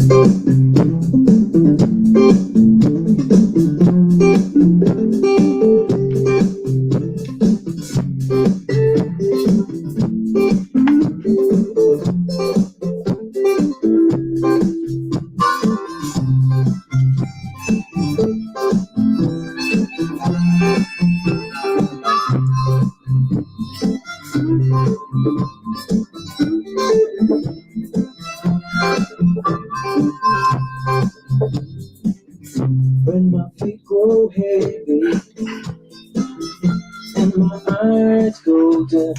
When my feet grow heavy and my eyes go dim,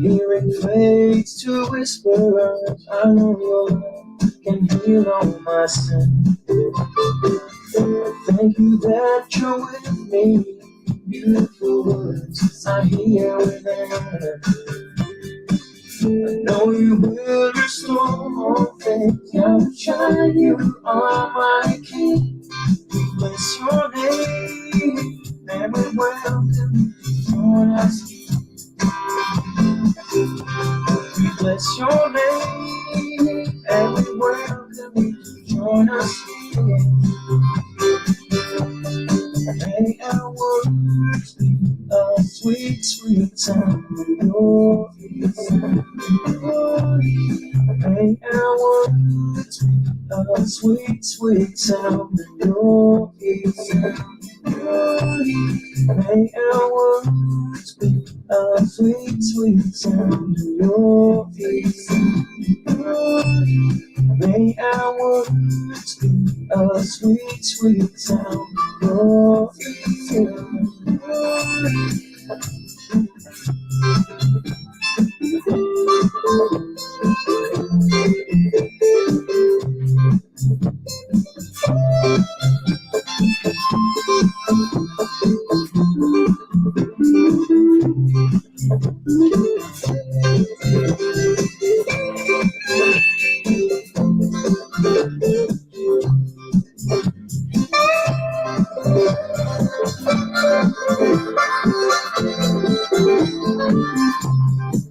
hearing fades to whispers, I know your love can heal all my sin. Thank you that you're with me. Beautiful words I hear within. I know you will restore all things. I'll shine, you are my King. We bless your name and we welcome you to join us. We bless your name and we welcome you to join us here. May our words be a sweet, sweet sound in your ears. May our words be a sweet, sweet sound in your ears. May our words be a sweet, sweet sound in your ears. May our words be a sweet, sweet sound in your ears.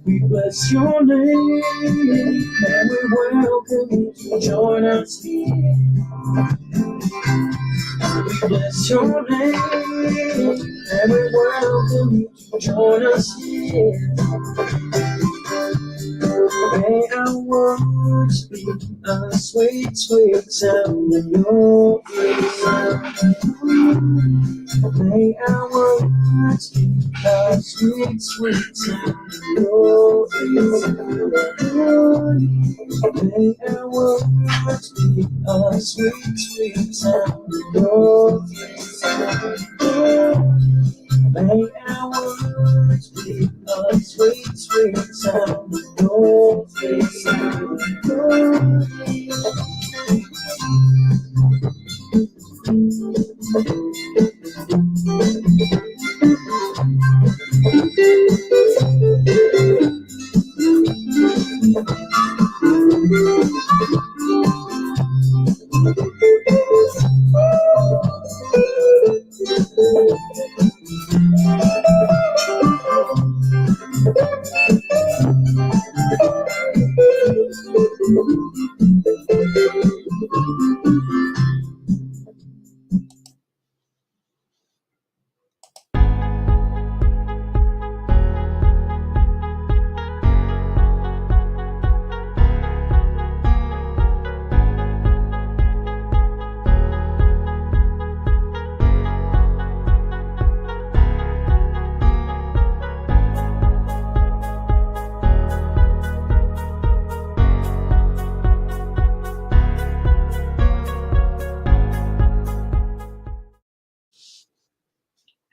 We bless your name and we welcome you to join us here. We bless your name and we welcome you to join us here. May our words be a sweet, sweet sound in your ears. May our words be a sweet, sweet sound in your ears. May our words be a sweet, sweet sound in your ears. May our words be a sweet, sweet sound in your ears.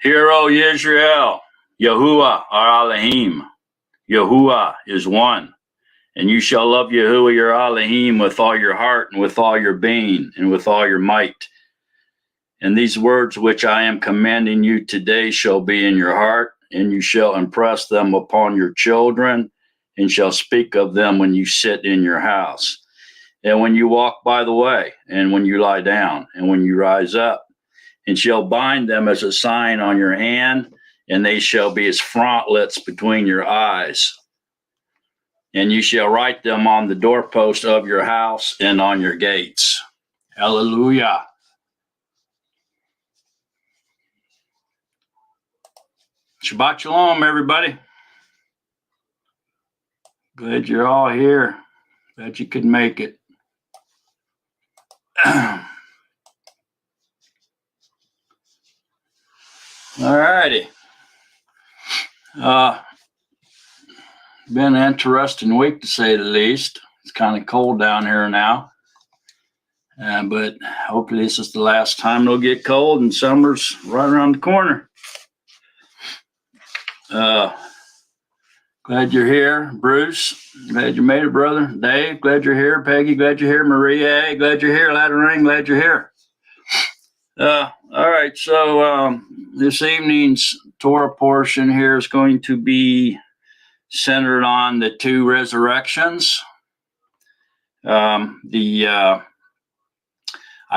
Hear, O Yisrael, Yahuwah our Elohim. Yahuwah is one. And you shall love Yahuwah your Elohim with all your heart and with all your being and with all your might. And these words which I am commanding you today shall be in your heart, and you shall impress them upon your children, and shall speak of them when you sit in your house, and when you walk by the way, and when you lie down, and when you rise up. And shall bind them as a sign on your hand, and they shall be as frontlets between your eyes. and you shall write them on the doorpost of your house and on your gates. Hallelujah. Shabbat shalom, everybody. Glad you're all here. Glad you could make it. All righty. Been an interesting week, to say the least. It's kind of cold down here now. But hopefully this is the last time it'll get cold, and summer's right around the corner. Glad you're here, Bruce. Glad you made it, brother. Dave, glad you're here. Peggy, glad you're here. Maria, glad you're here. Lattering, glad you're here. All right, so this evening's Torah portion here is going to be centered on the two resurrections. I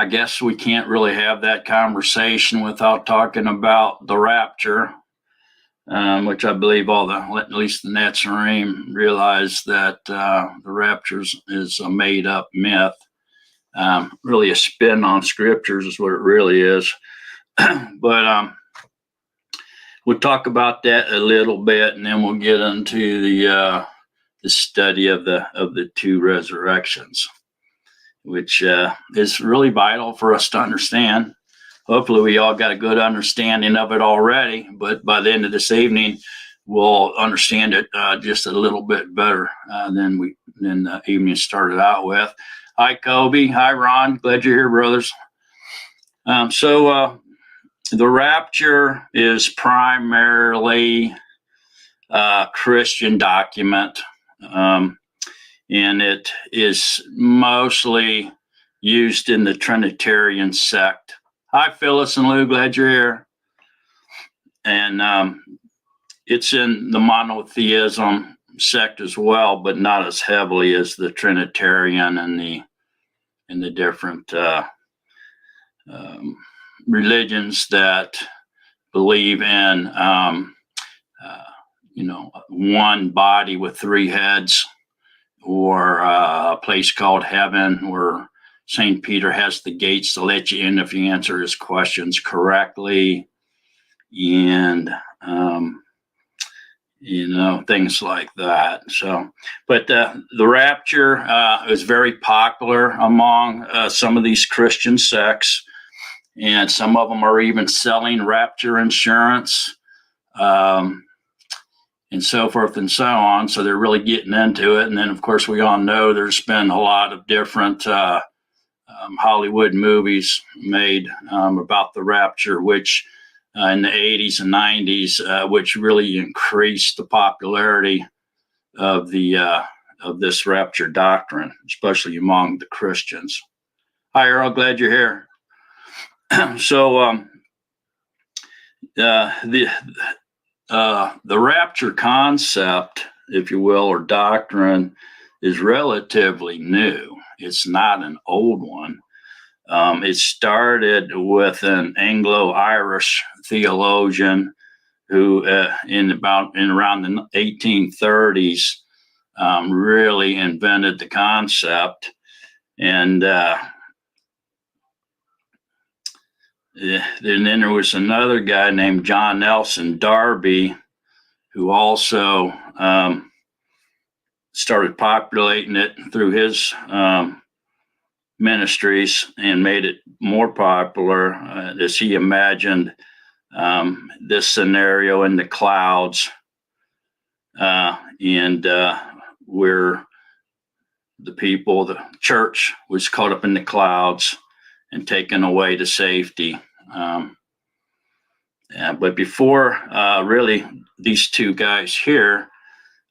guess we can't really have that conversation without talking about the rapture, which I believe at least the Netzarim realize that the rapture is a made-up myth. Really a spin on scriptures is what it really is. But we'll talk about that a little bit, and then we'll get into the study of the two resurrections, which is really vital for us to understand. Hopefully we all got a good understanding of it already, but by the end of this evening, we'll understand it just a little bit better than the evening started out with. Hi, Kobe. Hi, Ron. Glad you're here, brothers. So the rapture is primarily a Christian document. And it is mostly used in the Trinitarian sect. Hi, Phyllis and Lou, glad you're here. And it's in the monotheism sect as well, but not as heavily as the Trinitarian and the different religions that believe in one body with three heads, or a place called heaven where St. Peter has the gates to let you in if you answer his questions correctly, and things like that. So, but the rapture is very popular among some of these Christian sects, and some of them are even selling rapture insurance. And so forth and so on. So they're really getting into it. And then, of course, we all know there's been a lot of different Hollywood movies made about the rapture, which in the 80s and 90s, which really increased the popularity of this rapture doctrine, especially among the Christians. Hi, Earl. Glad you're here. So the rapture concept, if you will, or doctrine, is relatively new. It's not an old one. It started with an Anglo-Irish theologian who, in around the 1830s, really invented the concept. And then there was another guy named John Nelson Darby, who also started populating it through his ministries and made it more popular as he imagined this scenario in the clouds, and where the church was caught up in the clouds and taken away to safety. But before really these two guys here,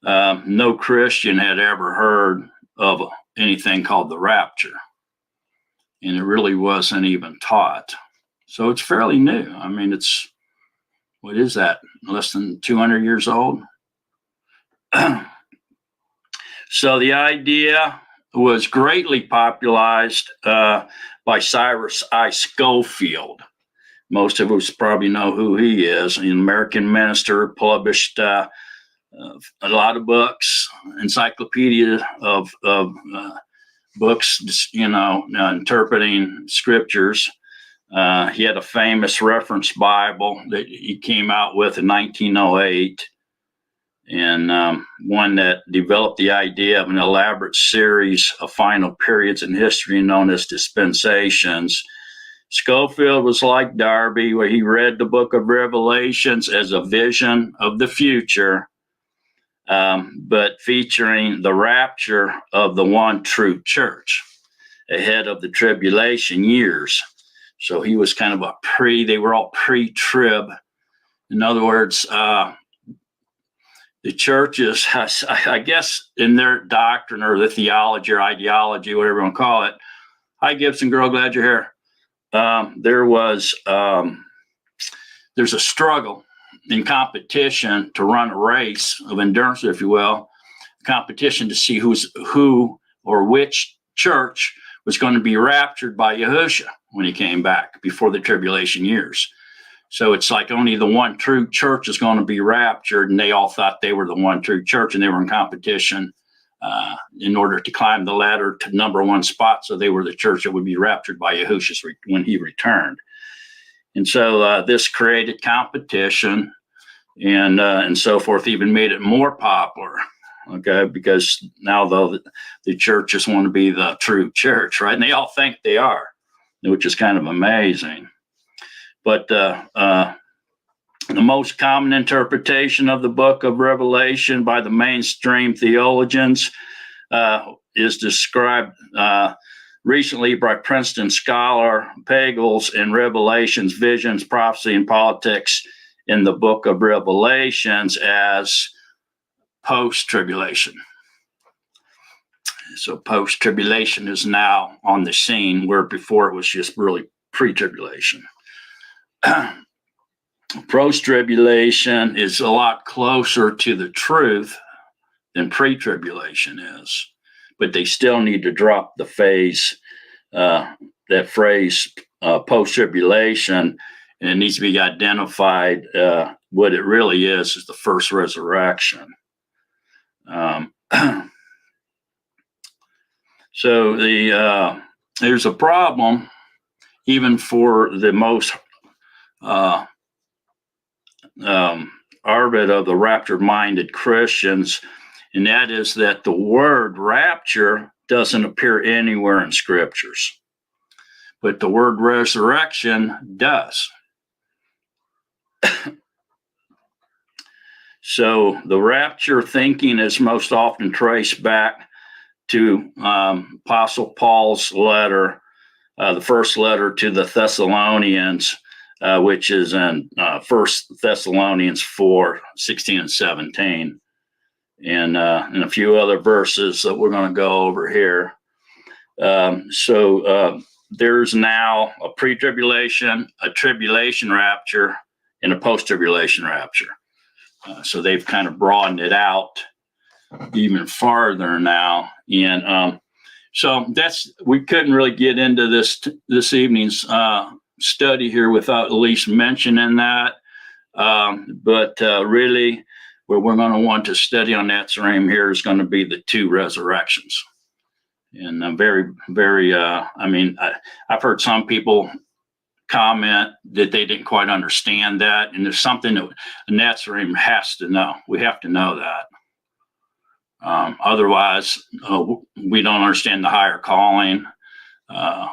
no Christian had ever heard of anything called the rapture. And it really wasn't even taught. So it's fairly new. I mean, what is that? Less than 200 years old? So the idea was greatly popularized by Cyrus I. Scofield. Most of us probably know who he is, an American minister, published a lot of books, encyclopedia of books, interpreting scriptures. He had a famous reference Bible that he came out with in 1908, and one that developed the idea of an elaborate series of final periods in history known as dispensations. Scofield was like Darby, where he read the book of Revelations as a vision of the future, but featuring the rapture of the one true church ahead of the tribulation years. So he was kind of they were all pre-trib. In other words, the churches, I guess, in their doctrine or the theology or ideology, whatever you want to call it. Hi, Gibson girl, glad you're here. There's a struggle in competition to run a race of endurance, if you will, competition to see who or which church was going to be raptured by Yahushua when he came back before the tribulation years. So it's like only the one true church is going to be raptured, and they all thought they were the one true church, and they were in competition in order to climb the ladder to number one spot. So they were the church that would be raptured by Yahushua when he returned. And so this created competition and so forth, even made it more popular, okay, because now, though, the churches want to be the true church, right? And they all think they are, which is kind of amazing. But the most common interpretation of the book of Revelation by the mainstream theologians is described recently by Princeton scholar Pagels in Revelations, Visions, Prophecy, and Politics in the book of Revelations as post-tribulation. So post-tribulation is now on the scene, where before it was just really pre-tribulation. Post-tribulation is a lot closer to the truth than pre-tribulation is, but they still need to drop the that phrase post-tribulation, and it needs to be identified. What it really is the first resurrection. So there's a problem even for the most ardent of the rapture-minded Christians, and that is that the word rapture doesn't appear anywhere in scriptures, but the word resurrection does. So the rapture thinking is most often traced back to Apostle Paul's letter, the first letter to the Thessalonians, which is in 1 Thessalonians 4:16 and 17, and a few other verses that we're going to go over here. So there's now a pre-tribulation, a tribulation rapture, and a post-tribulation rapture. So they've kind of broadened it out even farther now. And so we couldn't really get into this evening's study here without at least mentioning that. But really, what we're going to want to study on that stream here is going to be the two resurrections. And I'm I've heard some people comment that they didn't quite understand that, and there's something that a Nazarene has to know. We have to know that. Otherwise, we don't understand the higher calling.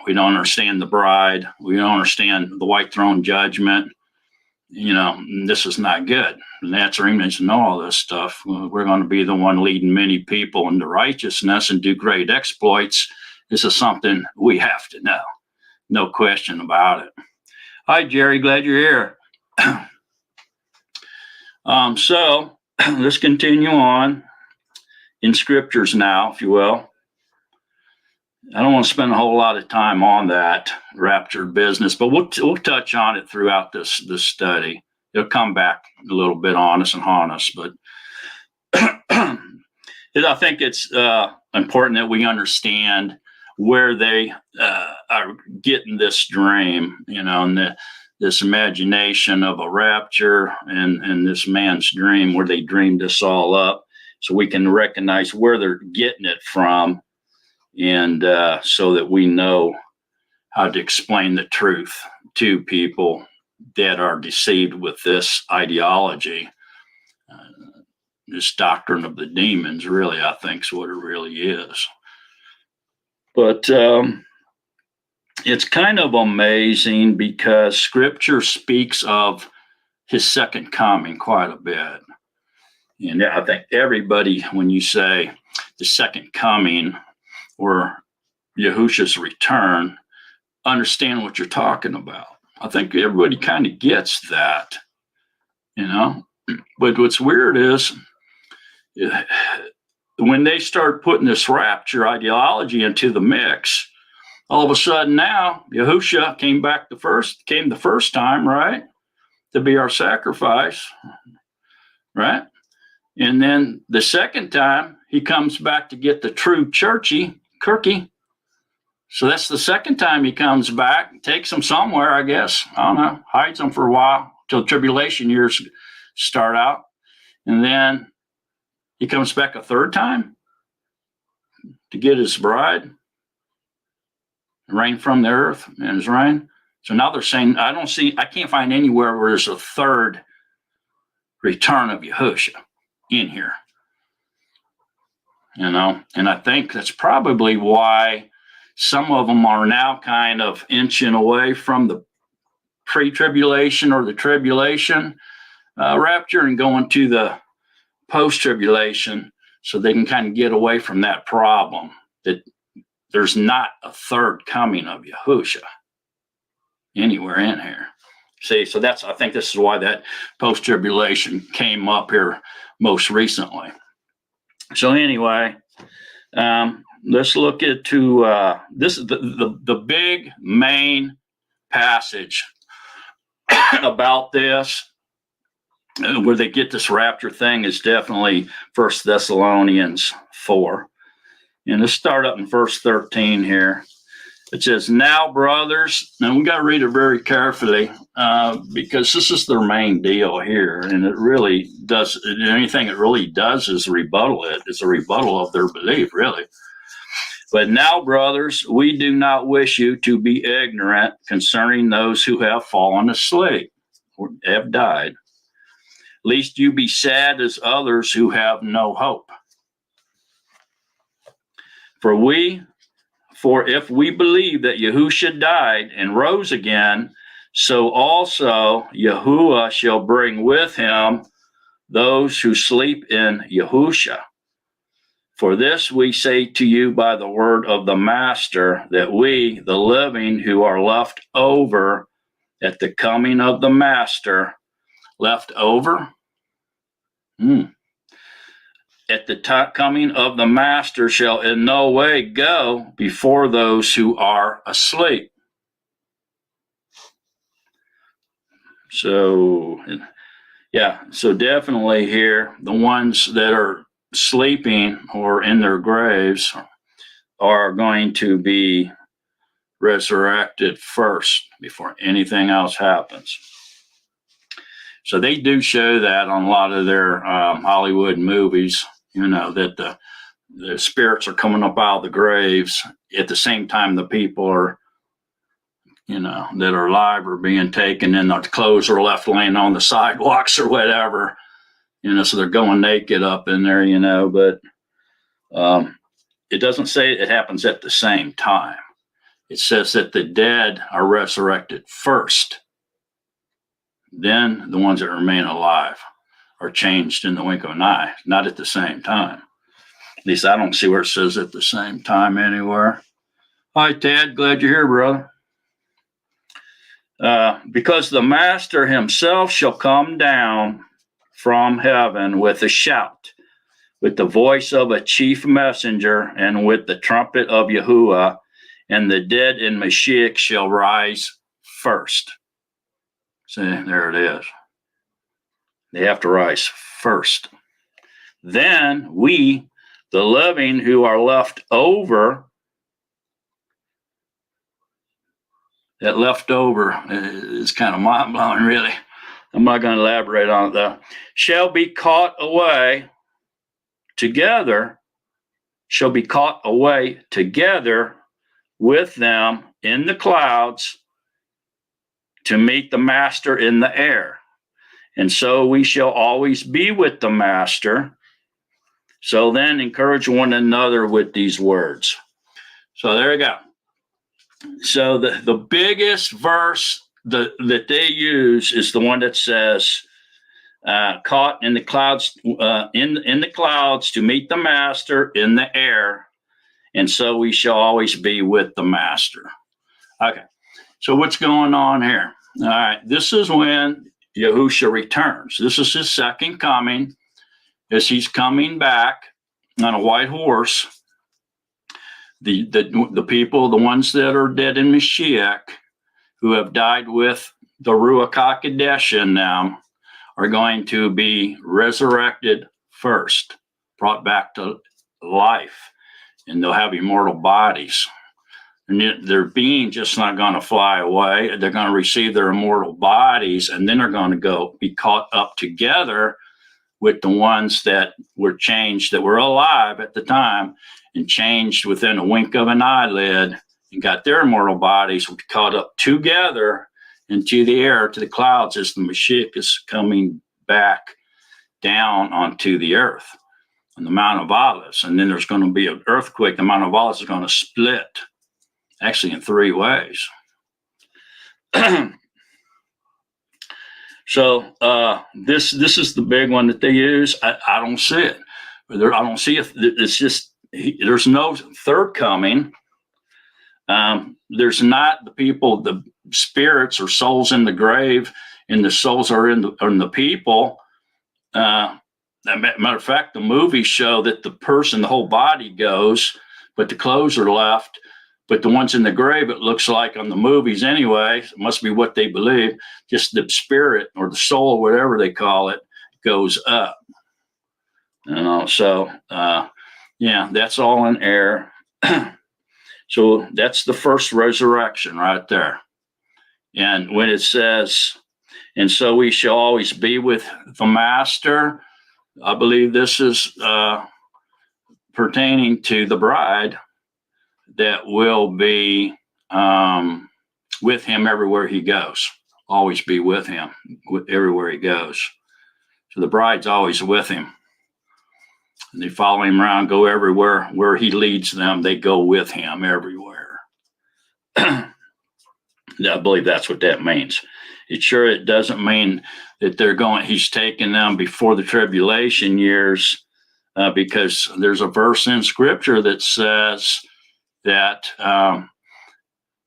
We don't understand the bride. We don't understand the white throne judgment. This is not good. The Nazarene needs to know all this stuff. We're going to be the one leading many people into righteousness and do great exploits. This is something we have to know. No question about it. Hi, Jerry. Glad you're here. So let's continue on in scriptures now, if you will. I don't want to spend a whole lot of time on that rapture business, but we'll touch on it throughout this study. It'll come back a little bit on us and haunt us, but I think it's important that we understand where they are getting this dream, and this imagination of a rapture and this man's dream where they dreamed this all up, so we can recognize where they're getting it from, and so that we know how to explain the truth to people that are deceived with this ideology. This doctrine of the demons, really, I think, is what it really is. But it's kind of amazing because Scripture speaks of his second coming quite a bit. And I think everybody, when you say the second coming or Yahushua's return, understand what you're talking about. I think everybody kind of gets that, you know. But what's weird is when they start putting this rapture ideology into the mix, all of a sudden now Yahushua came the first time, right, to be our sacrifice, right? And then the second time he comes back to get the true Kirky. So that's the second time he comes back, takes them somewhere, I guess. I don't know, hides them for a while till tribulation years start out. And then he comes back a third time to get his bride, reign from the earth and his reign. So now they're saying, I can't find anywhere where there's a third return of Yahushua in here. You know, and I think that's probably why some of them are now kind of inching away from the pre-tribulation or the tribulation rapture and going to the post-tribulation, so they can kind of get away from that problem that there's not a third coming of Yahushua anywhere in here. See, so I think this is why that post-tribulation came up here most recently. So anyway, let's look into this. The big main passage about this, where they get this rapture thing, is definitely 1 Thessalonians 4. And let's start up in verse 13 here. It says, "Now, brothers," and we got to read it very carefully because this is their main deal here. And it really does, anything it really does is rebuttal it. It's a rebuttal of their belief, really. "But now, brothers, we do not wish you to be ignorant concerning those who have fallen asleep or have died, lest you be sad as others who have no hope. For if we believe that Yahushua died and rose again, so also Yahuwah shall bring with him those who sleep in Yahushua. For this we say to you by the word of the Master, that we, the living who are left over at the coming of the Master," left over? "At the coming of the Master shall in no way go before those who are asleep." So, yeah, so definitely here, the ones that are sleeping or in their graves are going to be resurrected first before anything else happens. So they do show that on a lot of their Hollywood movies, you know, that the spirits are coming up out of the graves at the same time the people are, you know, that are alive are being taken, and their clothes are left laying on the sidewalks or whatever, you know, so they're going naked up in there, you know, but it doesn't say it happens at the same time. It says that the dead are resurrected first. Then the ones that remain alive are changed in the wink of an eye, not at the same time. At least I don't see where it says at the same time anywhere. Hi, Ted. Glad you're here, brother. "Because the Master himself shall come down from heaven with a shout, with the voice of a chief messenger, and with the trumpet of Yahuwah, and the dead in Mashiach shall rise first." See, there it is. They have to rise first. "Then we, the living who are left over that left over is kind of mind-blowing, really. I'm not going to elaborate on it, though. Shall be caught away together with them in the clouds to meet the master in the air. And so we shall always be with the master. So then encourage one another with these words. So there you go. So the biggest verse that they use is the one that says, caught in the clouds, in the clouds to meet the master in the air. And so we shall always be with the master. Okay. So what's going on here? All right. This is when Yahushua returns. This is his second coming, as he's coming back on a white horse. The people, the ones that are dead in Mashiach, who have died with the Ruach HaKodesh in them, are going to be resurrected first, brought back to life, and they'll have immortal bodies. And their being just not going to fly away. They're going to receive their immortal bodies, and then they're going to go be caught up together with the ones that were changed, that were alive at the time, and changed within a wink of an eyelid, and got their immortal bodies caught up together into the air, to the clouds, as the Mashiach is coming back down onto the earth on the Mount of Olives. And then there's going to be an earthquake. The Mount of Olives is going to split, actually in 3 ways. So this is the big one that they use. I don't see it. I don't see it. It's just, there's no third coming. There's not the people, the spirits or souls in the grave, and the souls are in the people. Matter of fact, the movies show that the whole body goes, but the clothes are left. But the ones in the grave, it looks like on the movies anyway, it must be what they believe, just the spirit or the soul, whatever they call it, goes up. So yeah, that's all in air. So that's the first resurrection right there. And when it says, and so we shall always be with the master, I believe this is pertaining to the bride that will be with him everywhere he goes. Always be with him everywhere he goes. So the bride's always with him. And they follow him around, go everywhere where he leads them. They go with him everywhere. I believe that's what that means. It doesn't mean that he's taking them before the tribulation years, because there's a verse in scripture that says that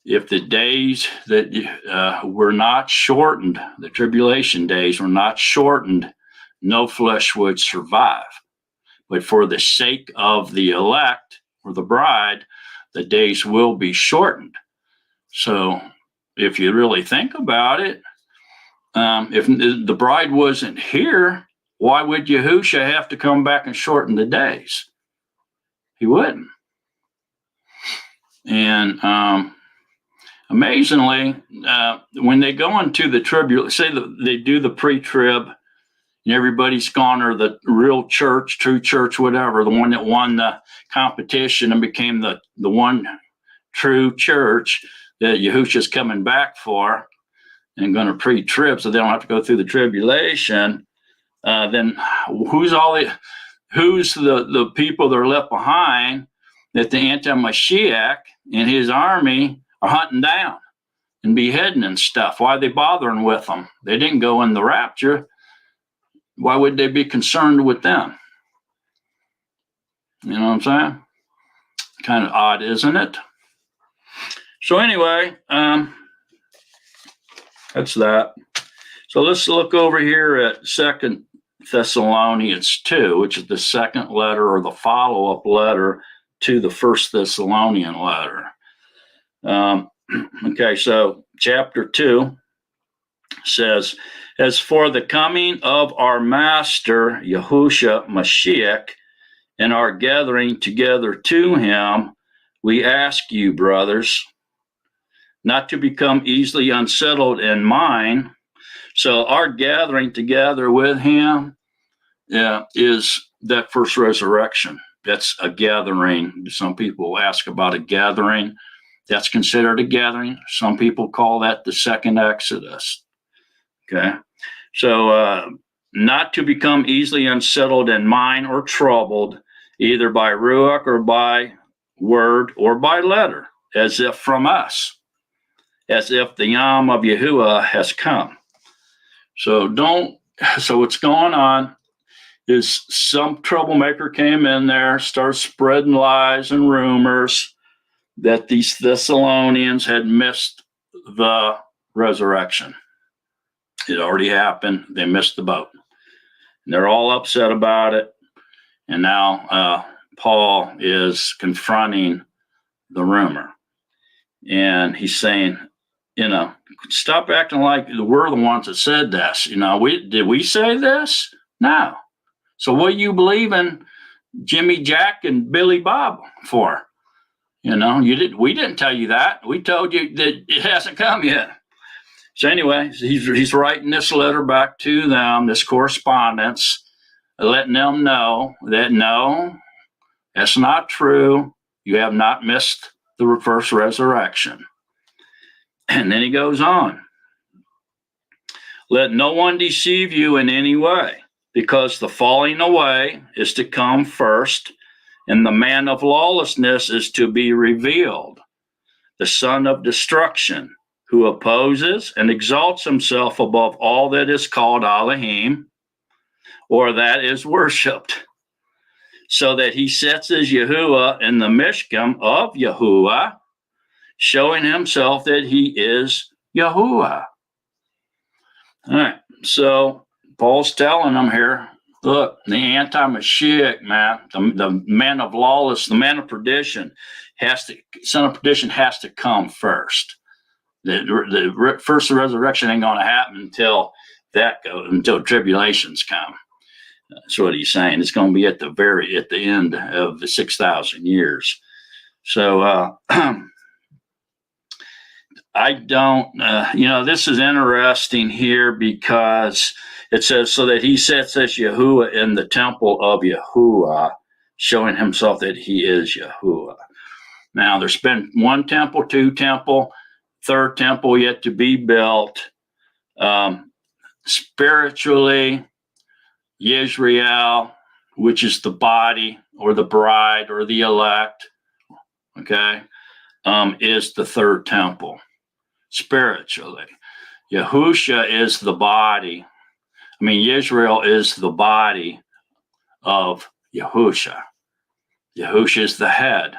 if the days that were not shortened, the tribulation days were not shortened, no flesh would survive. But for the sake of the elect or the bride, the days will be shortened. So if you really think about it, if the bride wasn't here, why would Yahushua have to come back and shorten the days? He wouldn't. And amazingly, when they go into the tribulation, say that they do the pre-trib, and everybody's gone, or the real church, true church, whatever, the one that won the competition and became the one true church that Yahushua's coming back for, and going to pre-trib, so they don't have to go through the tribulation. Then who's the people that are left behind that the anti-Mashiach and his army are hunting down and beheading and stuff? Why are they bothering with them? They didn't go in the rapture. Why would they be concerned with them? You know what I'm saying? Kind of odd, isn't it? So anyway, that's that. So let's look over here at 2 Thessalonians 2, which is the second letter or the follow-up letter to the First Thessalonian letter. Okay, so chapter 2 says, as for the coming of our Master, Yahushua Mashiach, and our gathering together to him, we ask you, brothers, not to become easily unsettled in mind. So our gathering together with him is that first resurrection. That's a gathering. Some people ask about a gathering. That's considered a gathering. Some people call that the second Exodus. Okay. So not to become easily unsettled in mind or troubled, either by Ruach or by word or by letter, as if from us, as if the Yom of Yahuwah has come. So what's going on is some troublemaker came in there, started spreading lies and rumors that these Thessalonians had missed the resurrection. It already happened. They missed the boat. And they're all upset about it. And now Paul is confronting the rumor. And he's saying, stop acting like we're the ones that said this. Did we say this? No. So what do you believe in Jimmy Jack and Billy Bob for? We didn't tell you that. We told you that it hasn't come yet. So anyway, he's writing this letter back to them, this correspondence, letting them know that no, that's not true. You have not missed the first resurrection. And then he goes on. Let no one deceive you in any way, because the falling away is to come first, and the man of lawlessness is to be revealed, the son of destruction, who opposes and exalts himself above all that is called Elohim, or that is worshipped, so that he sets as Yahuwah in the Mishkan of Yahuwah, showing himself that he is Yahuwah. All right, so Paul's telling them here, look, the anti-Mashiach, man, the man of lawless, the man of perdition, son of perdition has to come first. The first resurrection ain't going to happen until tribulations come. That's what he's saying. It's going to be at the end of the 6,000 years. So I don't, this is interesting here because it says, so that he sets as Yahuwah in the temple of Yahuwah, showing himself that he is Yahuwah. Now, there's been one temple, two temple, third temple yet to be built. Spiritually, Yisrael, which is the body or the bride or the elect, okay, is the third temple. Spiritually, Yahusha is the body. Israel is the body of Yahusha. Yahusha is the head.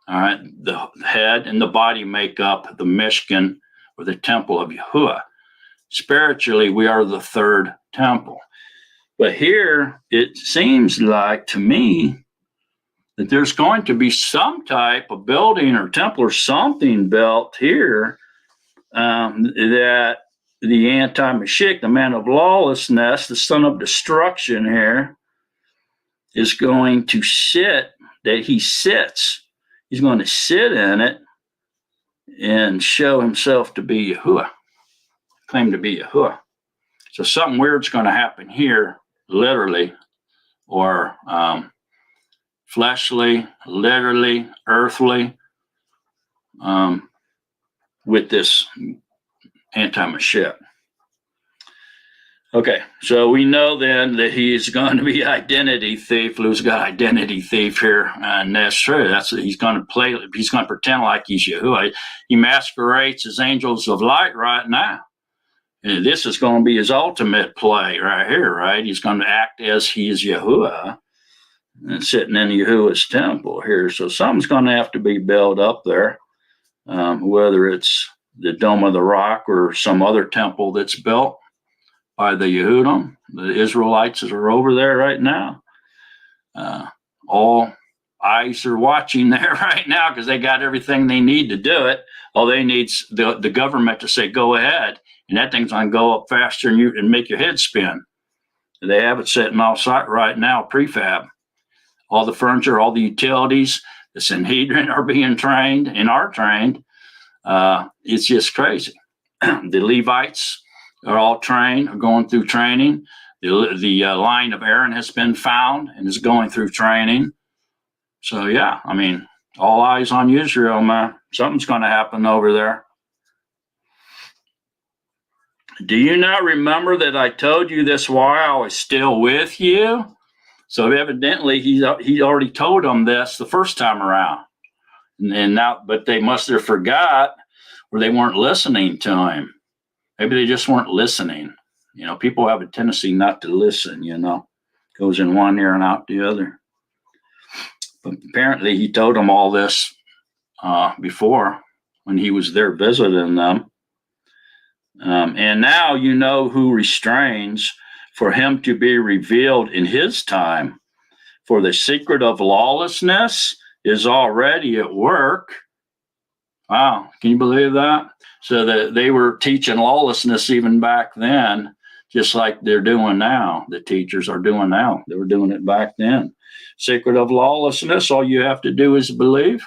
All right, the head and the body make up the Mishkan or the temple of Yahuwah. Spiritually, we are the third temple. But here, it seems like to me that there's going to be some type of building or temple or something built here that the anti-Mashiach, the man of lawlessness, the son of destruction here, is going to sit, that he sits. He's going to sit in it and show himself to be Yahuwah, claim to be Yahuwah. So something weird's going to happen here, literally, or fleshly, literally, earthly, with this anti-Mashiach. Okay, so we know then that he's going to be identity thief. Lou's got identity thief here, and that's true. He's going to pretend like he's Yahuwah. He masquerades as angels of light right now. And this is going to be his ultimate play right here, right? He's going to act as he is Yahuwah and sitting in Yahuwah's temple here. So something's going to have to be built up there, whether it's the Dome of the Rock or some other temple that's built by the Yehudim. The Israelites that are over there right now. All eyes are watching there right now because they got everything they need to do it. All they need's the government to say, go ahead. And that thing's going to go up faster and make your head spin. They have it sitting off site right now, prefab. All the furniture, all the utilities, the Sanhedrin are being trained and are trained It's just crazy. The Levites are all trained, are going through training. The line of Aaron has been found and is going through training. So, yeah, I mean, all eyes on Israel, man. Something's going to happen over there. Do you not remember that I told you this while I was still with you? So evidently he already told them this the first time around. And now, but they must have forgot, or they weren't listening to him. Maybe they just weren't listening. You know, people have a tendency not to listen, you know. Goes in one ear and out the other. But apparently he told them all this before when he was there visiting them. And now you know who restrains for him to be revealed in his time. For the secret of lawlessness is already at work. Wow, can you believe that? So that they were teaching lawlessness even back then, just like they're doing now. The teachers are doing now. They were doing it back then. Secret of lawlessness, all you have to do is believe.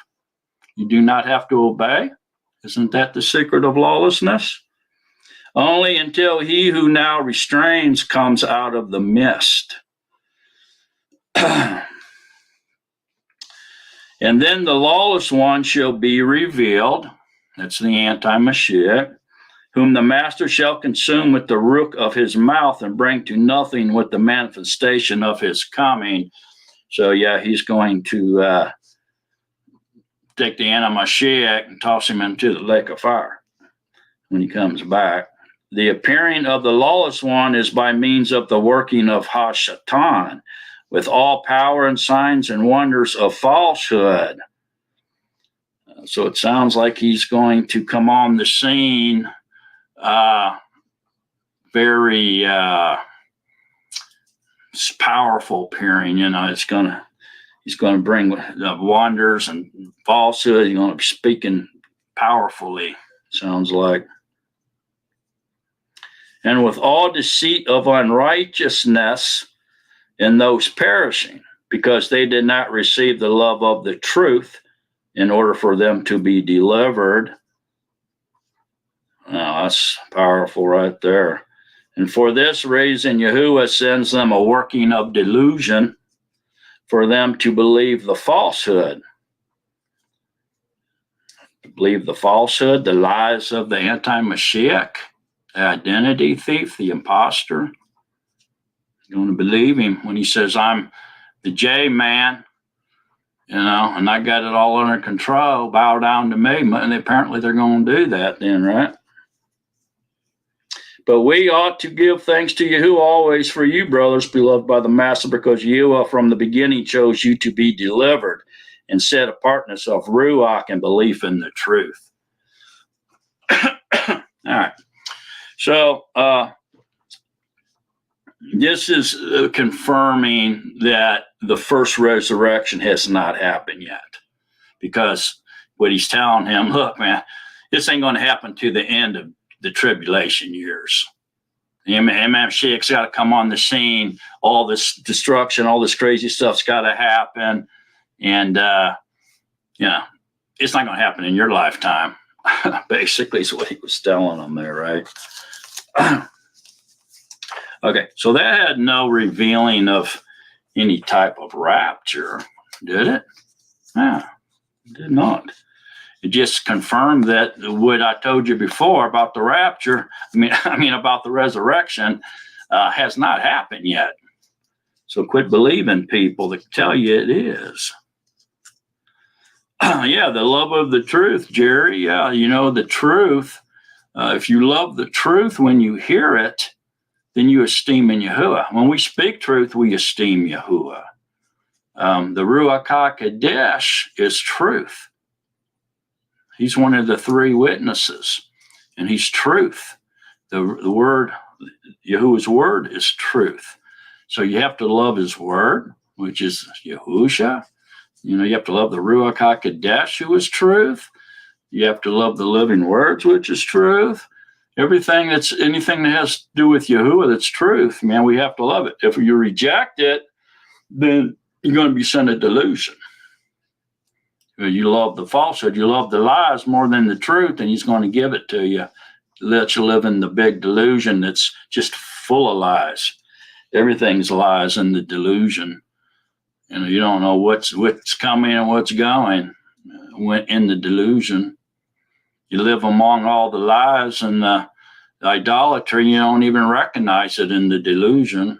You do not have to obey. Isn't that the secret of lawlessness? Only until he who now restrains comes out of the mist. And then the lawless one shall be revealed. That's the anti-Mashiach, whom the master shall consume with the ruach of his mouth and bring to nothing with the manifestation of his coming. So, yeah, he's going to take the anti-Mashiach and toss him into the lake of fire when he comes back. The appearing of the lawless one is by means of the working of Hashatan, with all power and signs and wonders of falsehood. So it sounds like he's going to come on the scene very powerful appearing. You know, he's going to bring wonders and falsehood. He's going to be speaking powerfully, sounds like. And with all deceit of unrighteousness in those perishing, because they did not receive the love of the truth in order for them to be delivered. Now, that's powerful right there. And for this reason, Yahuwah sends them a working of delusion for them to believe the falsehood. To believe the falsehood, the lies of the anti-Mashiach, the identity thief, the imposter. You're going to believe him when he says, I'm the J-man, you know, and I got it all under control, bow down to me. And apparently they're going to do that then, right? But we ought to give thanks to Yahuwah always for you, brothers, beloved by the Master, because Yahuwah from the beginning chose you to be delivered and set apartness of Ruach and belief in the truth. All right. So this is confirming that the first resurrection has not happened yet. Because what he's telling him, look, man, this ain't going to happen to the end of the tribulation years. The Mashiach's got to come on the scene. All this destruction, all this crazy stuff's got to happen. And, you know, it's not going to happen in your lifetime. Basically is what he was telling them there, right? Okay, so that had no revealing of any type of rapture, did it? No, it did not. It just confirmed that what I told you before about the rapture, I mean about the resurrection, has not happened yet. So quit believing people that tell you it is. Yeah, the love of the truth, Jerry. Yeah, you know, the truth. If you love the truth when you hear it, then you esteem in Yahuwah. When we speak truth, we esteem Yahuwah. The Ruach HaKodesh is truth. He's one of the three witnesses, and he's truth. The word, Yahuwah's word is truth. So you have to love his word, which is Yahusha. You know, you have to love the Ruach HaKodesh, who is truth. You have to love the living words, which is truth. Anything that has to do with Yahuwah that's truth, man, we have to love it. If you reject it, then you're going to be sent a delusion. You love the falsehood, you love the lies more than the truth, and he's going to give it to you. Let you live in the big delusion that's just full of lies. Everything's lies in the delusion. You don't know what's coming and what's going in the delusion. You live among all the lies and the idolatry, you don't even recognize it in the delusion.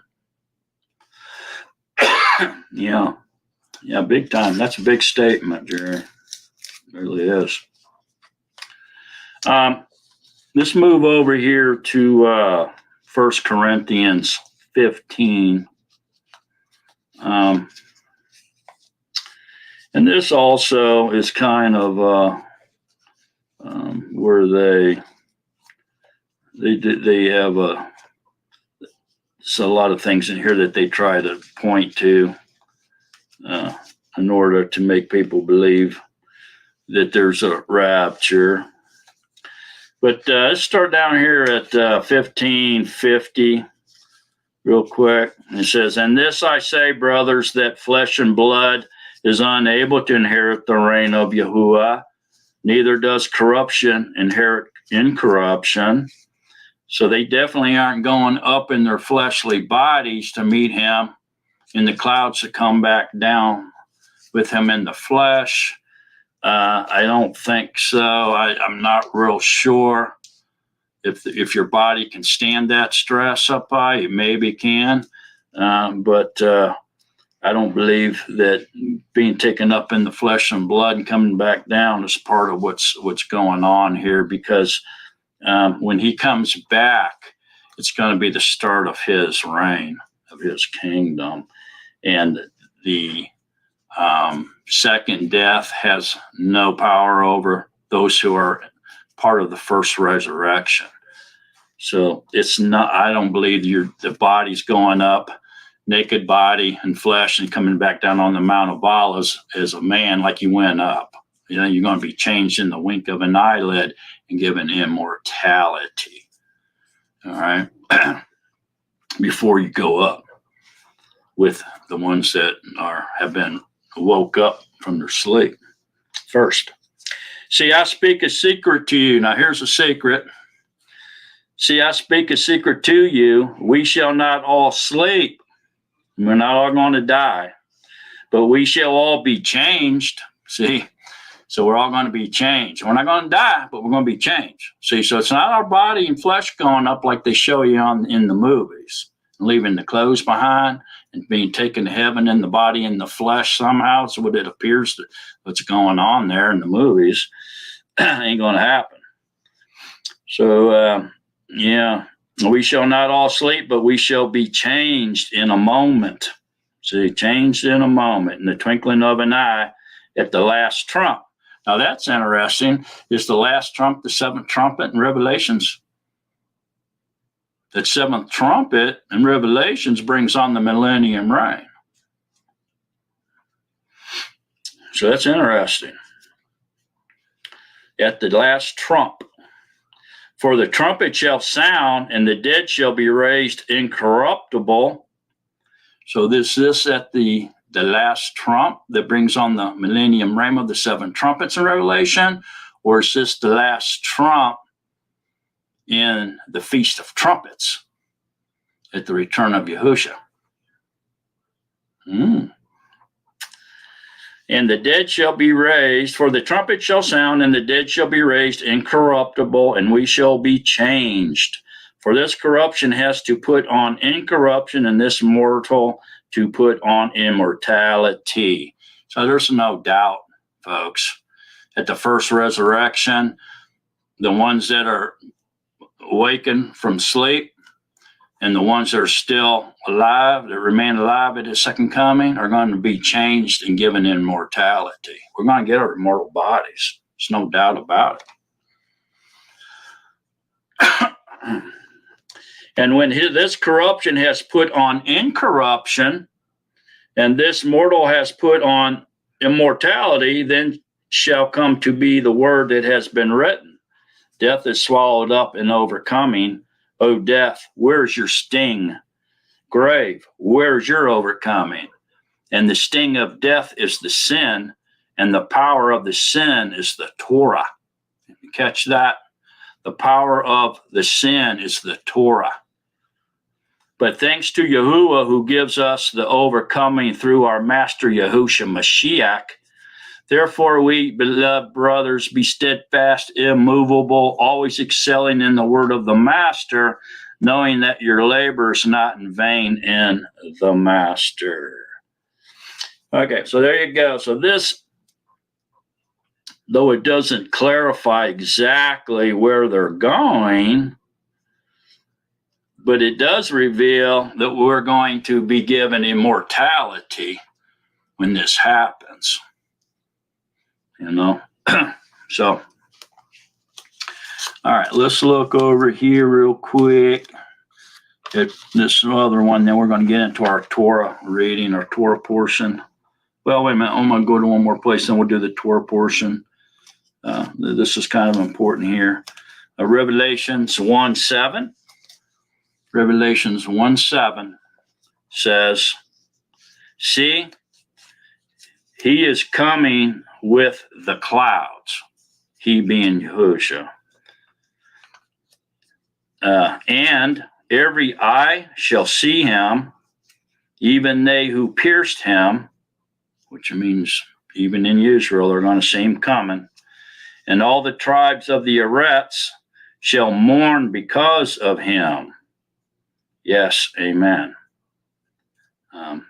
Yeah, big time. That's a big statement, Jerry. It really is. Let's move over here to 1 Corinthians 15. And this also is kind of where they have a lot of things in here that they try to point to in order to make people believe that there's a rapture. But let's start down here at 1550 real quick. It says, "And this I say, brothers, that flesh and blood is unable to inherit the reign of Yahuwah, neither does corruption inherit incorruption." So they definitely aren't going up in their fleshly bodies to meet him in the clouds to come back down with him in the flesh. I don't think so. I'm not real sure if your body can stand that stress up high. It maybe can, but I don't believe that being taken up in the flesh and blood and coming back down is part of what's going on here, because when he comes back, it's going to be the start of his reign, of his kingdom. And the second death has no power over those who are part of the first resurrection. So it's not, I don't believe the body's going up, naked body and flesh, and coming back down on the Mount of Olives as a man like you went up. You're going to be changed in the wink of an eyelid and given immortality. All right. Before you go up with the ones that have been woke up from their sleep first. "See, I speak a secret to you." Now here's a secret. "See, I speak a secret to you. We shall not all sleep. We're not all going to die, but we shall all be changed." See, so we're all going to be changed. We're not going to die, but we're going to be changed. See, so it's not our body and flesh going up like they show you in the movies, leaving the clothes behind and being taken to heaven in the body and the flesh somehow. It's what it appears that what's going on there in the movies. Ain't going to happen. So, we shall not all sleep, but we shall be changed in a moment. See, changed in a moment, in the twinkling of an eye, at the last trump. Now that's interesting. Is the last trump the seventh trumpet in Revelations? That seventh trumpet in Revelations brings on the millennium reign. So that's interesting. At the last trump. "For the trumpet shall sound, and the dead shall be raised incorruptible." So this at the last trump that brings on the millennium reign of the seven trumpets in Revelation, or is this the last trump in the Feast of Trumpets at the return of Yahushua? "And the dead shall be raised, for the trumpet shall sound, and the dead shall be raised incorruptible, and we shall be changed. For this corruption has to put on incorruption, and this mortal to put on immortality." So there's no doubt, folks, at the first resurrection, the ones that are awakened from sleep and the ones that are still alive, that remain alive at his second coming, are going to be changed and given immortality. We're going to get our immortal bodies. There's no doubt about it. "And when this corruption has put on incorruption, and this mortal has put on immortality, then shall come to be the word that has been written. Death is swallowed up in overcoming. O death, where's your sting? Grave, where's your overcoming? And the sting of death is the sin, and the power of the sin is the Torah. You catch that? The power of the sin is the Torah. But thanks to Yahuwah, who gives us the overcoming through our Master Yahushua Mashiach, therefore we, beloved brothers, be steadfast, immovable, always excelling in the word of the Master, knowing that your labor is not in vain in the Master. Okay, so there you go. So this, though it doesn't clarify exactly where they're going, but it does reveal that we're going to be given immortality when this happens. You know? So, all right, let's look over here real quick at this other one. Then we're going to get into our Torah reading, our Torah portion. Well, wait a minute. I'm going to go to one more place, then we'll do the Torah portion. This is kind of important here. Revelations 1:7. Revelations 1:7 says, see, he is coming with the clouds, he being Yahushua. And every eye shall see him, even they who pierced him, which means even in Israel, they're going to see him coming. And all the tribes of the Eretz shall mourn because of him. Yes, amen.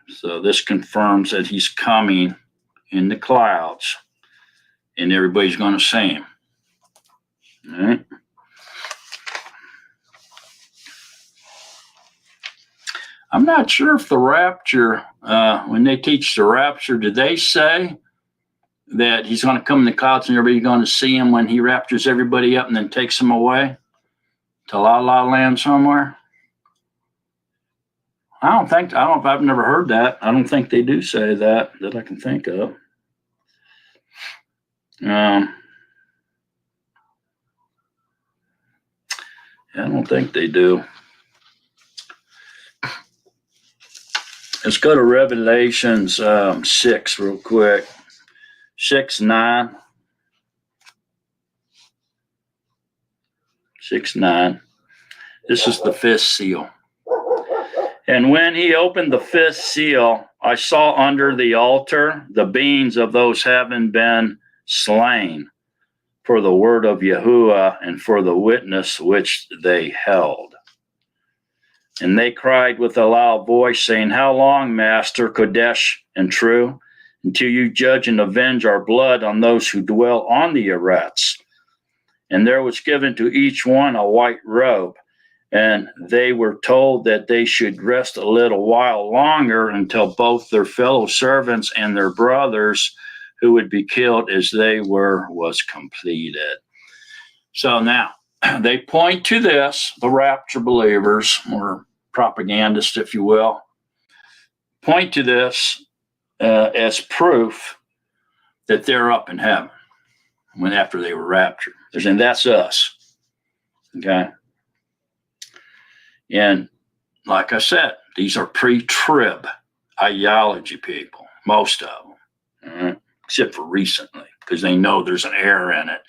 So this confirms that he's coming in the clouds, and everybody's going to see him. All right. I'm not sure if the rapture, when they teach the rapture, did they say that he's going to come in the clouds and everybody's going to see him when he raptures everybody up and then takes them away to La La Land somewhere? I don't know if I've never heard that. I don't think they do say that I can think of. I don't think they do. Let's go to Revelations 6 real quick. 6:9. 6:9. This is the fifth seal. And when he opened the fifth seal, I saw under the altar the beings of those having been slain for the word of Yahuwah and for the witness which they held. And they cried with a loud voice, saying, how long, Master, Kodesh and true, until you judge and avenge our blood on those who dwell on the Eretz? And there was given to each one a white robe, and they were told that they should rest a little while longer until both their fellow servants and their brothers who would be killed as they were was completed. So now, they point to this, the rapture believers, or propagandists, if you will, point to this as proof that they're up in heaven after they were raptured. They're saying, that's us. Okay? And like I said, these are pre-trib ideology people, most of them, except for recently, because they know there's an error in it.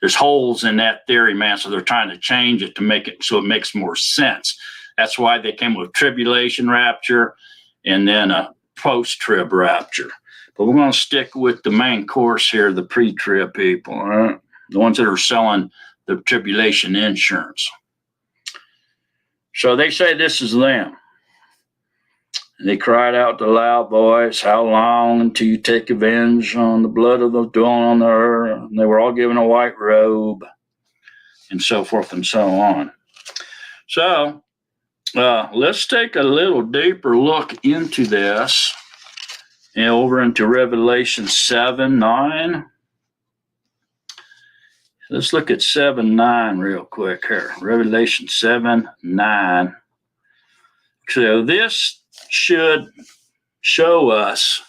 There's holes in that theory, man, so they're trying to change it to make it so it makes more sense. That's why they came with tribulation rapture and then a post-trib rapture. But we're going to stick with the main course here, the pre-trib people, the ones that are selling the tribulation insurance. So they say this is them. And they cried out with a loud voice, how long until you take revenge on the blood of those dwelling on the earth? And they were all given a white robe, and so forth and so on. So let's take a little deeper look into this, and over into Revelation 7:9. Let's look at 7:9 real quick here. Revelation 7:9. So this should show us,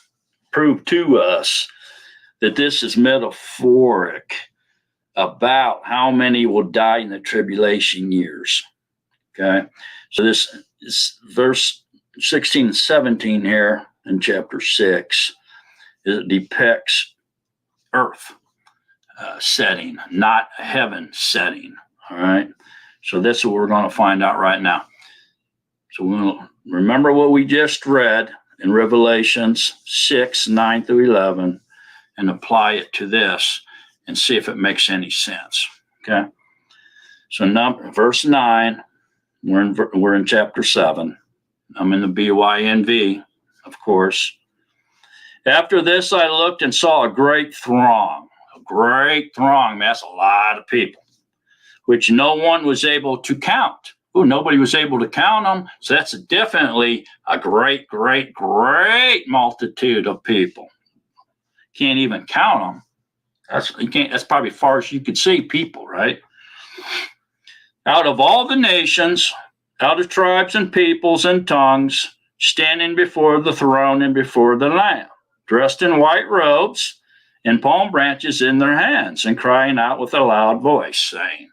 prove to us, that this is metaphoric about how many will die in the tribulation years. Okay, so this is verse 16 and 17 here in chapter 6. It depicts earth setting, not a heaven setting. All right. So that's what we're going to find out right now. So we'll remember what we just read in Revelations 6, 9 through 11, and apply it to this and see if it makes any sense. Okay. So verse 9, we're in chapter 7. I'm in the BYNV, of course. After this, I looked and saw a great throng. Man, that's a lot of people, which no one was able to count. Oh, nobody was able to count them. So that's definitely a great multitude of people. Can't even count them. That's probably as far as you could see people, right? Out of all the nations, out of tribes and peoples and tongues, standing before the throne and before the Lamb, dressed in white robes and palm branches in their hands, and crying out with a loud voice, saying.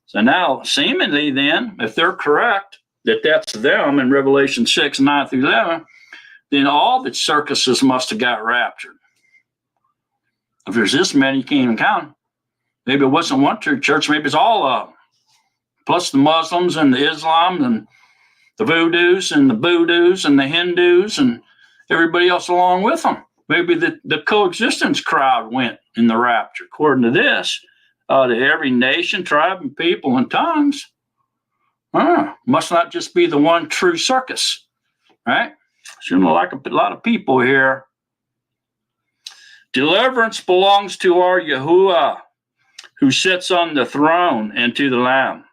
So now, seemingly then, if they're correct, that that's them in Revelation 6, 9 through 11, then all the circuses must have got raptured. If there's this many, you can't even count them. Maybe it wasn't one true church, maybe it's all of them. Plus the Muslims and the Islam and the Voodoos and the Boodoos and the Hindus and everybody else along with them. Maybe the coexistence crowd went in the rapture. According to this, to every nation, tribe, and people and tongues. Must not just be the one true circus, right? So like a lot of people here. Deliverance belongs to our Yahuwah, who sits on the throne, and to the Lamb.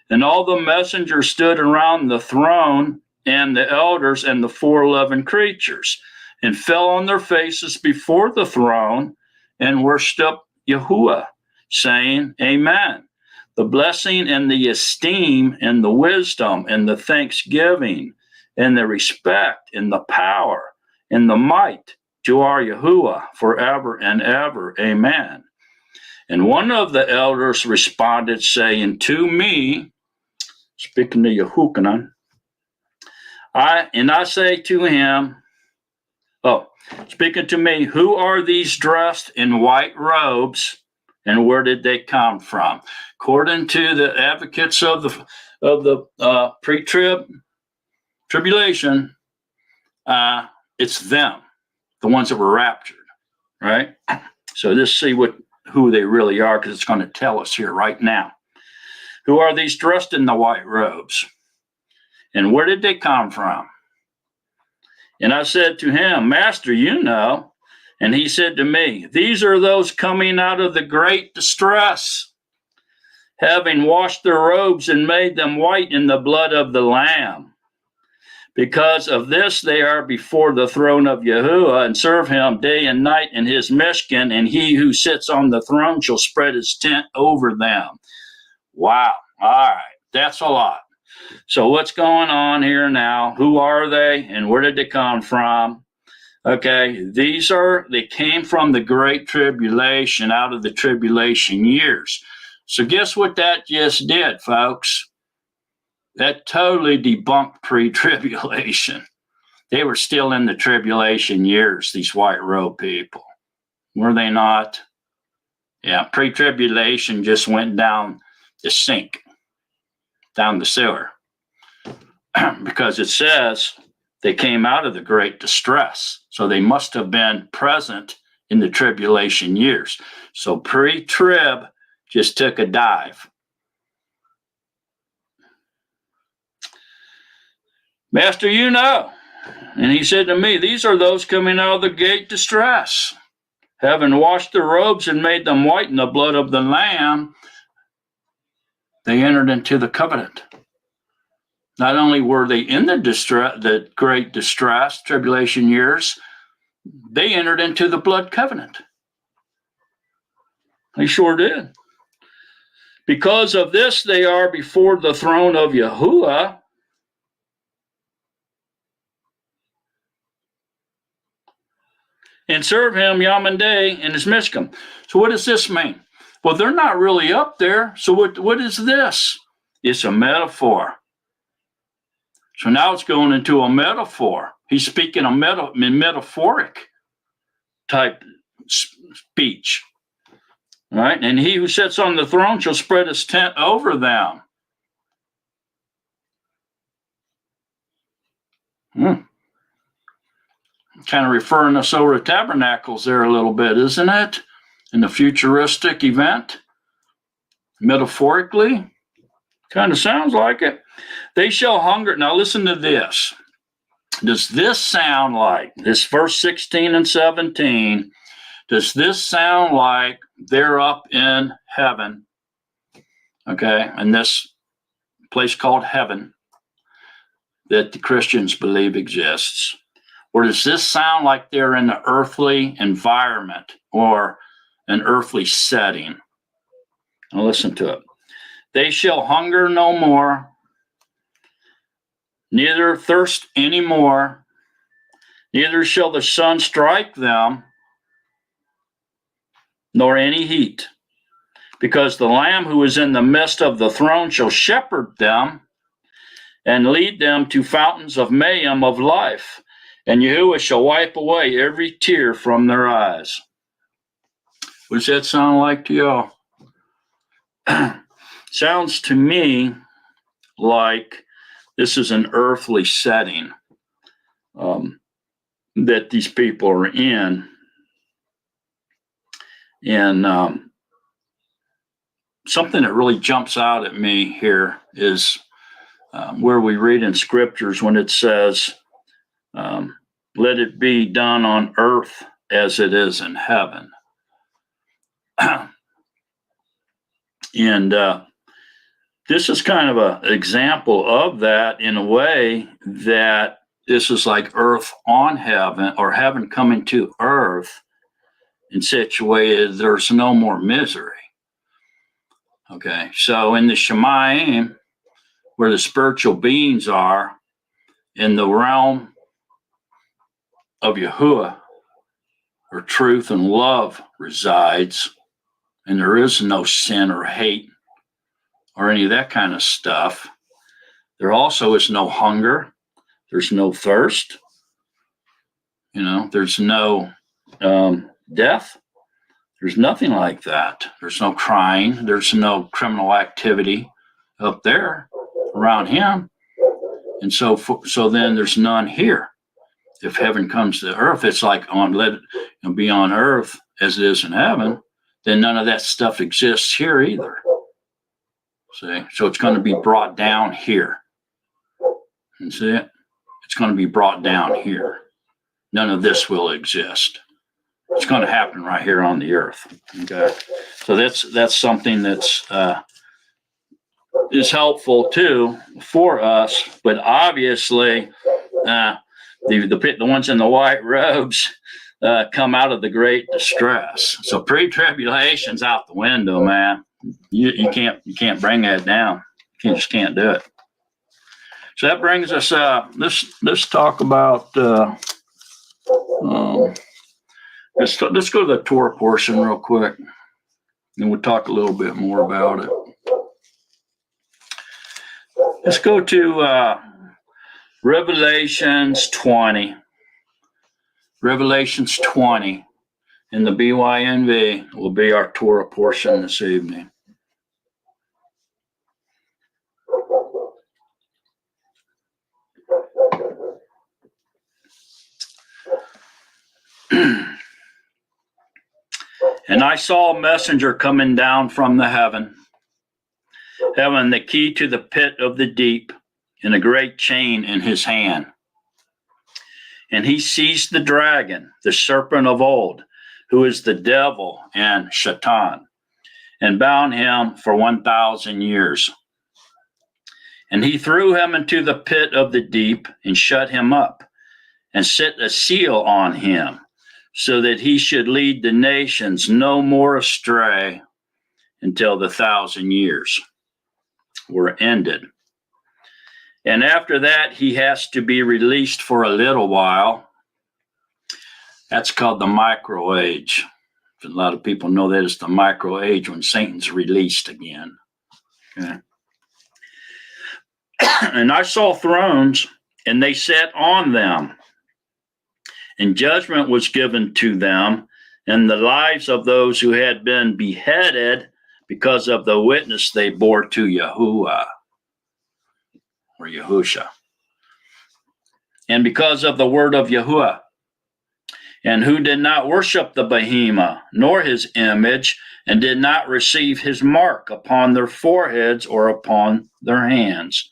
And all the messengers stood around the throne, and the elders and the 4 living creatures, and fell on their faces before the throne, and worshipped Yahuwah, saying, Amen. The blessing and the esteem and the wisdom and the thanksgiving and the respect and the power and the might to our Yahuwah forever and ever. Amen. And one of the elders responded, saying to me, speaking to Yahukanan, I say to him, speaking to me, who are these dressed in white robes, and where did they come from? According to the advocates of the tribulation, it's them, the ones that were raptured, right? So let's see who they really are, because it's going to tell us here right now. Who are these dressed in the white robes? And where did they come from? And I said to him, Master, you know. And he said to me, these are those coming out of the great distress, having washed their robes and made them white in the blood of the Lamb. Because of this, they are before the throne of Yahuwah, and serve him day and night in his mishkan, and he who sits on the throne shall spread his tent over them. Wow. All right. That's a lot. So what's going on here now? Who are they, and where did they come from? Okay, they came from the great tribulation, out of the tribulation years. So guess what that just did, folks? That totally debunked pre-tribulation. They were still in the tribulation years, these white robe people. Were they not? Yeah, pre-tribulation just went down the sink, down the sewer. Because it says they came out of the great distress. So they must have been present in the tribulation years. So pre-trib just took a dive. Master, you know. And he said to me, these are those coming out of the great distress, having washed their robes and made them white in the blood of the Lamb. They entered into the covenant. Not only were they in the great distress, tribulation years, they entered into the blood covenant. They sure did. Because of this, they are before the throne of Yahuwah, and serve him Yom and Day in his Mishkan. So what does this mean? Well, they're not really up there. So what is this? It's a metaphor. So now it's going into a metaphor. He's speaking in metaphoric type speech. All right? And he who sits on the throne shall spread his tent over them. Kind of referring us over to tabernacles there a little bit, isn't it? In the futuristic event, metaphorically, kind of sounds like it. They shall hunger. Now listen to this. Does this sound like, this verse 16 and 17, does this sound like they're up in heaven, okay, in this place called heaven that the Christians believe exists? Or does this sound like they're in the earthly environment or an earthly setting? Now listen to it. They shall hunger no more, neither thirst any more, neither shall the sun strike them, nor any heat, because the Lamb who is in the midst of the throne shall shepherd them and lead them to fountains of mayhem of life, and Yahuwah shall wipe away every tear from their eyes. What does that sound like to y'all? Sounds to me like this is an earthly setting that these people are in. And something that really jumps out at me here is where we read in scriptures when it says, let it be done on earth as it is in heaven. And this is kind of an example of that, in a way that this is like earth on heaven, or heaven coming to earth in such a way that there's no more misery. Okay, so in the Shemayim, where the spiritual beings are, in the realm of Yahuwah, where truth and love resides, and there is no sin or hate or any of that kind of stuff, there also is no hunger, there's no thirst, there's no death, there's nothing like that. There's no crying, there's no criminal activity up there around him. And so then there's none here. If heaven comes to earth, it's like let it be on earth as it is in heaven, then none of that stuff exists here either. See? So it's going to be brought down here. You see it? It's going to be brought down here. None of this will exist. It's going to happen right here on the earth. Okay. So that's something that's is helpful too for us, but obviously the ones in the white robes come out of the great distress. So pre-tribulation's out the window, man. You can't bring that down. You just can't do it. So that brings us let's talk about let's go to the Torah portion real quick, and we'll talk a little bit more about it. Let's go to Revelations 20. Revelations 20 in the BYNV will be our Torah portion this evening. And I saw a messenger coming down from the heaven, having the key to the pit of the deep, and a great chain in his hand. And he seized the dragon, the serpent of old, who is the devil and Shaitan, and bound him for 1,000 years. And he threw him into the pit of the deep and shut him up, and set a seal on him, so that he should lead the nations no more astray until the 1,000 years were ended. And after that, he has to be released for a little while. That's called the micro age. A lot of people know that it's the micro age when Satan's released again. Okay. And I saw thrones, and they sat on them, and judgment was given to them, and the lives of those who had been beheaded because of the witness they bore to Yahuwah, or Yahusha, and because of the word of Yahuwah, and who did not worship the behemoth, nor his image, and did not receive his mark upon their foreheads or upon their hands.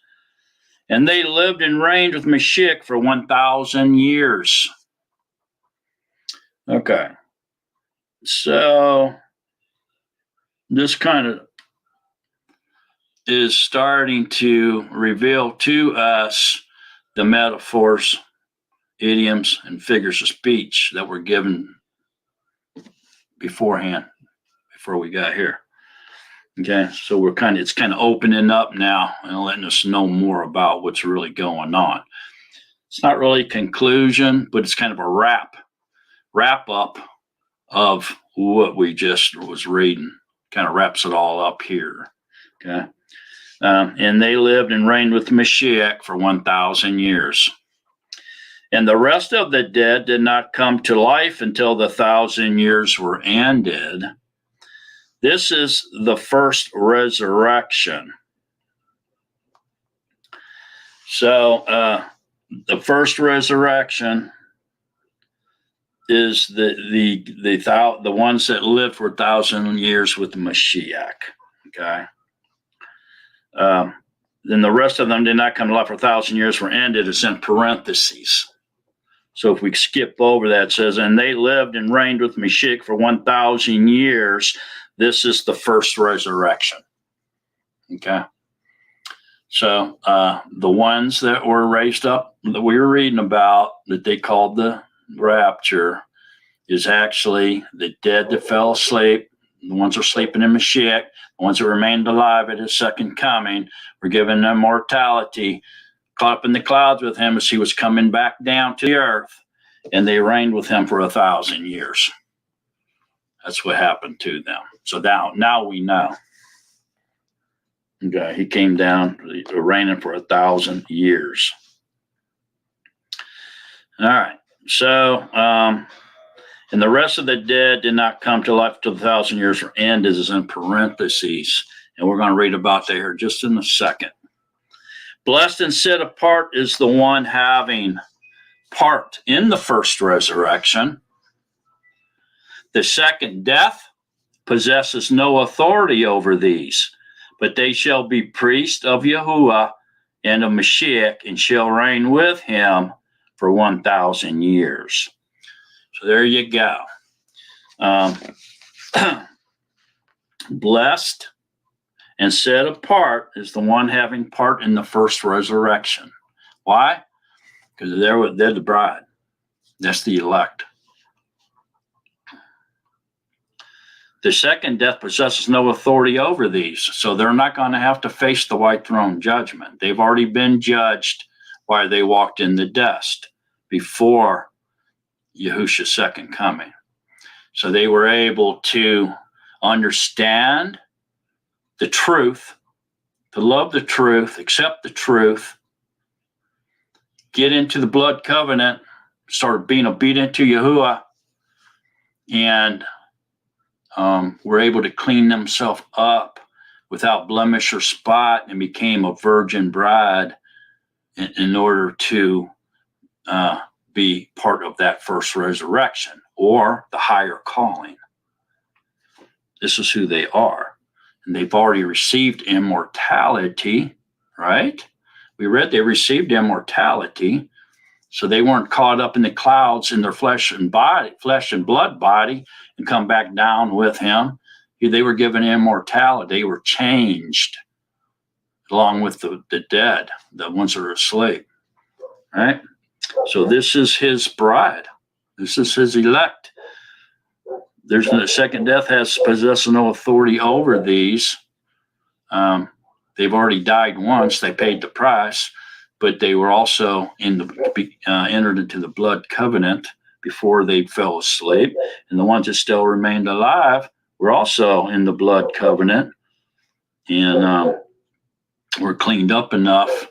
And they lived and reigned with Mashiach for 1,000 years. Okay. So this kind of is starting to reveal to us the metaphors, idioms, and figures of speech that were given beforehand, before we got here. Okay, so it's kind of opening up now and letting us know more about what's really going on. It's not really a conclusion, but it's kind of a wrap up of what we just was reading. Kind of wraps it all up here. Okay, and they lived and reigned with Mashiach for 1,000 years. And the rest of the dead did not come to life until the 1,000 years were ended. This is the first resurrection. So the first resurrection is the ones that lived for 1,000 years with the Mashiach. Okay. Then the rest of them did not come to life for 1,000 years were ended. It's in parentheses. So if we skip over that, it says, and they lived and reigned with Mashiach for 1,000 years. This is the first resurrection. Okay. So the ones that were raised up that we were reading about that they called the rapture is actually the dead that fell asleep. The ones who are sleeping in Mashiach, the ones that remained alive at his second coming, were given immortality, caught up in the clouds with him as he was coming back down to the earth, and they reigned with him for 1,000 years. That's what happened to them. So now we know. Okay, he came down, reigning for 1,000 years. All right. So, and the rest of the dead did not come to life till the 1,000 years were ended, is in parentheses. And we're going to read about that here just in a second. Blessed and set apart is the one having part in the first resurrection. The second death possesses no authority over these, but they shall be priests of Yahuwah and of Mashiach, and shall reign with him for 1,000 years. So there you go. Blessed and set apart is the one having part in the first resurrection. Why? Because they're the bride. That's the elect. The second death possesses no authority over these, so they're not going to have to face the white throne judgment. They've already been judged while they walked in the dust before Yahushua's second coming. So they were able to understand the truth, to love the truth, accept the truth, get into the blood covenant, start being obedient to Yahuwah, and were able to clean themselves up without blemish or spot, and became a virgin bride in order to be part of that first resurrection or the higher calling. This is who they are. And they've already received immortality, right? We read they received immortality. So they weren't caught up in the clouds in their flesh and blood body and come back down with him. They were given immortality. They were changed along with the dead, the ones that are asleep, right? So this is his bride. This is his elect. There's the second death has possessed no authority over these. They've already died once. They paid the price, but they were also entered into the blood covenant before they fell asleep. And the ones that still remained alive were also in the blood covenant and were cleaned up enough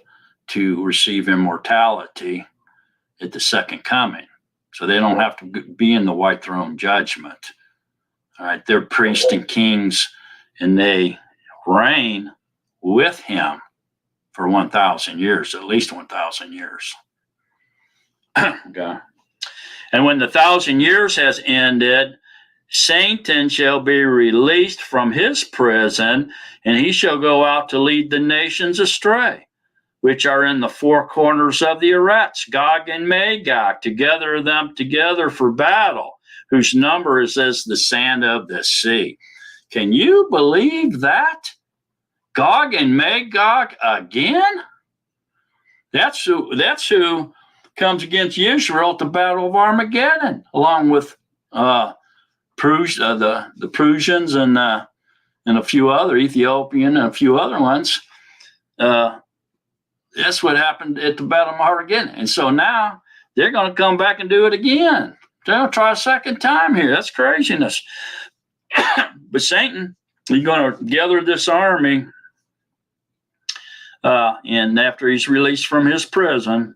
to receive immortality at the second coming. So they don't have to be in the white throne judgment. All right, they're priests and kings, and they reign with him for 1,000 years, at least 1,000 years. Okay. And when the 1,000 years has ended, Satan shall be released from his prison, and he shall go out to lead the nations astray, which are in the four corners of the Eretz, Gog and Magog, to gather them together for battle, whose number is as the sand of the sea. Can you believe that? Gog and Magog again? That's who comes against Israel at the Battle of Armageddon, along with the Prussians and a few other, Ethiopian and a few other ones. That's what happened at the Battle of Armageddon. And so now they're going to come back and do it again. They'll try a second time here. That's craziness. But Satan, he's going to gather this army, and after he's released from his prison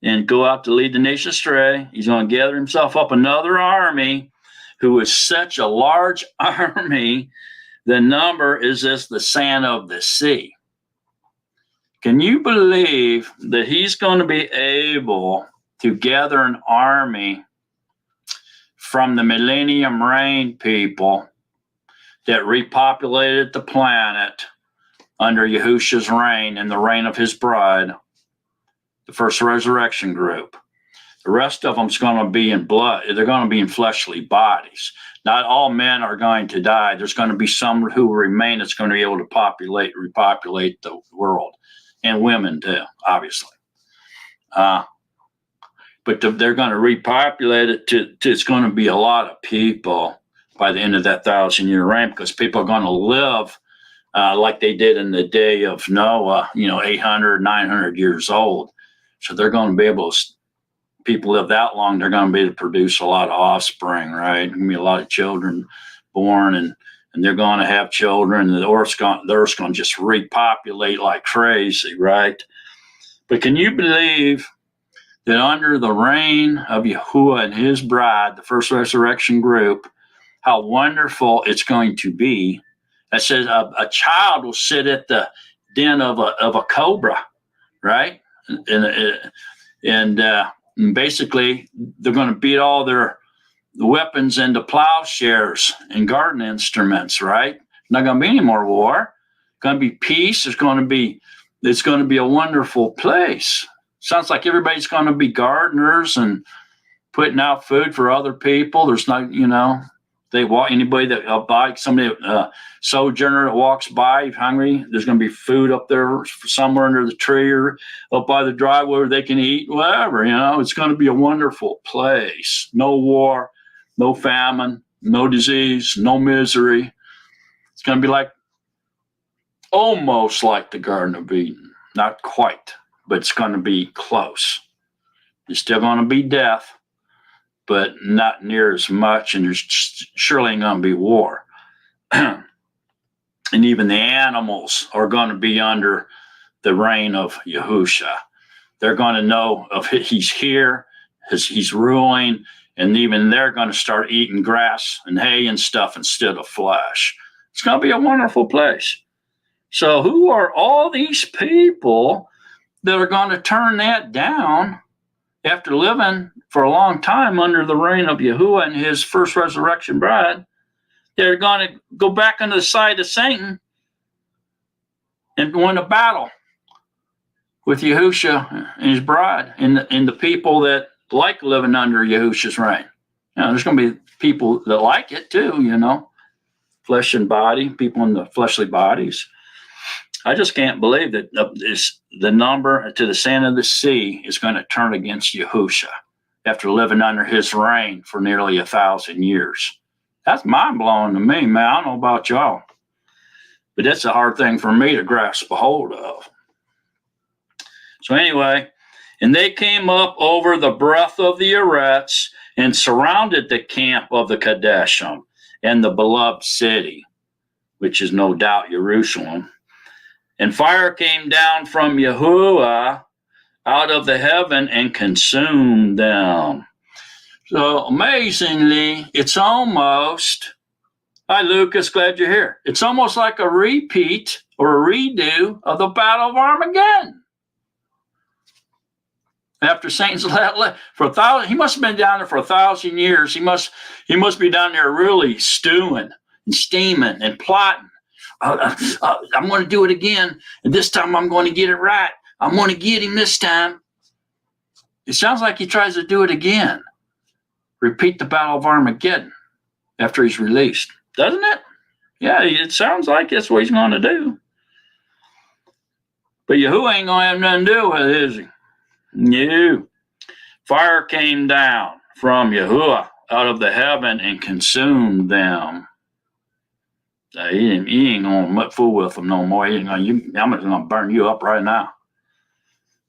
and go out to lead the nation astray, he's going to gather himself up another army who is such a large army, the number is as the sand of the sea. Can you believe that he's going to be able to gather an army from the millennium reign people that repopulated the planet under Yahushua's reign and the reign of his bride, the first resurrection group? The rest of them's going to be in blood. They're going to be in fleshly bodies. Not all men are going to die. There's going to be some who remain that's going to be able to repopulate the world. And women too, obviously. But they're going to repopulate it to it's going to be a lot of people by the end of that 1,000-year reign, because people are going to live like they did in the day of Noah, 800, 900 years old. So they're going to be able to, people live that long, they're going to be able to produce a lot of offspring, right? There's going to be a lot of children born, and they're going to have children, and the earth's going to just repopulate like crazy, right? But can you believe that under the reign of Yahuwah and his bride, the first resurrection group, how wonderful it's going to be? That says a child will sit at the den of a cobra, right? And basically, they're going to beat all their weapons into plowshares and garden instruments, right? Not going to be any more war. Going to be peace. It's going to be a wonderful place. Sounds like everybody's going to be gardeners and putting out food for other people. There's not, they walk, anybody that buy, somebody, sojourner that walks by, hungry, there's going to be food up there somewhere under the tree or up by the driveway where they can eat, whatever, it's going to be a wonderful place. No war, no famine, no disease, no misery. It's going to be almost like the Garden of Eden. Not quite, but it's going to be close. There's still going to be death, but not near as much, and there's surely going to be war. And even the animals are going to be under the reign of Yahusha. They're going to know of he's here, he's ruling, and even they're going to start eating grass and hay and stuff instead of flesh. It's going to be a wonderful place. So who are all these people that are going to turn that down after living for a long time under the reign of Yahuwah and his first resurrection bride? They're going to go back on the side of Satan and win a battle with Yahusha and his bride and the people that like living under Yahusha's reign. There's going to be people that like it too, flesh and body, people in the fleshly bodies. I just can't believe that the number to the sand of the sea is going to turn against Yahusha after living under his reign for nearly 1,000 years. That's mind-blowing to me, man. I don't know about y'all, but that's a hard thing for me to grasp a hold of. So anyway, and they came up over the breadth of the Eretz and surrounded the camp of the Kadeshim and the beloved city, which is no doubt Jerusalem. And fire came down from Yahuwah out of the heaven and consumed them. So amazingly, it's almost, hi Lucas, glad you're here. It's almost like a repeat or a redo of the Battle of Armageddon. After Satan's left for 1,000, he must have been down there for 1,000 years. He must be down there really stewing and steaming and plotting. I'm going to do it again, and this time I'm going to get it right. I'm going to get him this time. It sounds like he tries to do it again. Repeat the Battle of Armageddon after he's released, doesn't it? Yeah, it sounds like that's what he's going to do. But Yahuwah ain't going to have nothing to do with it, is he? No. Fire came down from Yahuwah out of the heaven and consumed them. He ain't going to fool with them no more. I'm just going to burn you up right now.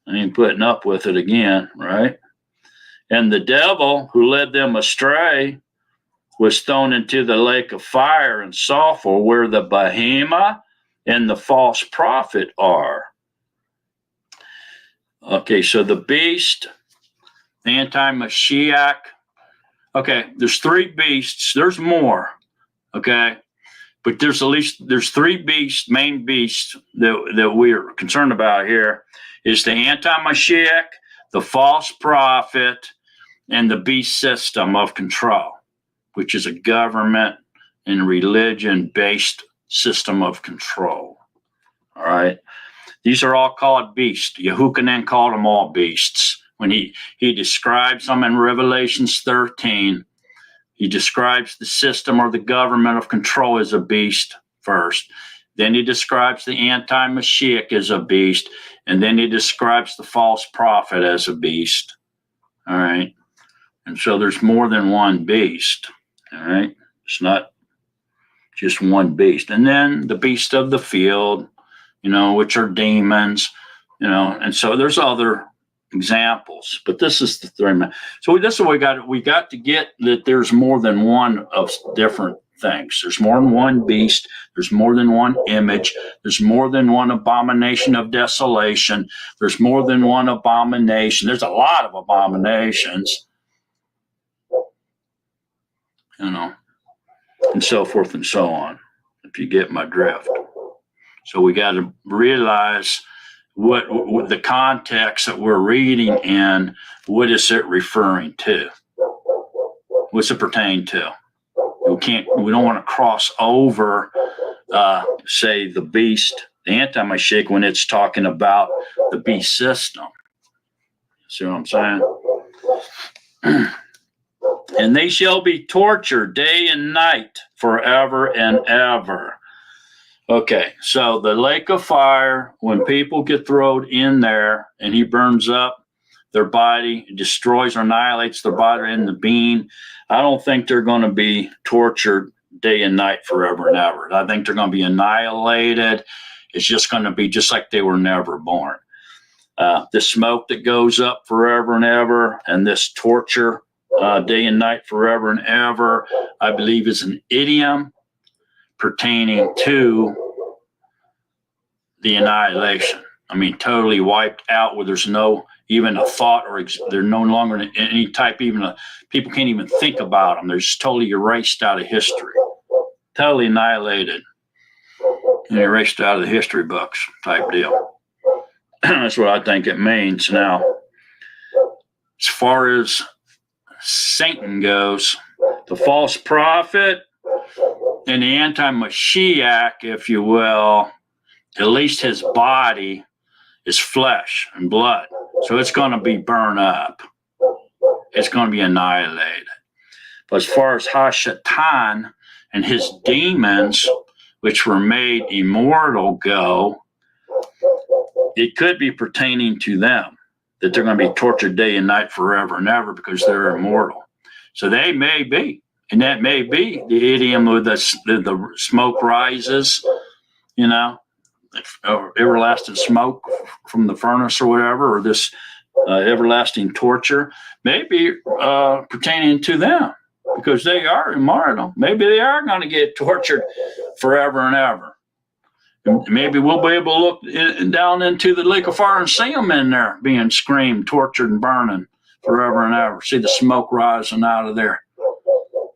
I ain't putting up with it again, right? And the devil who led them astray was thrown into the lake of fire and sulfur where the behemoth and the false prophet are. Okay, so the beast, the anti-Mashiach. Okay, there's 3 beasts. There's more, okay? But there's there's 3 beasts, main beasts that we're concerned about here. Is the anti-Mashiach, the false prophet, and the beast system of control, which is a government and religion-based system of control. All right? These are all called beasts. Yehukanan called them all beasts. When he describes them in Revelations 13, he describes the system or the government of control as a beast first. Then he describes the anti-Mashiach as a beast. And then he describes the false prophet as a beast. All right. And so there's more than one beast. All right. It's not just one beast. And then the beast of the field, which are demons, and so there's other examples, but this is the 3. So this is what we got to get that there's more than one of different things. There's more than one beast. There's more than one image. There's more than one abomination of desolation. There's more than one abomination. There's a lot of abominations, and so forth and so on, if you get my drift. So we got to realize what the context that we're reading in, what is it referring to? What's it pertain to? We don't want to cross over, say, the beast, the anti-Mashiach, when it's talking about the beast system. See what I'm saying? And they shall be tortured day and night forever and ever. Okay, so the lake of fire, when people get thrown in there and he burns up their body, destroys or annihilates their body in the beam, I don't think they're going to be tortured day and night forever and ever. I think they're going to be annihilated. It's just going to be just like they were never born. The smoke that goes up forever and ever, and this torture day and night forever and ever, I believe is an idiom pertaining to the annihilation. I mean, totally wiped out, where there's no even a thought, or they're no longer any type, people can't even think about them. They're just totally erased out of history, totally annihilated and erased out of the history books type deal. That's what I think it means. Now, as far as Satan goes, the false prophet and the anti-Mashiach, if you will, at least his body is flesh and blood. So it's going to be burned up. It's going to be annihilated. But as far as Hashatan and his demons, which were made immortal, go, it could be pertaining to them, that they're going to be tortured day and night forever and ever because they're immortal. So they may be, and that may be the idiom with the smoke rises, everlasting smoke from the furnace or whatever, or this everlasting torture, may be pertaining to them because they are immortal. Maybe they are going to get tortured forever and ever. Maybe we'll be able to look down into the lake of fire and see them in there being screamed, tortured, and burning forever and ever. See the smoke rising out of there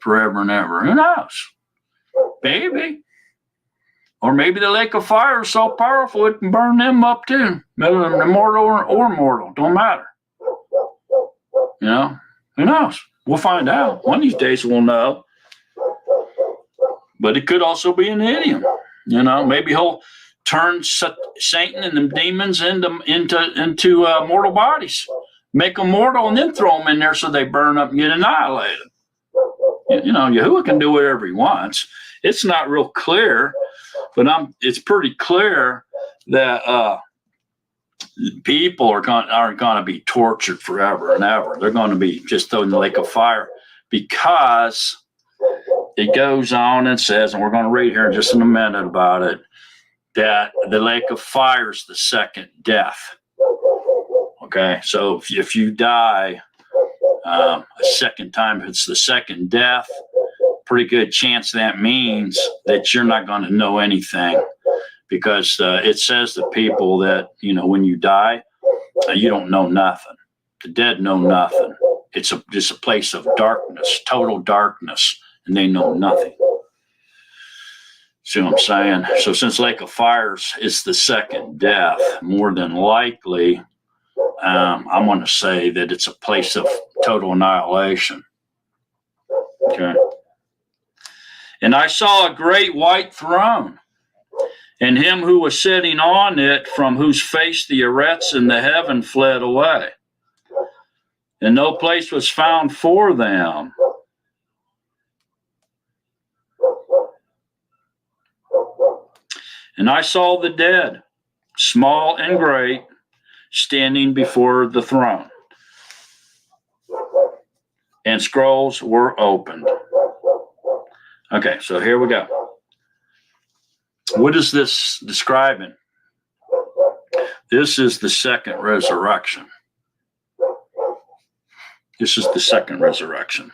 forever and ever. Who knows? Maybe. Or maybe the lake of fire is so powerful it can burn them up too. Immortal or mortal. Don't matter. You know? Who knows? We'll find out. One of these days we'll know. But it could also be an idiom. You know, maybe he'll turn Satan and the demons into mortal bodies. Make them mortal and then throw them in there so they burn up and get annihilated. You know, Yahuwah can do whatever he wants. It's not real clear, but it's pretty clear that people aren't going to be tortured forever and ever. They're going to be just thrown in the lake of fire, because it goes on and says, and we're going to read here in just in a minute about it, that the lake of fire is the second death. Okay, so if you die a second time, if it's the second death, pretty good chance that means that you're not going to know anything, because it says to people that, you know, when you die, you don't know nothing. The dead know nothing. It's just a place of darkness, total darkness, and they know nothing. See what I'm saying? So since lake of fires is the second death, more than likely, I'm going to say that it's a place of total annihilation. Okay. And I saw a great white throne, and him who was sitting on it, from whose face the arets in the heaven fled away, and no place was found for them. And I saw the dead, small and great, standing before the throne, and scrolls were opened. Okay, so here we go. What is this describing? This is the second resurrection. This is the second resurrection.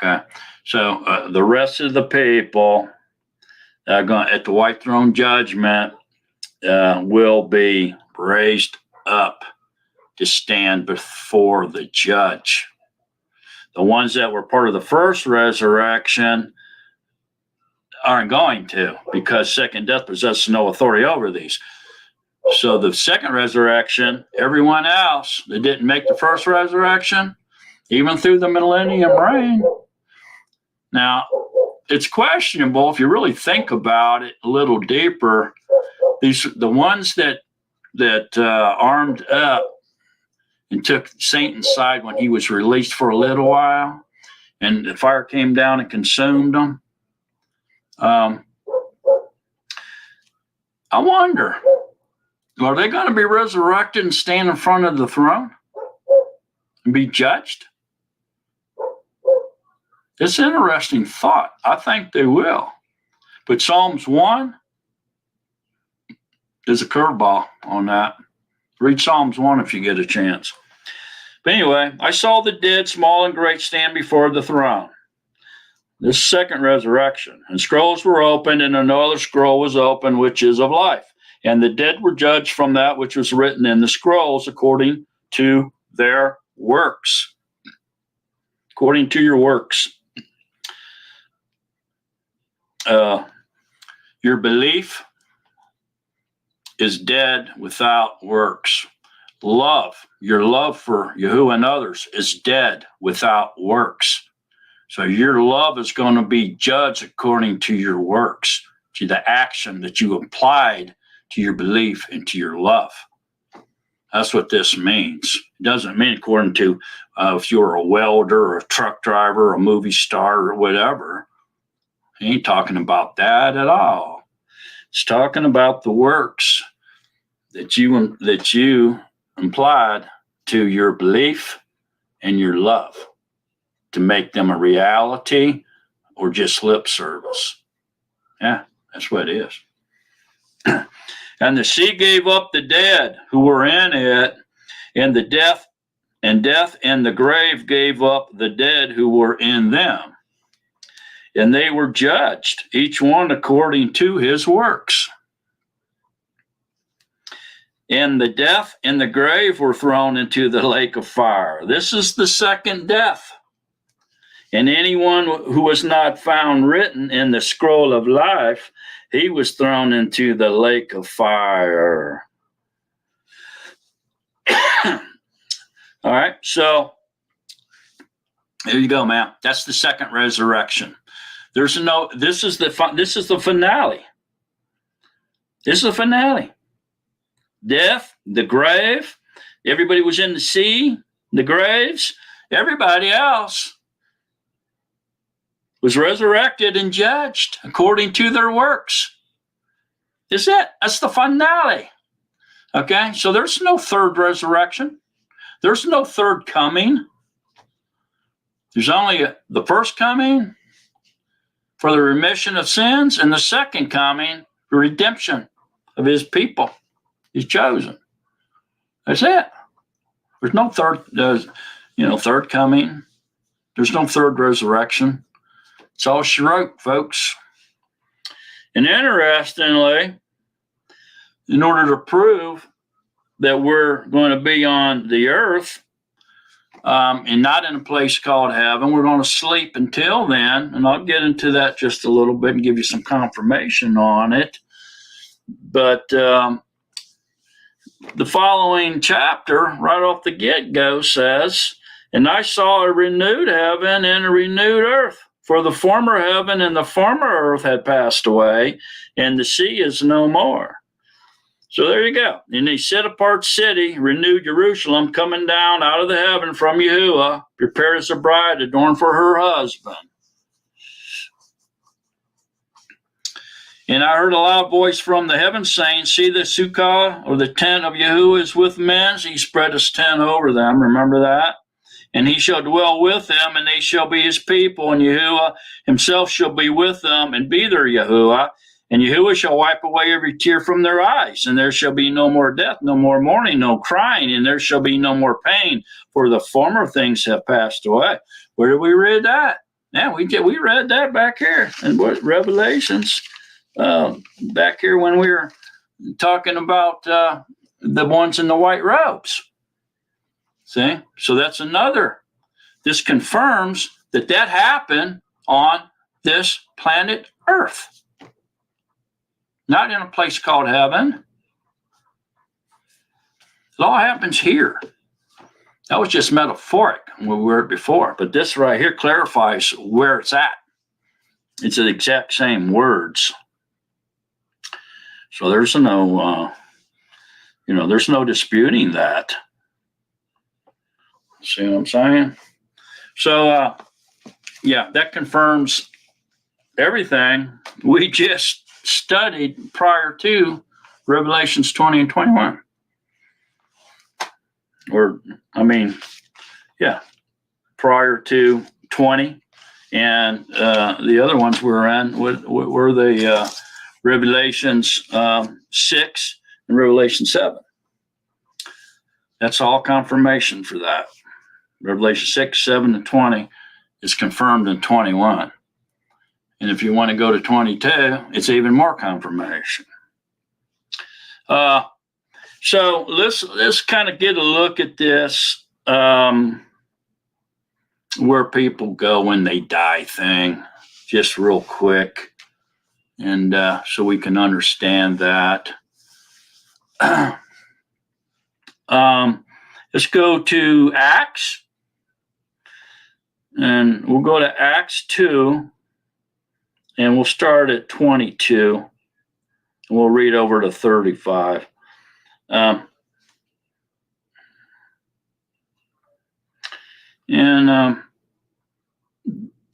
Okay, so the rest of the people at the white throne judgment will be raised up to stand before the judge. The ones that were part of the first resurrection aren't going to, because second death possesses no authority over these. So the second resurrection, everyone else that didn't make the first resurrection, even through the millennium reign. Now, it's questionable if you really think about it a little deeper. The ones that armed up and took Satan's side when he was released for a little while, and the fire came down and consumed them. I wonder, are they going to be resurrected and stand in front of the throne and be judged? It's an interesting thought. I think they will. But Psalms 1 is a curveball on that. Read Psalms 1 if you get a chance. But anyway, I saw the dead, small and great, stand before the throne. This second resurrection. And scrolls were opened, and another scroll was opened, which is of life. And the dead were judged from that which was written in the scrolls according to their works. According to your works. Your belief is dead without works. Your love for Yahuwah and others is dead without works. So your love is going to be judged according to your works, to the action that you applied to your belief and to your love. That's what this means. It doesn't mean according to if you're a welder or a truck driver or a movie star or whatever. He ain't talking about that at all. It's talking about the works that you implied to your belief and your love to make them a reality or just lip service. Yeah, that's what it is. And the sea gave up the dead who were in it, and death and the grave gave up the dead who were in them. And they were judged, each one according to his works. And the death and the grave were thrown into the lake of fire. This is the second death. And anyone who was not found written in the scroll of life, he was thrown into the lake of fire. All right, so here you go, man. That's the second resurrection. This is the finale. This is the finale. Death, the grave, everybody was in the sea, the graves, everybody else was resurrected and judged according to their works. Is it? That's the finale. Okay, so there's no third resurrection. There's no third coming. There's only the first coming for the remission of sins and the second coming for redemption of his people, his chosen. That's it. There's no third coming. There's no third resurrection. It's all she wrote, folks. And interestingly, in order to prove that we're going to be on the earth and not in a place called heaven, we're going to sleep until then. And I'll get into that just a little bit and give you some confirmation on it. But the following chapter, right off the get-go, says, "And I saw a renewed heaven and a renewed earth. For the former heaven and the former earth had passed away, and the sea is no more." So there you go. In a set-apart city, renewed Jerusalem, coming down out of the heaven from Yahuwah, prepared as a bride adorned for her husband. And I heard a loud voice from the heaven saying, "See, the sukkah, or the tent of Yahuwah, is with men. He spread his tent over them." Remember that? "And he shall dwell with them, and they shall be his people, and Yahuwah himself shall be with them, and be their Yahuwah. And Yahuwah shall wipe away every tear from their eyes, and there shall be no more death, no more mourning, no crying, and there shall be no more pain, for the former things have passed away." Where did we read that? Yeah, we read that back here in Revelations, back here when we were talking about the ones in the white robes. See? So that's another. This confirms that happened on this planet Earth. Not in a place called heaven. It all happens here. That was just metaphoric when we were before. But this right here clarifies where it's at. It's the exact same words. So there's no disputing that. See what I'm saying? So, that confirms everything we just studied prior to Revelations 20 and 21. Prior to 20. And the other ones we were in were the Revelations 6 and Revelation 7. That's all confirmation for that. Revelation 6, 7, and 20 is confirmed in 21. And if you want to go to 22, it's even more confirmation. So let's kind of get a look at this, where people go when they die thing, just real quick. And so we can understand that. Let's go to Acts. And we'll go to Acts 2. And we'll start at 22. And we'll read over to 35.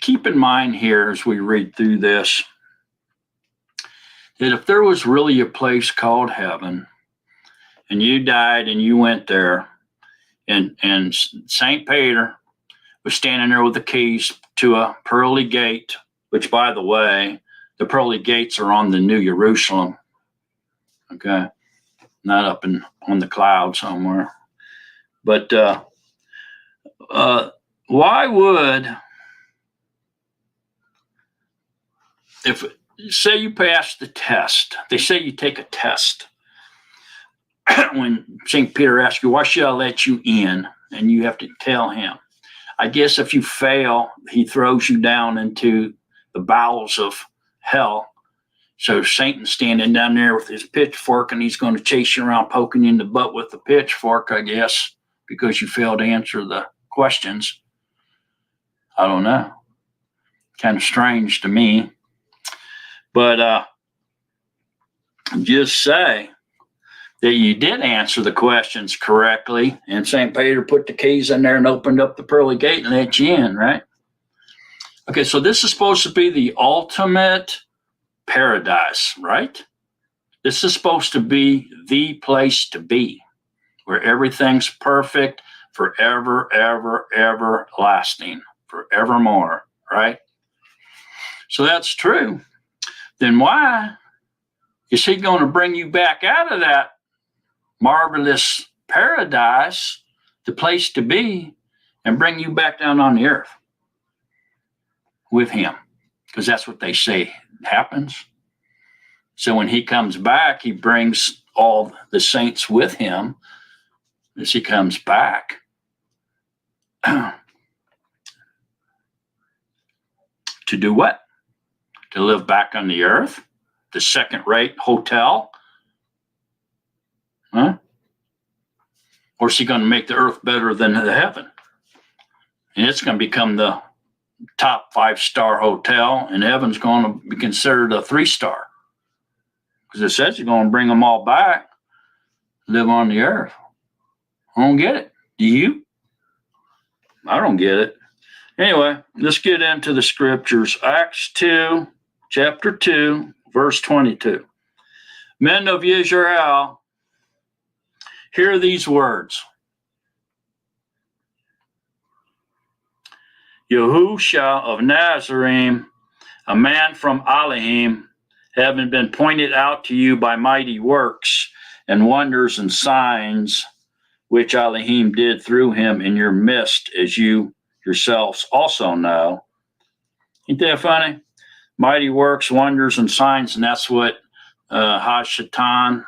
Keep in mind here as we read through this that if there was really a place called heaven and you died and you went there and St. Peter was standing there with the keys to a pearly gate, which, by the way, the pearly gates are on the New Jerusalem, okay? Not up on the cloud somewhere. But why would, if say you pass the test, they say you take a test. when St. Peter asks you, why should I let you in? And you have to tell him. I guess if you fail, he throws you down into the bowels of hell. So Satan's standing down there with his pitchfork, and he's going to chase you around, poking you in the butt with the pitchfork, I guess, because you failed to answer the questions. I don't know. Kind of strange to me. But just say that you did answer the questions correctly, and St. Peter put the keys in there and opened up the pearly gate and let you in, right? Okay, so this is supposed to be the ultimate paradise, right? This is supposed to be the place to be, where everything's perfect, forever, ever, everlasting, forevermore, right? So that's true. Then why is he going to bring you back out of that marvelous paradise, the place to be, and bring you back down on the earth with him? Because that's what they say happens. So when he comes back, he brings all the saints with him as he comes back. To do what? To live back on the earth? The second-rate hotel? Huh? Or is he going to make the earth better than the heaven? And it's going to become the top 5-star hotel, and heaven's going to be considered a 3-star. Because it says he's going to bring them all back, live on the earth. I don't get it. Do you? I don't get it. Anyway, let's get into the scriptures. Acts 2, chapter 2, verse 22. Men of Israel, hear these words. Yahusha of Nazareth, a man from Elohim, having been pointed out to you by mighty works and wonders and signs, which Elohim did through him in your midst, as you yourselves also know. Ain't that funny? Mighty works, wonders, and signs, and that's what Hashatan,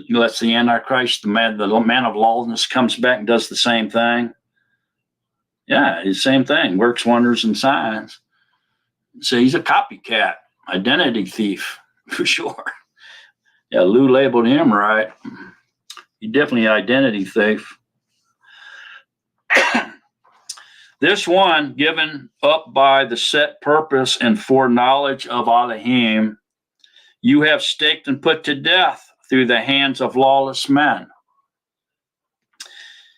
that's the Antichrist, the man of lawlessness, comes back and does the same thing. Yeah, the same thing, works, wonders, and signs. So he's a copycat, identity thief, for sure. Yeah, Lou labeled him right. He's definitely an identity thief. This one, given up by the set purpose and foreknowledge of Elohim, you have staked and put to death through the hands of lawless men.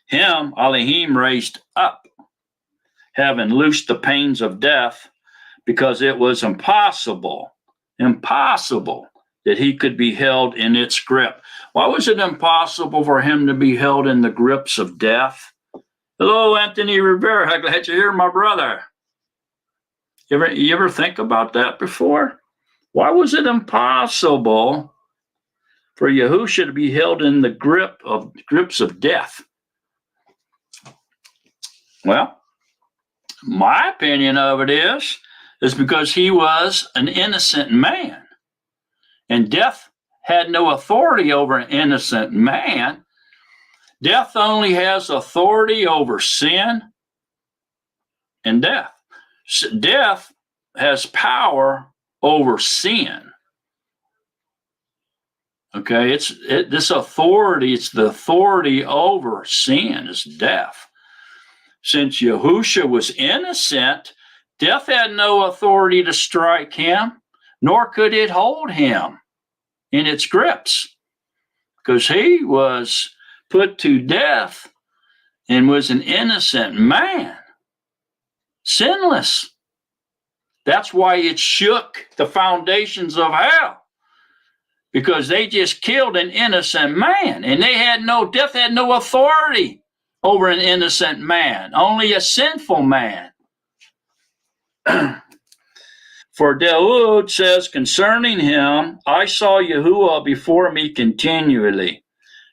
Him Elohim raised up, having loosed the pains of death, because it was impossible that he could be held in its grip. Why was it impossible for him to be held in the grips of death? Hello, Anthony Rivera. Glad you're here, my brother. You ever think about that before? Why was it impossible for Yahusha to be held in the grips of death? Well, my opinion of it is because he was an innocent man, and death had no authority over an innocent man. Death only has authority over sin and death. Death has power over sin. Okay, this authority, it's the authority over sin is death. Since Yahusha was innocent, death had no authority to strike him, nor could it hold him in its grips, because he was put to death and was an innocent man, sinless. That's why it shook the foundations of hell, because they just killed an innocent man, and death had no authority over an innocent man, only a sinful man. For Daud says concerning him, I saw Yahuwah before me continually,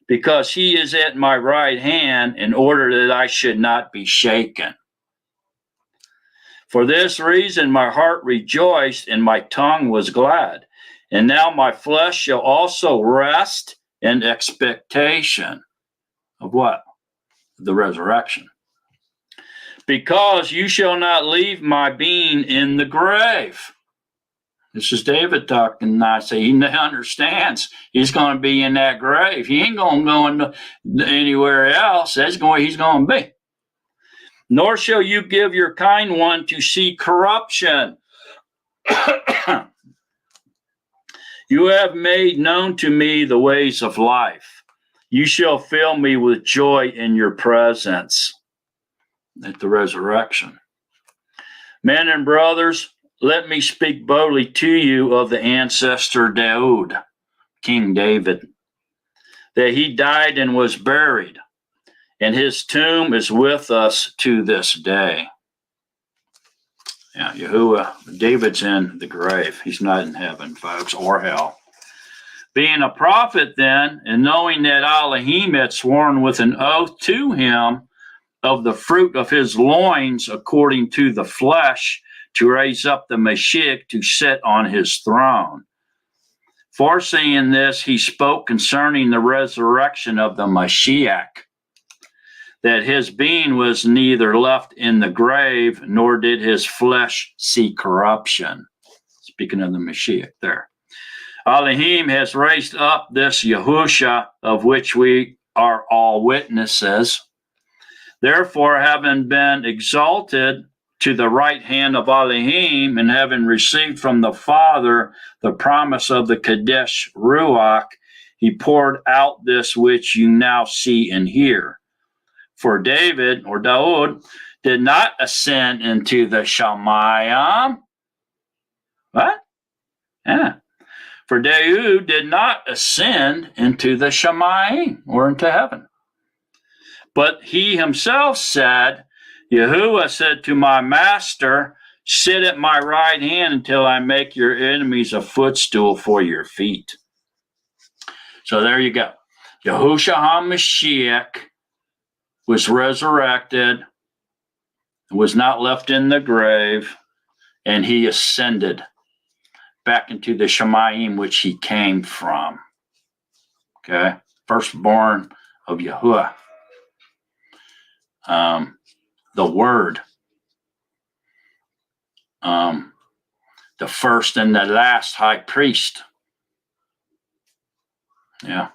because he is at my right hand, in order that I should not be shaken. For this reason my heart rejoiced, and my tongue was glad. And now my flesh shall also rest in expectation of what? The resurrection. Because you shall not leave my being in the grave. This is David talking, and I say he understands he's going to be in that grave. He ain't going to go into anywhere else. That's he's going to be. Nor shall you give your kind one to see corruption. You have made known to me the ways of life. You shall fill me with joy in your presence at the resurrection. Men and brothers, let me speak boldly to you of the ancestor Daud, King David, that he died and was buried, and his tomb is with us to this day. Yeah, Yahuwah, David's in the grave. He's not in heaven, folks, or hell. Being a prophet then, and knowing that Elohim had sworn with an oath to him of the fruit of his loins according to the flesh, to raise up the Mashiach to sit on his throne. Foreseeing this, he spoke concerning the resurrection of the Mashiach, that his being was neither left in the grave, nor did his flesh see corruption. Speaking of the Mashiach there. Elohim has raised up this Yahusha, of which we are all witnesses. Therefore, having been exalted to the right hand of Elohim, and having received from the Father the promise of the Kadesh Ruach, he poured out this which you now see and hear. For David, or Daud, did not ascend into the Shamayim. What? Yeah. For Daud did not ascend into the Shamayim, or into heaven. But he himself said, Yahuwah said to my master, sit at my right hand until I make your enemies a footstool for your feet. So there you go. Yahushua HaMashiach was resurrected, was not left in the grave, and he ascended back into the Shamayim, which he came from. Okay? Firstborn of Yahuwah. The Word. The first and the last high priest. Yeah.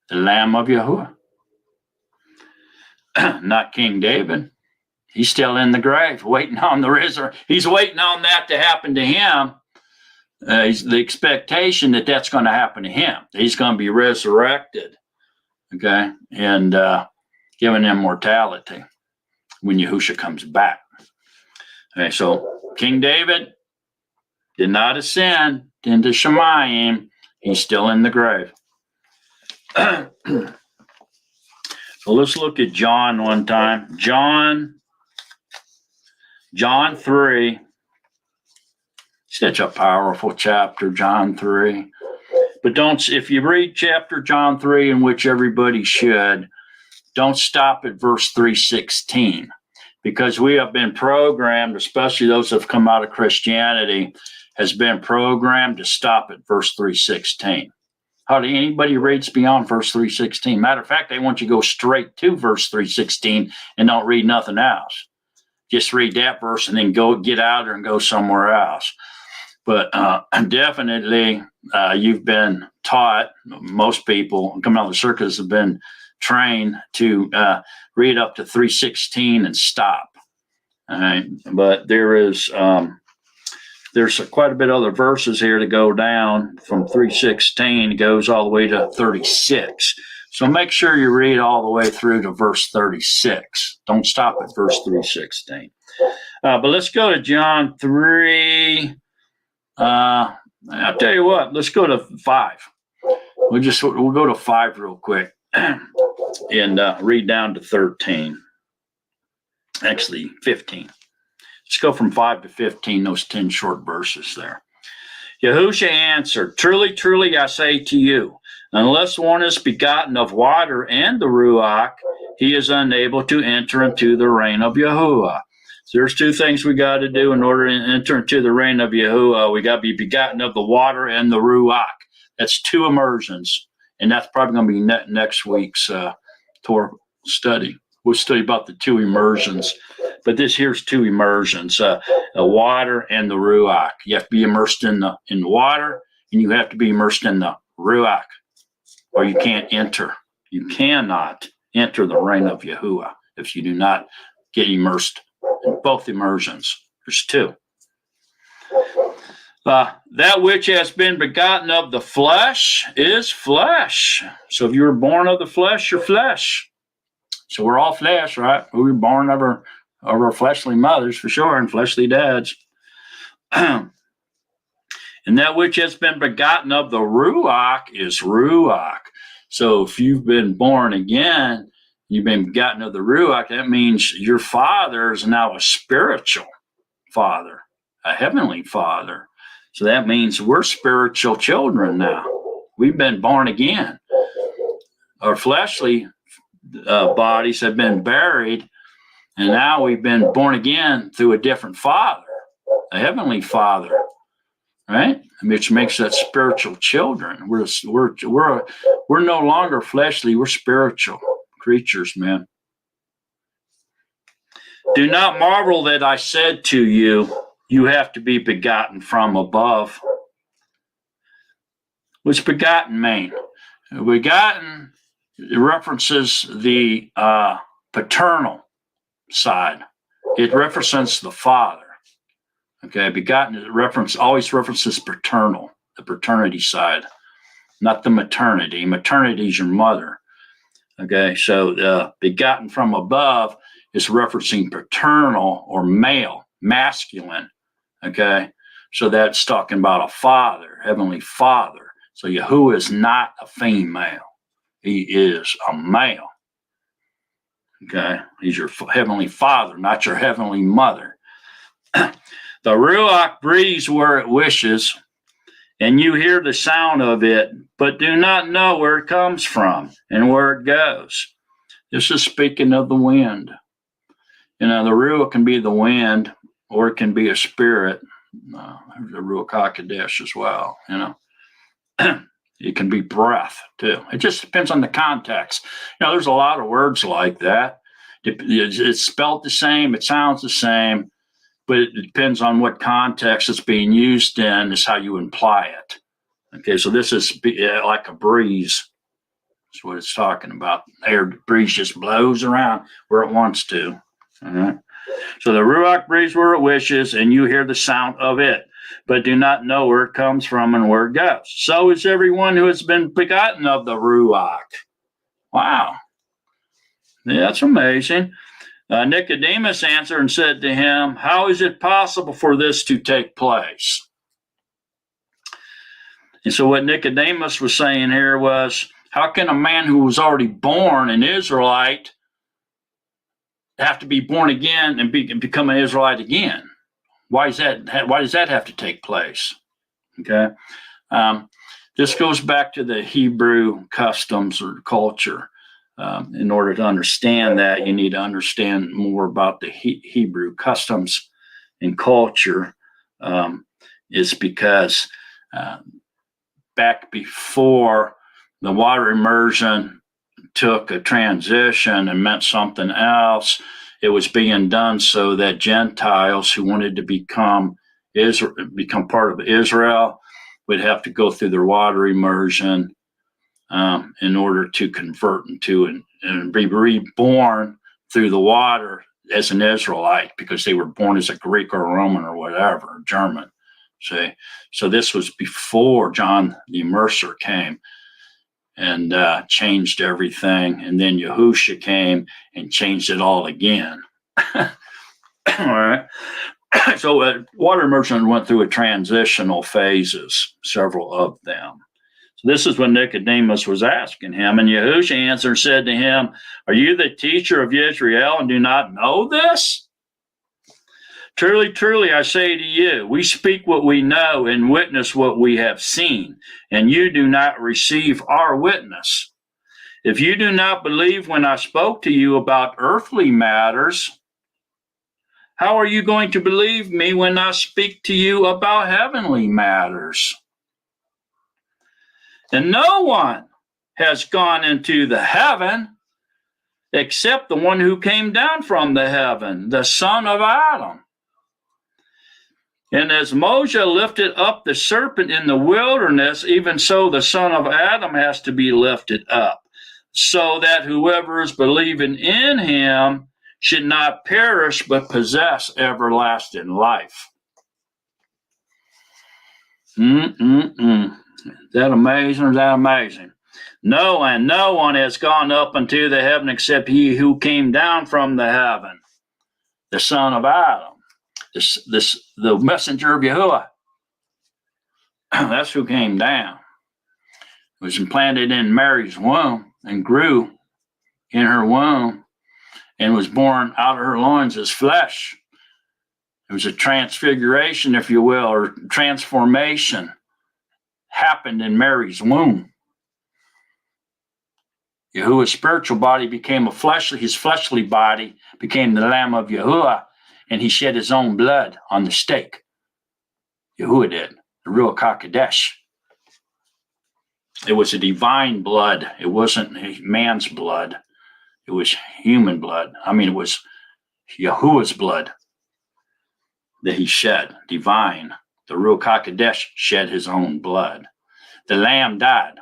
The Lamb of Yahuwah. Not King David. He's still in the grave, waiting on the resurrection. He's waiting on that to happen to him. He's the expectation that that's going to happen to him. He's going to be resurrected, okay, and given immortality when Yahushua comes back. Okay, so King David did not ascend into Shamayim. He's still in the grave. So let's look at John one time. John 3. Such a powerful chapter, John 3. But if you read chapter John 3, in which everybody should, don't stop at verse 3:16, because we have been programmed, especially those that have come out of Christianity, has been programmed to stop at verse 3:16. Hardly anybody reads beyond verse 3:16. Matter of fact, they want you to go straight to verse 3:16 and don't read nothing else. Just read that verse and then get out there and go somewhere else. But definitely, you've been taught, most people coming out of the circus have been trained to read up to 3:16 and stop. All right? But there's quite a bit of other verses here to go down from 3:16. It goes all the way to 36. So make sure you read all the way through to verse 36. Don't stop at verse 3:16. But let's go to John 3. I'll tell you what, let's go to 5. We'll go to 5 real quick and read down to 13. Actually, 15. Let's go from 5 to 15, those 10 short verses there. Yahushua answered, truly, truly, I say to you, unless one is begotten of water and the Ruach, he is unable to enter into the reign of Yahuwah. So there's 2 things we got to do in order to enter into the reign of Yahuwah. We got to be begotten of the water and the Ruach. That's 2 immersions. And that's probably going to be next week's Torah study. We'll study about the two immersions. But this here's two immersions, the water and the Ruach. You have to be immersed in the water, and you have to be immersed in the Ruach, or you can't enter. You cannot enter the reign of Yahuwah if you do not get immersed in both immersions. There's two. That which has been begotten of the flesh is flesh. So if you were born of the flesh, you're flesh. So we're all flesh, right? We were born of our fleshly mothers for sure, and fleshly dads. And that which has been begotten of the Ruach is Ruach. So if you've been born again, you've been begotten of the Ruach, that means your father is now a spiritual father, a heavenly father. So that means we're spiritual children now. We've been born again. Our fleshly bodies have been buried, and now we've been born again through a different father, a heavenly father, right? Which makes us spiritual children. We're no longer fleshly. We're spiritual creatures, man. Do not marvel that I said to you, you have to be begotten from above. What's begotten mean? Begotten references the paternal side. It represents the father. Okay, begotten always references paternal, the paternity side, not the maternity. Maternity is your mother. Okay, so begotten from above is referencing paternal or male, masculine. Okay, so that's talking about a father, heavenly father. So Yahuwah is not a female. He is a male. Okay, he's your heavenly father, not your heavenly mother. The Ruach breathes where it wishes, and you hear the sound of it, but do not know where it comes from and where it goes. This is speaking of the wind. You know, the Ruach can be the wind, or it can be a spirit. There's a Ruach HaKodesh as well, you know. It can be breath, too. It just depends on the context. You know, there's a lot of words like that. It's spelled the same. It sounds the same. But it depends on what context it's being used in is how you imply it. Okay, so this is like a breeze. That's what it's talking about. Breeze just blows around where it wants to. All right. So the Ruach breathes where it wishes, and you hear the sound of it, but do not know where it comes from and where it goes. So is everyone who has been begotten of the Ruach. Wow. Yeah, that's amazing. Nicodemus answered and said to him, how is it possible for this to take place? And so what Nicodemus was saying here was, how can a man who was already born an Israelite have to be born again and become an Israelite again? Why does that have to take place? Okay. This goes back to the Hebrew customs or culture. In order to understand that, you need to understand more about the Hebrew customs and culture. Is because back before the water immersion took a transition and meant something else, it was being done so that Gentiles who wanted to become part of Israel would have to go through their water immersion in order to convert into and be reborn through the water as an Israelite, because they were born as a Greek or a Roman or whatever, German. See, so this was before John the Immerser came and changed everything, and then Yahusha came and changed it all again. All right. So water immersion went through a transitional phases, several of them. So this is what Nicodemus was asking him. And Yahusha answered and said to him, are you the teacher of Israel and do not know this? Truly, truly, I say to you, we speak what we know and witness what we have seen, and you do not receive our witness. If you do not believe when I spoke to you about earthly matters, how are you going to believe me when I speak to you about heavenly matters? And no one has gone into the heaven, except the one who came down from the heaven, the son of Adam. And as Moses lifted up the serpent in the wilderness, even so the son of Adam has to be lifted up, so that whoever is believing in him should not perish, but possess everlasting life. Is that amazing or is that amazing? No, and no one has gone up into the heaven except he who came down from the heaven, the son of Adam, the messenger of Yahuwah. That's who came down. It was implanted in Mary's womb and grew in her womb and was born out of her loins as flesh. It was a transfiguration, if you will, or transformation happened in Mary's womb. Yahuwah's spiritual body became his fleshly body became the Lamb of Yahuwah, and he shed his own blood on the stake. Yahuwah did, the Ruach HaKodesh. It was a divine blood. It wasn't man's blood. It was human blood. It was Yahuwah's blood that he shed, divine. The Ruach HaKodesh shed his own blood. The Lamb died.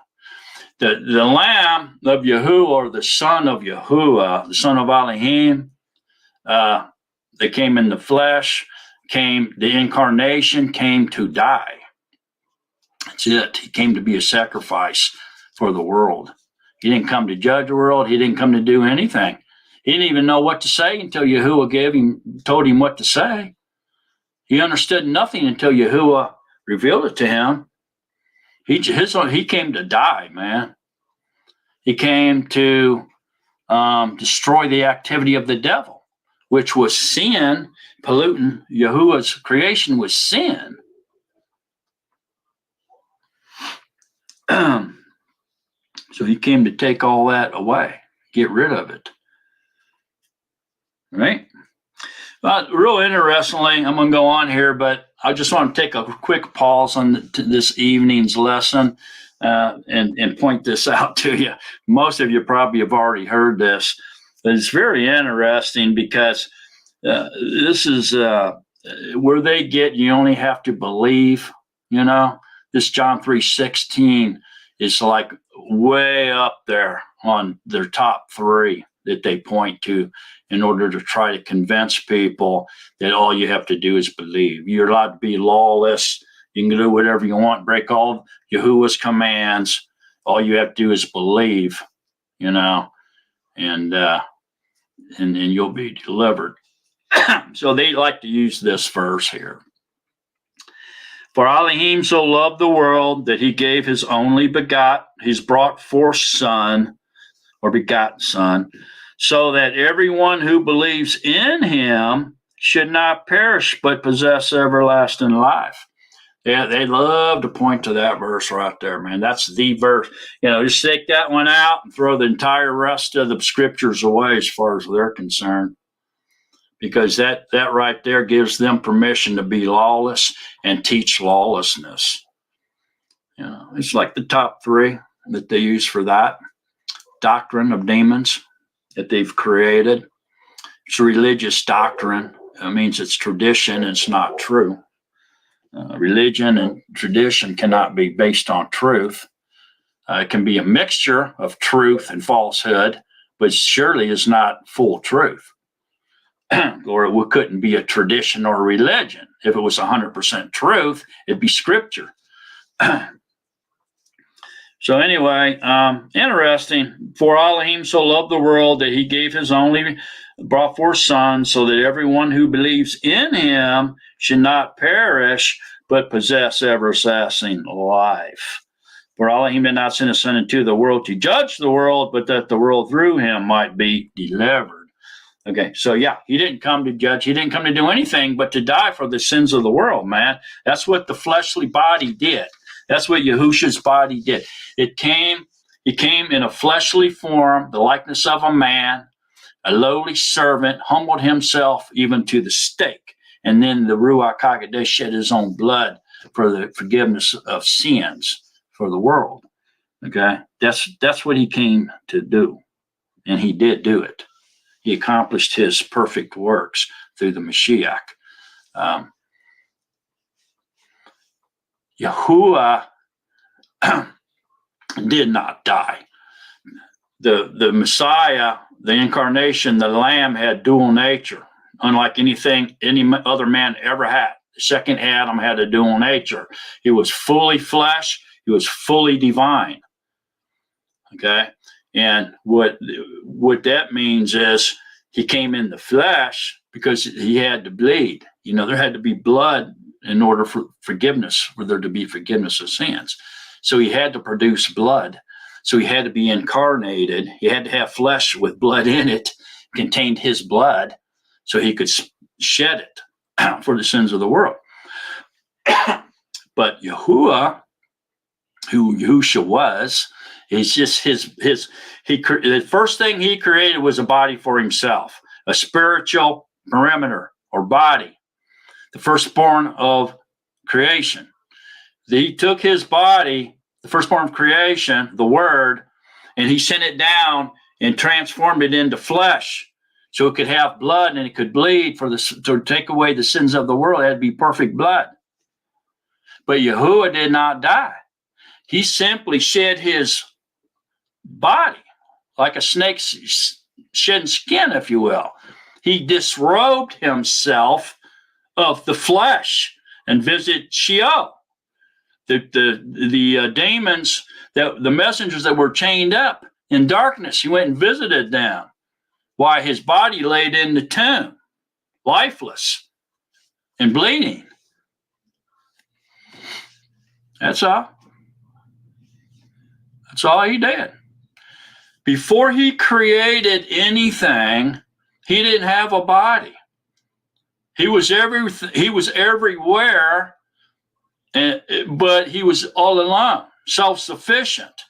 The Lamb of Yahuwah, or the Son of Yahuwah, the Son of Elohim, that came in the flesh, the incarnation came to die. That's it. He came to be a sacrifice for the world. He didn't come to judge the world. He didn't come to do anything. He didn't even know what to say until Yahuwah told him what to say. He understood nothing until Yahuwah revealed it to him. He came to die, man. He came to destroy the activity of the devil, which was sin. Polluting Yahuwah's creation was sin. So he came to take all that away, get rid of it. Right? But real interestingly, I'm going to go on here, but I just want to take a quick pause on this evening's lesson and point this out to you. Most of you probably have already heard this, but it's very interesting because this is where they get you only have to believe, This John 3:16 is like way up there on their top three that they point to in order to try to convince people that all you have to do is believe. You're allowed to be lawless. You can do whatever you want, break all Yahuwah's commands. All you have to do is believe, and you'll be delivered. So they like to use this verse here. For Elohim so loved the world that he gave his only his brought forth son, or begotten son, so that everyone who believes in him should not perish, but possess everlasting life. Yeah, they love to point to that verse right there, man. That's the verse. Just take that one out and throw the entire rest of the scriptures away as far as they're concerned. Because that right there gives them permission to be lawless and teach lawlessness. It's like the top three that they use for that. Doctrine of demons that they've created. It's a religious doctrine. It means it's tradition. It's not true. Religion and tradition cannot be based on truth. It can be a mixture of truth and falsehood, but surely is not full truth. Or it couldn't be a tradition or a religion. If it was 100% truth, it'd be scripture. So anyway, interesting. For Elohim so loved the world that he gave his only brought forth son, so that everyone who believes in him should not perish, but possess everlasting life. For Elohim did not send his son into the world to judge the world, but that the world through him might be delivered. Okay, so yeah, he didn't come to judge. He didn't come to do anything but to die for the sins of the world, man. That's what the fleshly body did. That's what Yahushua's body did. He came in a fleshly form, the likeness of a man, a lowly servant, humbled himself even to the stake. And then the Ruach HaKodesh shed his own blood for the forgiveness of sins for the world. Okay, that's what he came to do, and he did do it. He accomplished his perfect works through the Mashiach. Yahuwah did not die. The Messiah, the incarnation, the Lamb had dual nature, unlike anything any other man ever had. The second Adam had a dual nature. He was fully flesh. He was fully divine. Okay, and what that means is he came in the flesh because he had to bleed. You know, there had to be blood in order for forgiveness, for there to be forgiveness of sins. So he had to produce blood. So he had to be incarnated. He had to have flesh with blood in it, contained his blood, so he could shed it for the sins of the world. But Yahuwah, who Yahusha was, is just the first thing he created was a body for himself, a spiritual perimeter or body, the firstborn of creation. He took his body, the firstborn of creation, the word, and he sent it down and transformed it into flesh so it could have blood and it could bleed to take away the sins of the world. It had to be perfect blood. But Yahuwah did not die. He simply shed his body like a snake shedding skin, if you will. He disrobed himself of the flesh and visited Sheol. The demons, the messengers that were chained up in darkness, he went and visited them while his body laid in the tomb, lifeless and bleeding. That's all. That's all he did. Before he created anything, he didn't have a body. He was everywhere. But he was all alone, self-sufficient.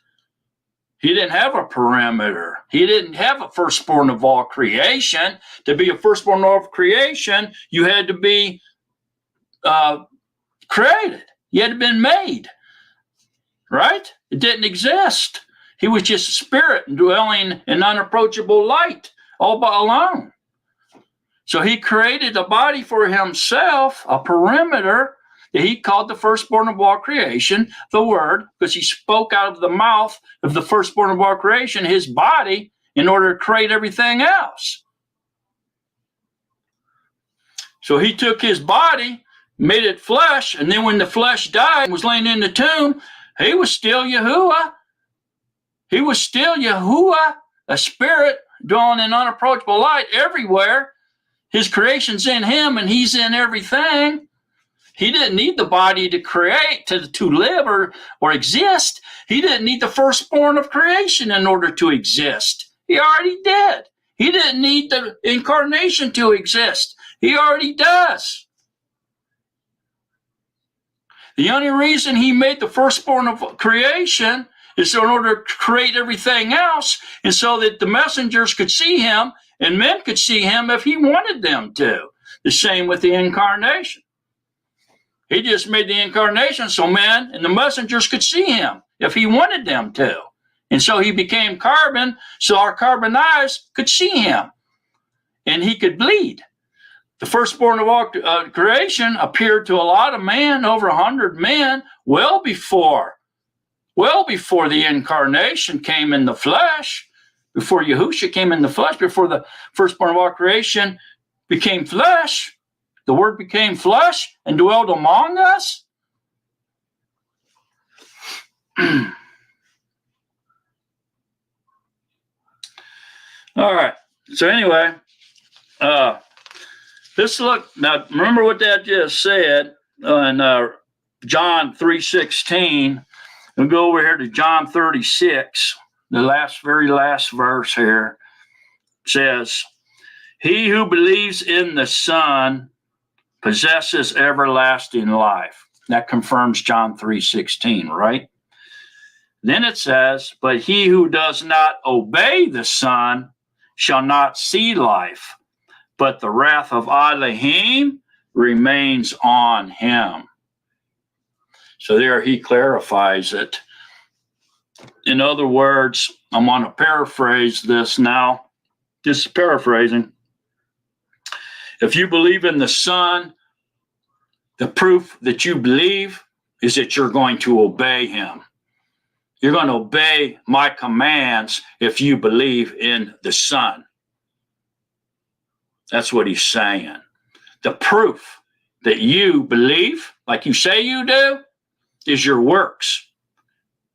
He didn't have a perimeter. He didn't have a firstborn of all creation. To be a firstborn of all creation, you had to be created. You had to been made, right? It didn't exist. He was just a spirit dwelling in unapproachable light, all but alone. So he created a body for himself, a perimeter, that he called the firstborn of all creation, the word, because he spoke out of the mouth of the firstborn of all creation, his body, in order to create everything else. So he took his body, made it flesh, and then when the flesh died and was laying in the tomb, he was still Yahuwah. He was still Yahuwah, a spirit dwelling in unapproachable light everywhere. His creation's in him and he's in everything. He didn't need the body to create, to live or exist. He didn't need the firstborn of creation in order to exist. He already did. He didn't need the incarnation to exist. He already does. The only reason he made the firstborn of creation is in order to create everything else, and so that the messengers could see him and men could see him if he wanted them to. The same with the incarnation. He just made the incarnation so men and the messengers could see him if he wanted them to. And so he became carbon so our carbon eyes could see him and he could bleed. The firstborn of all creation appeared to a lot of men, over 100 men, well before the incarnation came in the flesh, before Yahusha came in the flesh, before the firstborn of all creation became flesh. The word became flesh and dwelled among us. All right. So anyway, let's look. Now, remember what that just said in John 3:16. We'll go over here to John 36. The very last verse here says, "He who believes in the Son possesses everlasting life." That confirms John 3:16, right? Then it says, "But he who does not obey the Son shall not see life, but the wrath of Elohim remains on him." So there he clarifies it. In other words, I'm going to paraphrase this now. Just paraphrasing. If you believe in the Son, the proof that you believe is that you're going to obey him. You're going to obey my commands if you believe in the Son. That's what he's saying. The proof that you believe, like you say you do, is your works.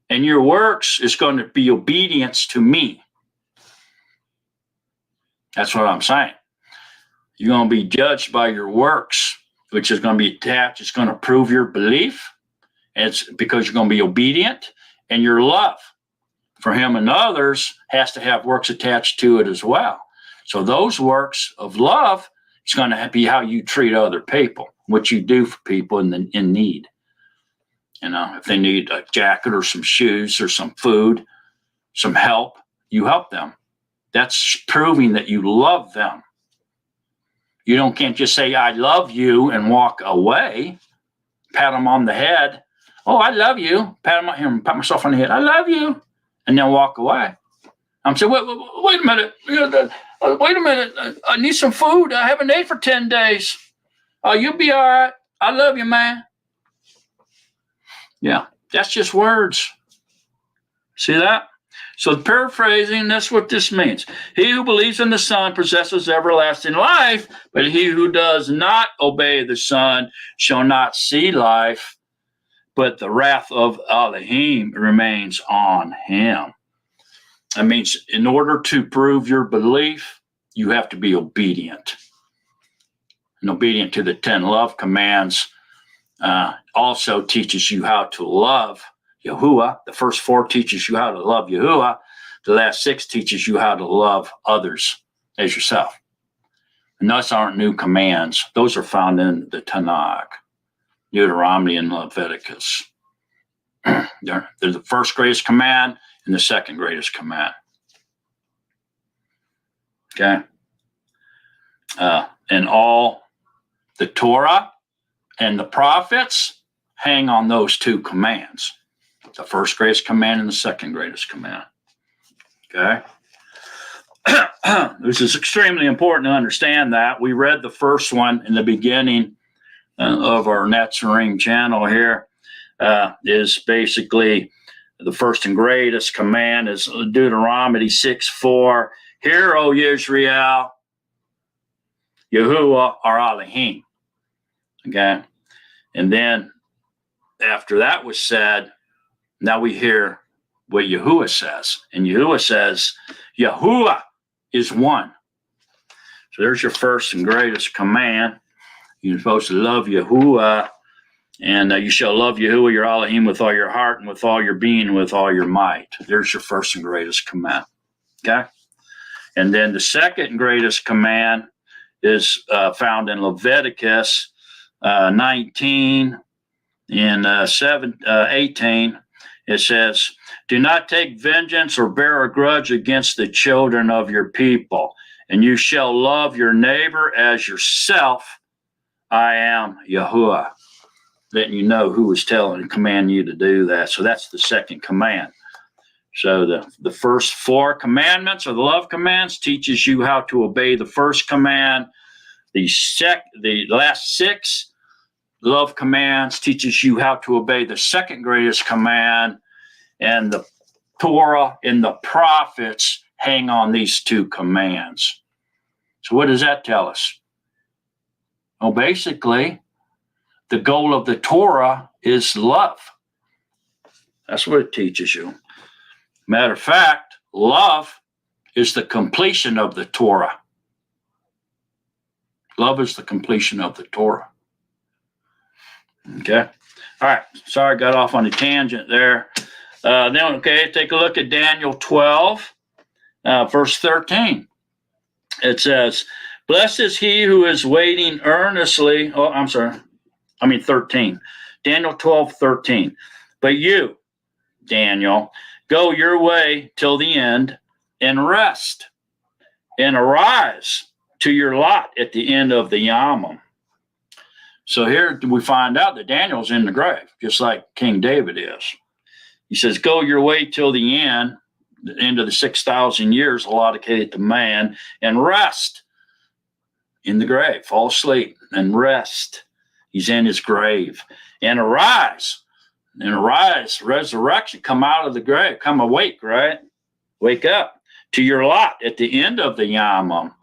And your works is going to be obedience to me. That's what I'm saying. You're going to be judged by your works, which is going to be attached. It's going to prove your belief. And it's because you're going to be obedient, and your love for him and others has to have works attached to it as well. So those works of love, it's going to be how you treat other people, what you do for people in need. You know, if they need a jacket or some shoes or some food, some help, you help them. That's proving that you love them. You can't just say, I love you, and walk away, pat them on the head. Oh, I love you. Pat myself on the head. I love you. And then walk away. I'm saying, wait a minute. Wait a minute. I need some food. I haven't ate for 10 days. Oh, you'll be all right. I love you, man. Yeah, that's just words. See that? So paraphrasing, that's what this means. He who believes in the Son possesses everlasting life, but he who does not obey the Son shall not see life, but the wrath of Elohim remains on him. That means in order to prove your belief, you have to be obedient. And obedient to the 10 love commands also teaches you how to love Yahuwah. The first 4 teaches you how to love Yahuwah. The last 6 teaches you how to love others as yourself. And those aren't new commands. Those are found in the Tanakh, Deuteronomy, and Leviticus. They're the first greatest command and the second greatest command. Okay? And all the Torah and the prophets hang on those 2 commands. The first greatest command and the second greatest command. Okay? This is extremely important to understand that. We read the first one in the beginning of our Netzarim channel here. Is basically the first and greatest command is Deuteronomy 6:4. Hear, O Israel, Yahuwah our Elohim. Okay? And then after that was said, now we hear what Yahuwah says. And Yahuwah says, Yahuwah is one. So there's your first and greatest command. You're supposed to love Yahuwah, and you shall love Yahuwah your Elohim with all your heart and with all your being and with all your might. There's your first and greatest command. Okay? And then the second and greatest command is found in Leviticus 19 and 18. It says, do not take vengeance or bear a grudge against the children of your people, and you shall love your neighbor as yourself. I am Yahuwah. Letting you know who was commanding you to do that. So that's the second command. So the first 4 commandments, or the love commands, teaches you how to obey the first command. The last 6 love commands teaches you how to obey the second greatest command, and the Torah and the prophets hang on these 2 commands. So what does that tell us? Well, basically, the goal of the Torah is love. That's what it teaches you. Matter of fact, love is the completion of the Torah. Love is the completion of the Torah. Okay? All right. Sorry, I got off on a tangent there. Take a look at Daniel 12, verse 13. It says, blessed is he who is waiting earnestly. 13. Daniel 12:13. But you, Daniel, go your way till the end and rest and arise to your lot at the end of the Yamim. So here we find out that Daniel's in the grave, just like King David is. He says, go your way till the end of the 6,000 years allotted to man, and rest in the grave. Fall asleep and rest. He's in his grave. And arise, resurrection, come out of the grave, come awake, right? Wake up to your lot at the end of the Yamam.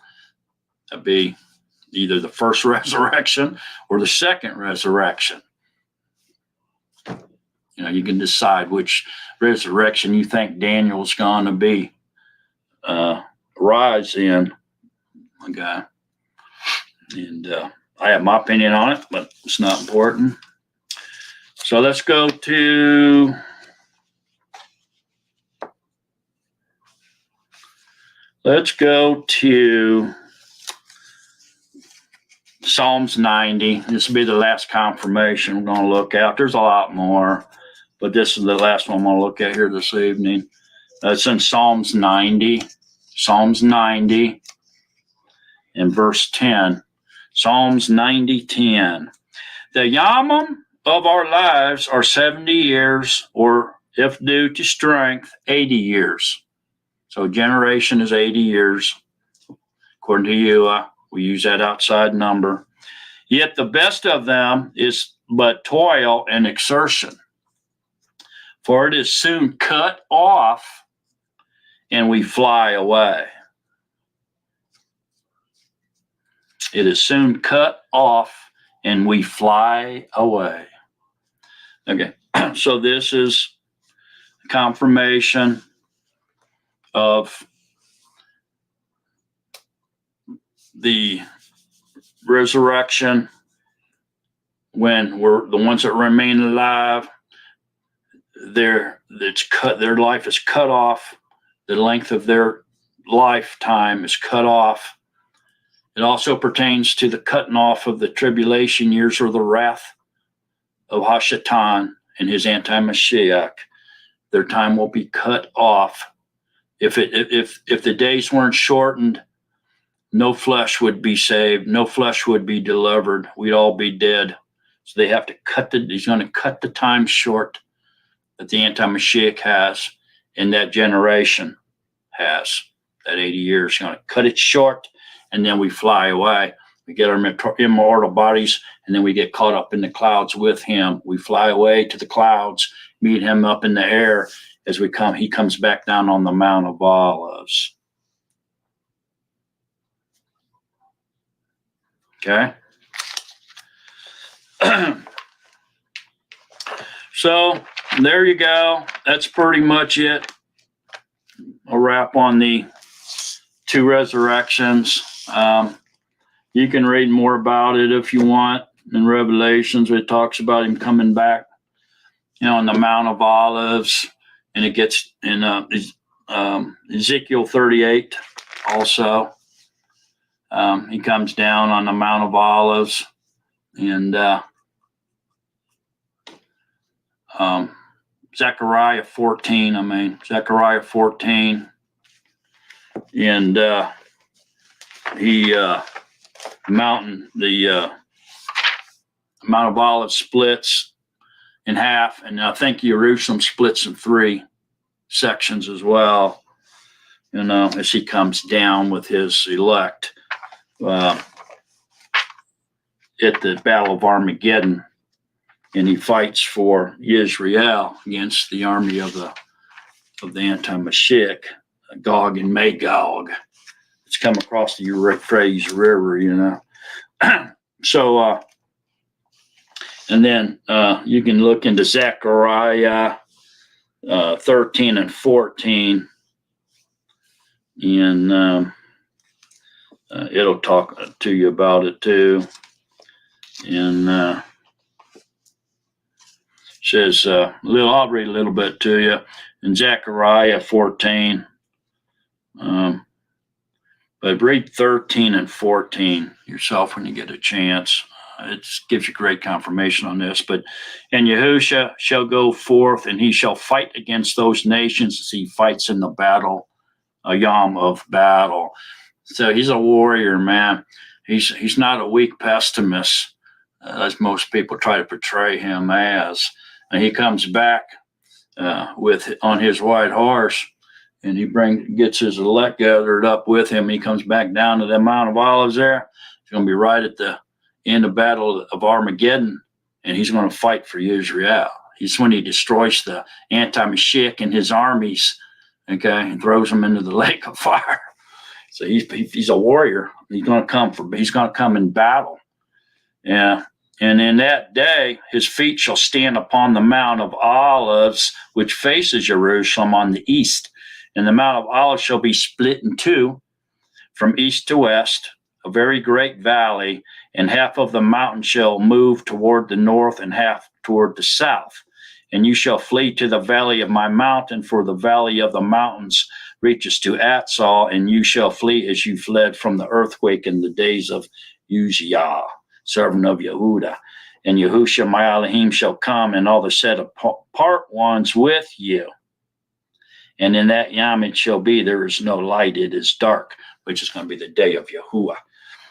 That'd be either the first resurrection or the second resurrection. You can decide which resurrection you think Daniel's going to be rise in. Okay. And I have my opinion on it, but it's not important. So let's go to Psalms 90. This will be the last confirmation we're going to look at. There's a lot more, but this is the last one I'm going to look at here this evening. It's in Psalms 90. Psalms 90 and verse 10. Psalms 90:10. The Yamam of our lives are 70 years, or if due to strength, 80 years. So generation is 80 years. According to you, we use that outside number. Yet the best of them is but toil and exertion. For it is soon cut off and we fly away. It is soon cut off and we fly away. Okay, so this is confirmation of the resurrection when we're the ones that remain alive. Their life is cut off. The length of their lifetime is cut off. It also pertains to the cutting off of the tribulation years or the wrath of Hashatan and his anti-Mashiach. Their time will be cut off. If the days weren't shortened, no flesh would be saved. No flesh would be delivered. We'd all be dead. So they have to he's going to cut the time short that the anti-Mashiach has and that generation has. That 80 years, he's going to cut it short, and then we fly away. We get our immortal bodies, and then we get caught up in the clouds with him. We fly away to the clouds, meet him up in the air as we come. He comes back down on the Mount of Olives. Okay. So there you go. That's pretty much it. A wrap on the two resurrections. You can read more about it if you want in Revelations. It talks about him coming back, on the Mount of Olives, and it gets in Ezekiel 38 also. He comes down on the Mount of Olives, and Zechariah 14, and the Mount of Olives splits in half, and I think Jerusalem splits in 3 sections as well, as he comes down with his elect at the Battle of Armageddon, and he fights for Israel against the army of the anti-Mashiach, Gog and Magog. It's come across the Euphrates River, So, and then you can look into Zechariah 13 and 14, and it'll talk to you about it too. And says, I'll read a little bit to you in Zechariah 14. But read 13 and 14 yourself when you get a chance. It gives you great confirmation on this. But, and Yahusha shall go forth, and he shall fight against those nations as he fights in the battle, a yom of battle. So he's a warrior, man. He's not a weak pessimist, as most people try to portray him as. And he comes back with on his white horse, and he gets his elect gathered up with him. He comes back down to the Mount of Olives there. He's going to be right at the end of Battle of Armageddon, and he's going to fight for Israel. He's when he destroys the anti-Mashiach and his armies, okay, and throws them into the lake of fire. So he's a warrior. He's going to come in battle. Yeah. And in that day, his feet shall stand upon the Mount of Olives, which faces Jerusalem on the east. And the Mount of Olives shall be split in two from east to west, a very great valley, and half of the mountain shall move toward the north and half toward the south. And you shall flee to the valley of my mountain, for the valley of the mountains reaches to Atzal, and you shall flee as you fled from the earthquake in the days of Uzziah, servant of Yehuda. And Yahushua my Elohim shall come, and all the set apart ones with you. And in that yam it shall be, there is no light, it is dark, which is going to be the day of Yahuwah.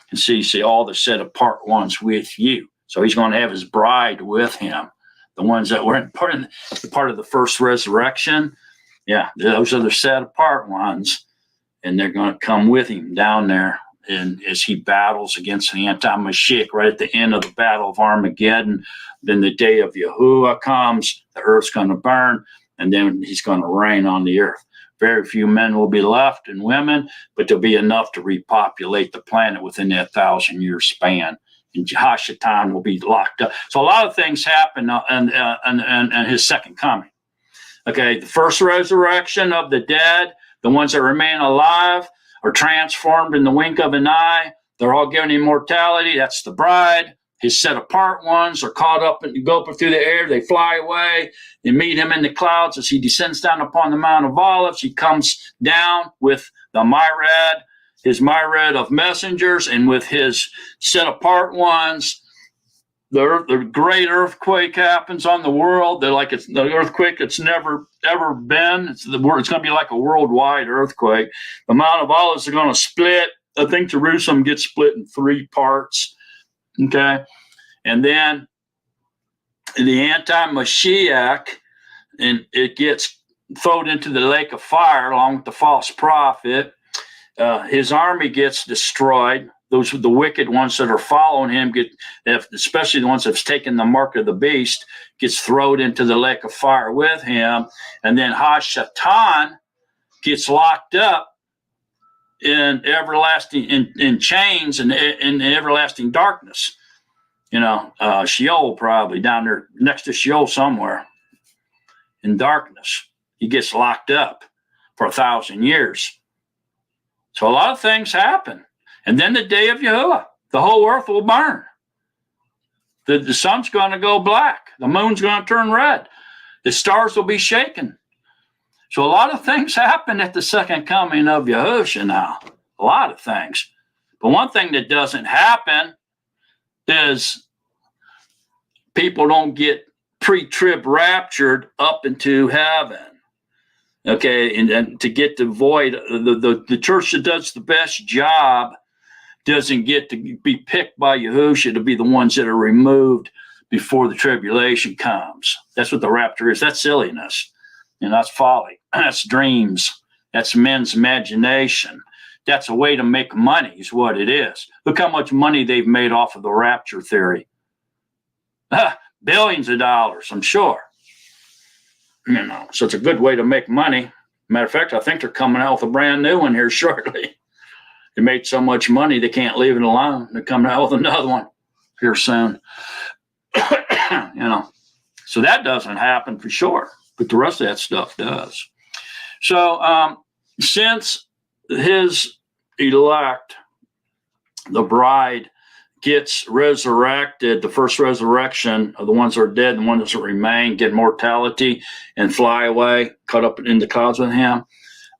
And see all the set apart ones with you. So he's going to have his bride with him. The ones that were part of the first resurrection. Yeah, those are the set apart ones. And they're going to come with him down there. And as he battles against the anti-Mashiach right at the end of the Battle of Armageddon, then the day of Yahuwah comes, the earth's going to burn, and then he's going to reign on the earth. Very few men will be left and women, but there'll be enough to repopulate the planet within that 1,000-year span. And Jehoshaphat will be locked up. So a lot of things happen in his second coming. Okay, the first resurrection of the dead, the ones that remain alive, are transformed in the wink of an eye. They're all given immortality. That's the bride. His set apart ones are caught up and go up through the air. They fly away. They meet him in the clouds as he descends down upon the Mount of Olives. He comes down with the myriad, his myriad of messengers, and with his set apart ones. The great earthquake happens on the world. They're like it's the earthquake that's never ever been. It's going to be like a worldwide earthquake. The Mount of Olives are going to split. I think Jerusalem gets split in 3 parts. Okay, and then the anti-Mashiach, and it gets thrown into the lake of fire along with the false prophet. His army gets destroyed. Those are the wicked ones that are following him, especially the ones that's taken the mark of the beast, gets thrown into the lake of fire with him. And then Hashatan gets locked up in everlasting in chains and in everlasting darkness. Sheol probably down there next to Sheol somewhere in darkness. He gets locked up for 1,000 years. So a lot of things happen. And then the day of Yahuwah, the whole earth will burn. The sun's going to go black. The moon's going to turn red. The stars will be shaken. So a lot of things happen at the second coming of Yahushua now. A lot of things. But one thing that doesn't happen is people don't get pre-trib raptured up into heaven. Okay, and to get the void, the church that does the best job doesn't get to be picked by Yahushua to be the ones that are removed before the tribulation comes. That's what the rapture is. That's silliness. That's folly. That's dreams. That's men's imagination. That's a way to make money is what it is. Look how much money they've made off of the rapture theory. Billions of dollars, I'm sure. So it's a good way to make money. Matter of fact, I think they're coming out with a brand new one here shortly. They made so much money they can't leave it alone. They're coming out with another one here soon. So that doesn't happen for sure, but the rest of that stuff does. So since his elect, the bride, gets resurrected, the first resurrection of the ones that are dead and the ones that remain, get mortality and fly away, caught up in the clouds with him.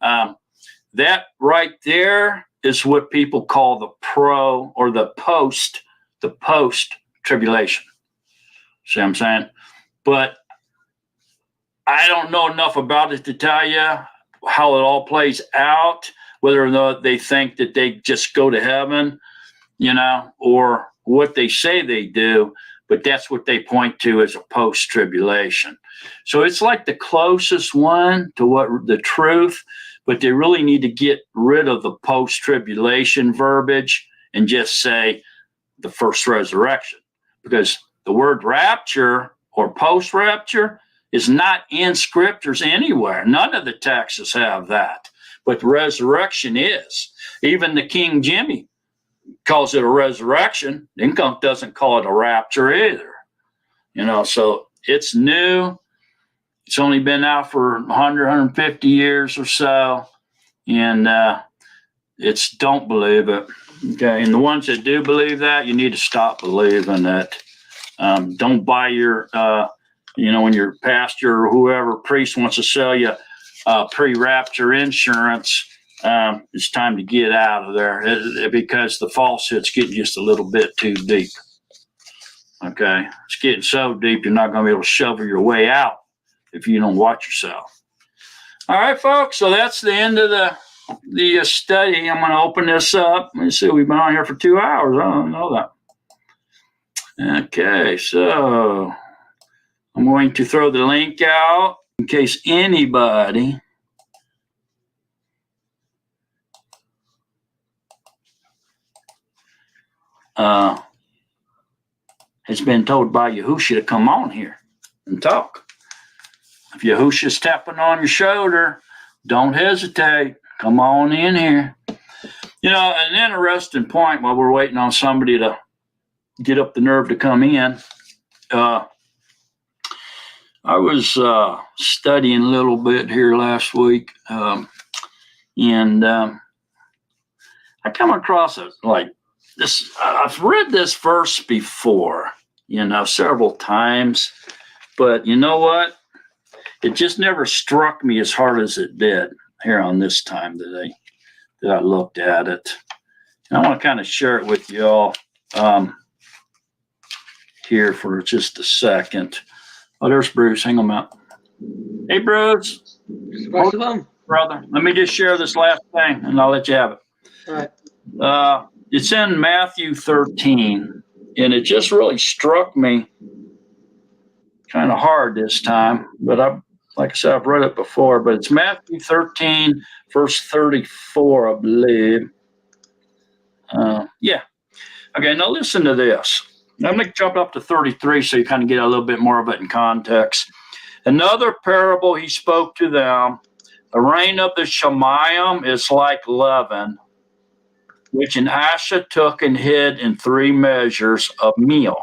That right there is what people call the post tribulation. See what I'm saying? But I don't know enough about it to tell you how it all plays out, whether or not they think that they just go to heaven, or what they say they do. but that's what they point to as a post-tribulation. So it's like the closest one to what the truth, but they really need to get rid of the post-tribulation verbiage and just say the first resurrection, because the word rapture or post-rapture is not in scriptures anywhere. None of the texts have that, but resurrection is. Even the King Jimmy calls it a resurrection. Income doesn't call it a rapture either. So it's new. It's only been out for 100, 150 years or so. And it's don't believe it. Okay. And the ones that do believe that, you need to stop believing it. Don't buy your, when your pastor or whoever priest wants to sell you pre-rapture insurance. It's time to get out of there because the falsehood's getting just a little bit too deep. Okay, it's getting so deep you're not going to be able to shovel your way out if you don't watch yourself. All right, folks. So that's the end of the study. I'm going to open this up. Let me see. We've been on here for 2 hours. I don't know that. Okay, so I'm going to throw the link out in case anybody has been told by Yahusha to come on here and talk. If Yahusha's tapping on your shoulder, don't hesitate. Come on in here. An interesting point while we're waiting on somebody to get up the nerve to come in. I was studying a little bit here last week, and I come across this. I've read this verse before, several times, but you know what? It just never struck me as hard as it did here on this time that I looked at it. And I want to kind of share it with you all here for just a second. Oh, there's Bruce. Hang on out. Hey, Bruce. Brother, let me just share this last thing, and I'll let you have it. All right. It's in Matthew 13, and it just really struck me kind of hard this time. But like I said, I've read it before, but it's Matthew 13, verse 34, I believe. Yeah. Okay, now listen to this. I'm going to jump up to 33 so you kind of get a little bit more of it in context. Another parable he spoke to them. The reign of the Shemayim is like leaven, which an Asher took and hid in 3 measures of meal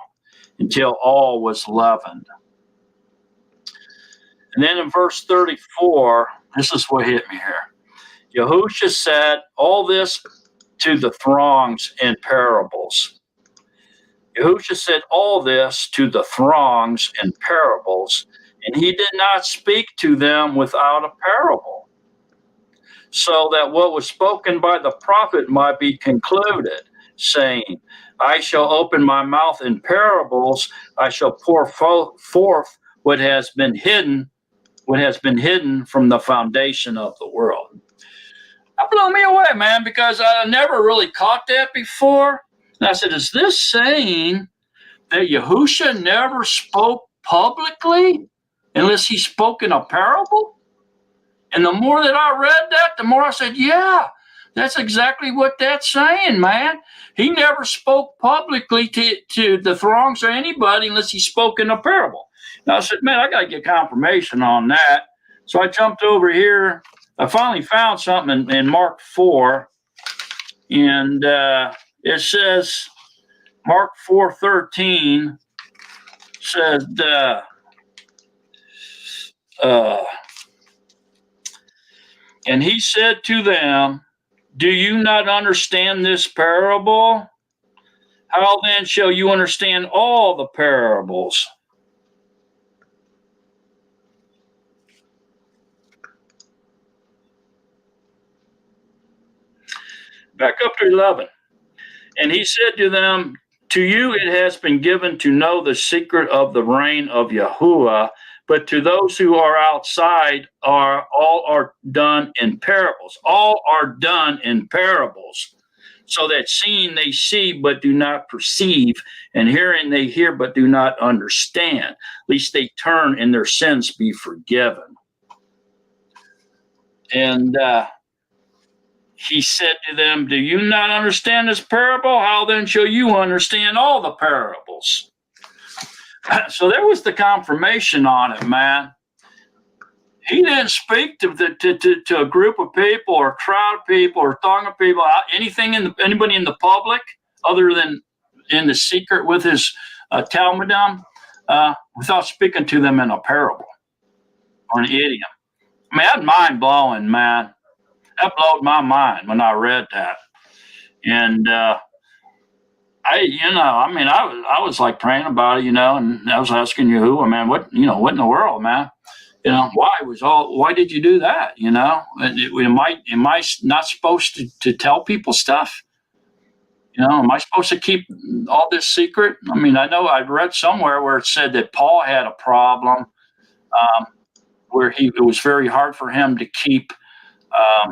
until all was leavened. And then in verse 34, this is what hit me here. Yahusha said all this to the throngs in parables. Yahusha said all this to the throngs in parables, and he did not speak to them without a parable, so that what was spoken by the prophet might be concluded, saying, I shall open my mouth in parables, I shall pour forth what has been hidden from the foundation of the world. That blew me away, man, because I never really caught that before. And I said, is this saying that Yahusha never spoke publicly unless he spoke in a parable? And the more that I read that, the more I said, yeah, that's exactly what that's saying, man. He never spoke publicly to the throngs or anybody unless he spoke in a parable. And I said, man, I got to get confirmation on that. So I jumped over here. I finally found something in Mark 4, and it says, Mark 4:13 said, and he said to them, do you not understand this parable? How then shall you understand all the parables? Back up to 11. And he said to them, to you it has been given to know the secret of the reign of Yahuwah, but to those who are outside all are done in parables. All are done in parables, So that seeing they see but do not perceive, and hearing they hear but do not understand, lest they turn and their sins be forgiven. And he said to them, do you not understand this parable? How then shall you understand all the parables? So there was the confirmation on it, man. He didn't speak to a group of people or a crowd of people or a thong of people, anybody in the public other than in the secret with his Talmudim, without speaking to them in a parable or an idiom. I mean, that's mind blowing, man. That blowed my mind when I read that. And I was like praying about it, and I was asking Yahuwah, man, what in the world, man? Why did you do that? Am I not supposed to tell people stuff? Am I supposed to keep all this secret? I mean, I know I read somewhere where it said that Paul had a problem where it was very hard for him to keep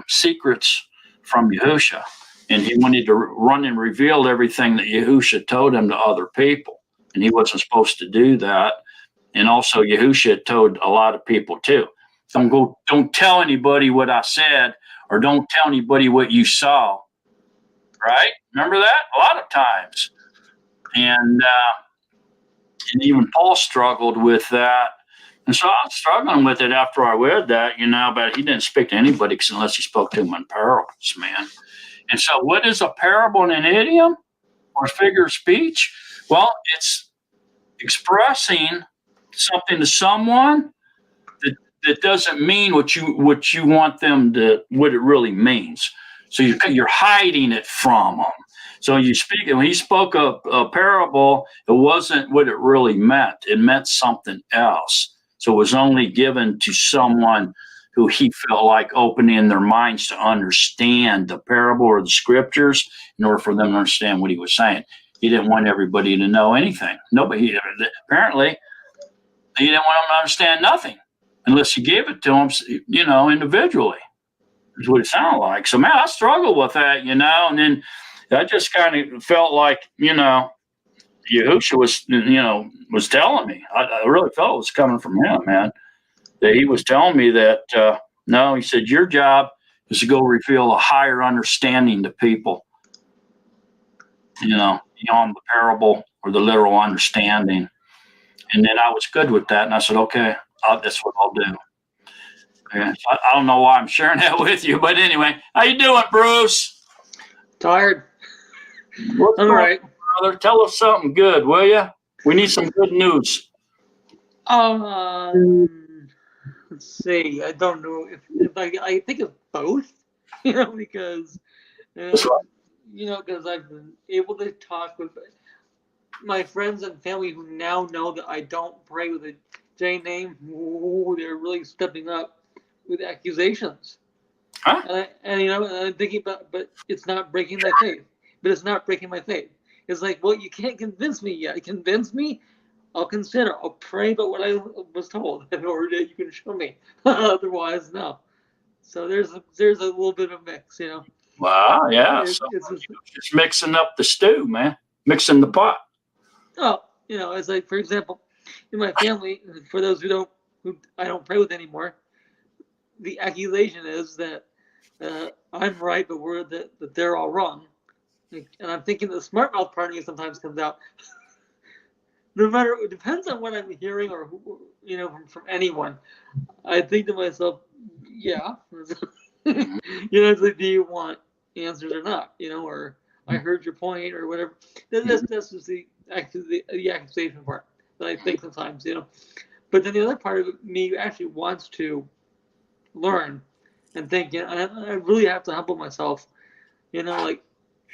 secrets from Yahusha. And he wanted to run and reveal everything that Yahusha told him to other people. And he wasn't supposed to do that. And also Yahusha told a lot of people too, don't tell anybody what I said, or don't tell anybody what you saw. Right? Remember that? A lot of times. And even Paul struggled with that. And so I was struggling with it after I read that, but he didn't speak to anybody unless he spoke to them in parables, man. And so what is a parable and an idiom or figure of speech? Well, it's expressing something to someone that doesn't mean what you want them to, what it really means. So you're hiding it from them. So when he spoke a parable, it wasn't what it really meant. It meant something else. So it was only given to someone who he felt like opening their minds to understand the parable or the scriptures in order for them to understand what he was saying. He didn't want everybody to know anything. Nobody, apparently, he didn't want them to understand nothing unless he gave it to them, individually. Is what it sounded like. So, man, I struggled with that, and then I just kind of felt like, Yahusha was telling me. I really felt it was coming from him, man. That he was telling me that, no, he said, your job is to go reveal a higher understanding to people, beyond the parable or the literal understanding. And then I was good with that. And I said, okay, that's what I'll do. And I don't know why I'm sharing that with you. But anyway, how you doing, Bruce? Tired. What's all right, brother? Tell us something good, will you? We need some good news. Let's see. I don't know if I think of both, because because I've been able to talk with my friends and family who now know that I don't pray with a J name. Ooh, they're really stepping up with accusations. Huh? And I'm thinking about, but it's not breaking my faith. But it's not breaking my faith. It's like, well, you can't convince me yet. Convince me, I'll consider. I'll pray about what I was told, or that you can show me. Otherwise, no. So there's a little bit of mix, Wow, yeah. It's just mixing up the stew, man. Mixing the pot. Oh, it's like, for example, in my family, for those who I don't pray with anymore, the accusation is that I'm right, but that they're all wrong. And I'm thinking the smart mouth part of me sometimes comes out. No matter, it depends on what I'm hearing or from anyone. I think to myself, yeah, it's like, do you want answers or not? Or I heard your point or whatever. That's just the accusation part that I think sometimes, But then the other part of me actually wants to learn and think, I really have to humble myself, like,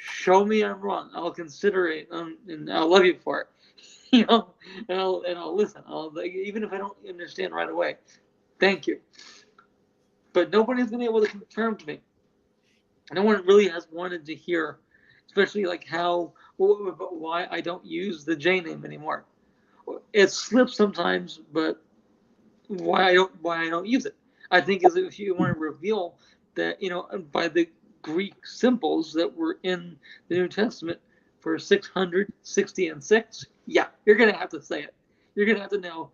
show me I'm wrong. I'll consider it, and I'll love you for it, and I'll listen. Even if I don't understand right away, thank you. But nobody's been able to confirm to me. No one really has wanted to hear, especially like why I don't use the J name anymore. It slips sometimes, but why I don't use it. I think is if you want to reveal that, by the Greek symbols that were in the New Testament for 660 and 6, yeah, you're going to have to say it. You're going to have to know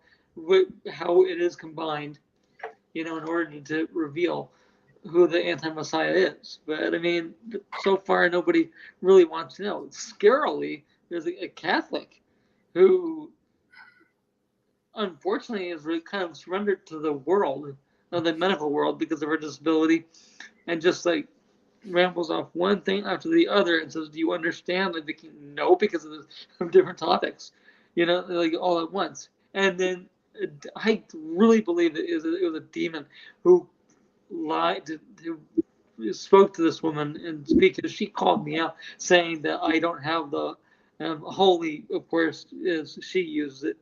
how it is combined, in order to reveal who the anti-Messiah is. But I mean, so far nobody really wants to know. Scarily, there's a Catholic who unfortunately is really kind of surrendered to the world, the medical world, because of her disability, and just like rambles off one thing after the other and says, "Do you understand?" Like, thinking, no, because of different topics, like all at once. And then I really believe that it was a demon who lied, who spoke to this woman, and because she called me out, saying that I don't have the holy, of course, as she used it,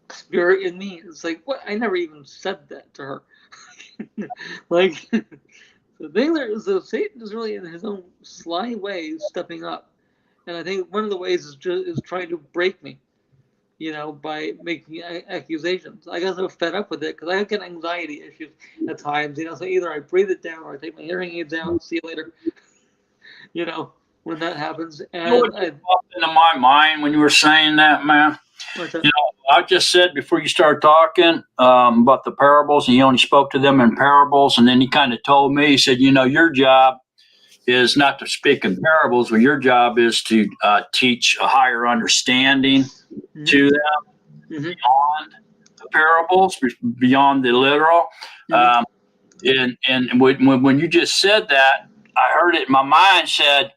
spirit in me. It's like, what? I never even said that to her. Like, the thing there is that Satan is really in his own sly ways stepping up, and I think one of the ways is trying to break me, by making accusations. I got so fed up with it because I get anxiety issues at times, so either I breathe it down or I take my hearing aids out. See you later, when that happens. You know what popped into my mind when you were saying that, man? I just said before you started talking about the parables, and he only spoke to them in parables, and then he kind of told me, he said, your job is not to speak in parables, but your job is to teach a higher understanding to them beyond the parables, beyond the literal. And when you just said that, I heard it in my mind said,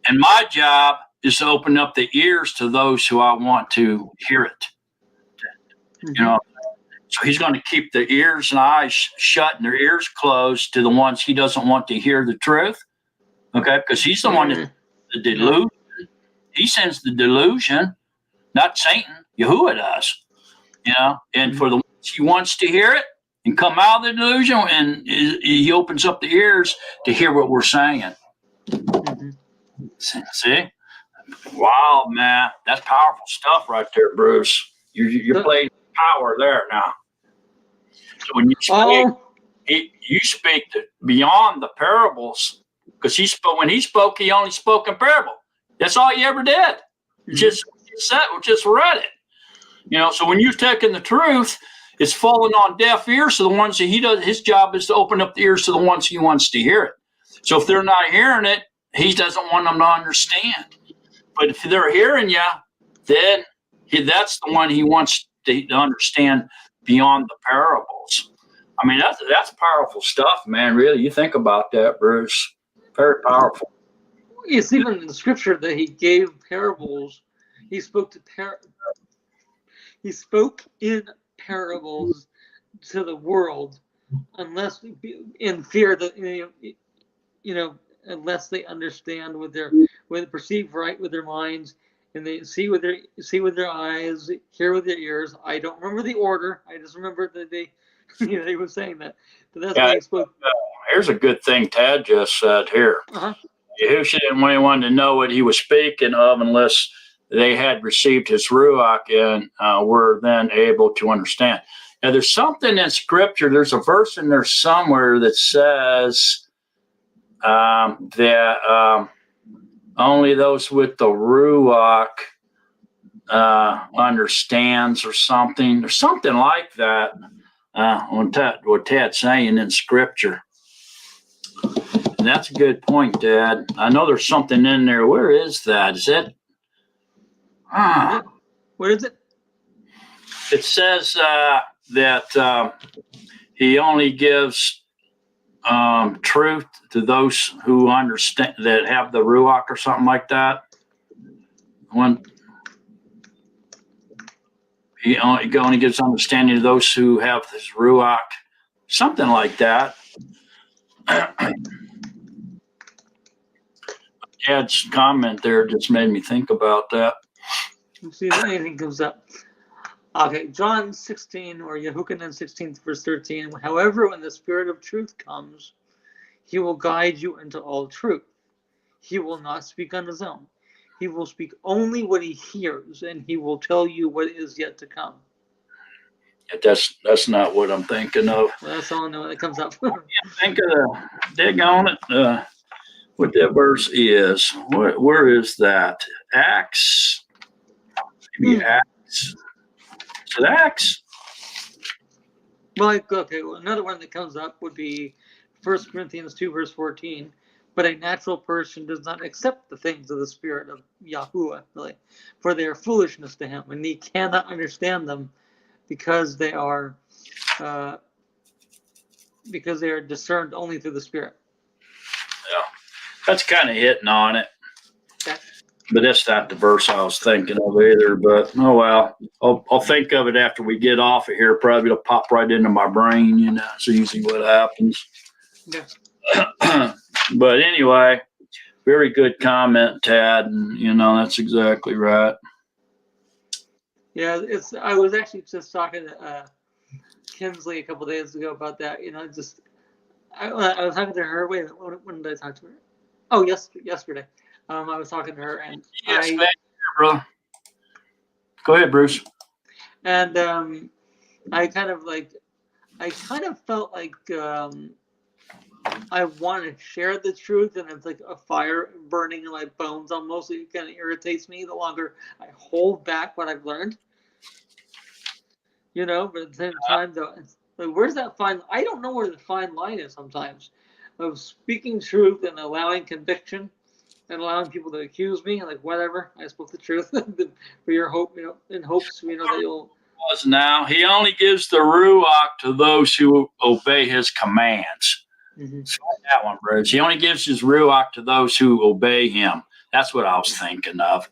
and my job is to open up the ears to those who I want to hear it. So he's going to keep their ears and eyes shut and their ears closed to the ones he doesn't want to hear the truth. Okay, because he's the one that's the delusion. He sends the delusion, not Satan. Yahuwah does. And for the ones he wants to hear it and come out of the delusion, and he opens up the ears to hear what we're saying. See? Wow, man, that's powerful stuff right there, Bruce. You're playing power there now. So when you speak, you speak beyond the parables, because when he spoke, he only spoke in parable. That's all he ever did. Just read it. So when you're taking the truth, it's falling on deaf ears to the ones that he does. His job is to open up the ears to the ones he wants to hear it. So if they're not hearing it, he doesn't want them to understand. But if they're hearing you, then that's the one he wants to understand beyond the parables. I mean, that's powerful stuff, man. Really, you think about that, Bruce. Very powerful. It's even in the scripture that he gave parables. He spoke in parables to the world, unless in fear that unless they understand with perceive right with their minds, and they see with their eyes, hear with their ears. I don't remember the order. I just remember that they were saying that. But that's why he spoke. Here's a good thing Tad just said here. Yahushua didn't really want to know what he was speaking of unless they had received his Ruach and were then able to understand. Now, there's something in Scripture. There's a verse in there somewhere that says that only those with the Ruach understands, or something. There's something like that. What Tad's saying in Scripture. And that's a good point, Dad. I know there's something in there. Where is that? Is it? Where is it? It says that he only gives truth to those who understand, that have the Ruach, or something like that. He only gives understanding to those who have his Ruach, something like that. Dad's comment there just made me think about that. Let's see if anything comes up. Okay, John 16, or Yehukanan 16, verse 13. However, when the Spirit of truth comes, he will guide you into all truth. He will not speak on his own. He will speak only what he hears, and he will tell you what is yet to come. That's not what I'm thinking of. Well, that's all I know when it comes up. Think of dig on it. What that verse is. Where is that? Acts. Maybe Acts. Is it Acts? Well, okay. Well, another one that comes up would be 1 Corinthians 2, verse 14. But a natural person does not accept the things of the Spirit of Yahuwah, really, for they are foolishness to him, and he cannot understand them because they are discerned only through the Spirit. Yeah, that's kind of hitting on it. Okay. But that's not the verse I was thinking of either. But oh well, I'll think of it after we get off of here. Probably it'll pop right into my brain. You know, it's usually what happens. Yeah. But anyway, very good comment, Tad, and you know that's exactly right. Yeah, I was actually just talking to Kinsley a couple days ago about that. You know, I was talking to her. Wait, when did I talk to her? Oh, yesterday. I was talking to her, and yes, bro. Go ahead, Bruce. And I kind of felt like I want to share the truth, and it's like a fire burning in my bones almost. It kind of irritates me the longer I hold back what I've learned. You know, but at the same time, though, it's like, where's that fine? I don't know where the fine line is sometimes of speaking truth and allowing conviction and allowing people to accuse me, like whatever. I spoke the truth for your hope, you know, in hopes, you know, that you'll. Now he only gives the Ruach to those who obey his commands. Mm-hmm. That one, Bruce. He only gives his Ruach to those who obey him. That's what I was thinking of.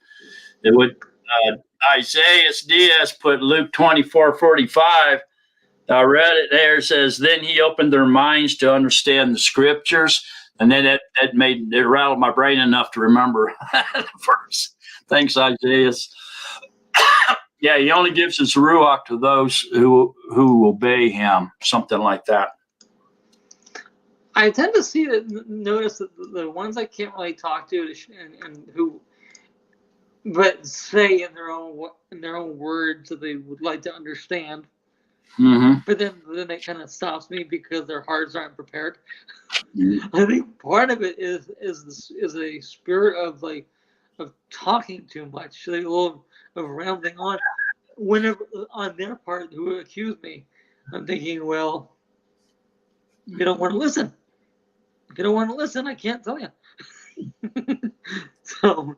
It would Isaiah Diaz put Luke 24:45. I read it there. It says, then he opened their minds to understand the scriptures. And then it rattled my brain enough to remember the verse. Thanks, Isaiah. Yeah, he only gives his Ruach to those who obey him, something like that. I tend to notice that the ones I can't really talk to and who, but say in their own words that they would like to understand. Mm-hmm. But then it kind of stops me because their hearts aren't prepared. Mm-hmm. I think part of it is a spirit of talking too much, like a little of rambling on. Whenever on their part who accuse me, I'm thinking, well, you don't want to listen. If you don't want to listen, I can't tell you. So,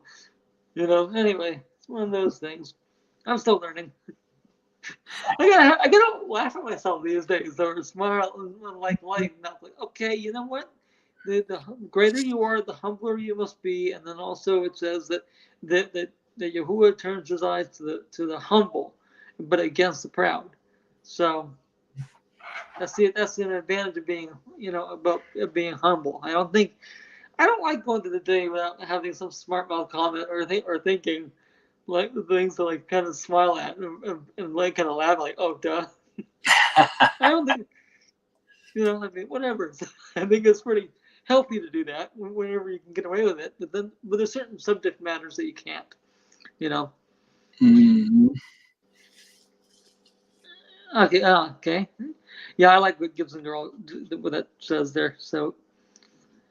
you know, anyway, it's one of those things. I'm still learning. I gotta laugh at myself these days, or smile and like light, not like, okay, you know what? The greater you are, the humbler you must be, and then also it says that Yahuwah turns his eyes to the humble, but against the proud. So that's an advantage of being, you know, about being humble. I don't like going to the day without having some smart mouth comment or thinking like the things to like kind of smile at and like kind of laugh like, oh duh. I don't think, you know, I mean, whatever. I think it's pretty healthy to do that whenever you can get away with it. But there's certain subject matters that you can't, you know. Mm-hmm. Okay. Okay. Yeah, I like what Gibson Girl what that says there. So,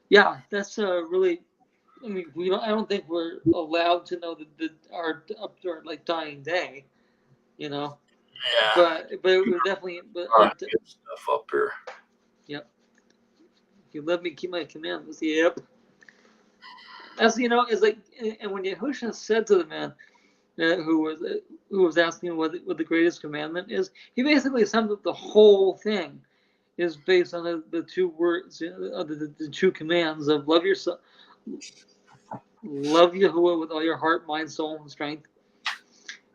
yeah, that's really. I mean, I don't think we're allowed to know our up to our like dying day, you know. Yeah. But it would definitely. But good stuff up here. Yep. If you let me keep my commandments, yep. As you know, it's like, and when Yahushua said to the man who was asking what the greatest commandment is, he basically summed up the whole thing is based on the two words, the two commands of love yourself, love Yahuwah with all your heart, mind, soul, and strength,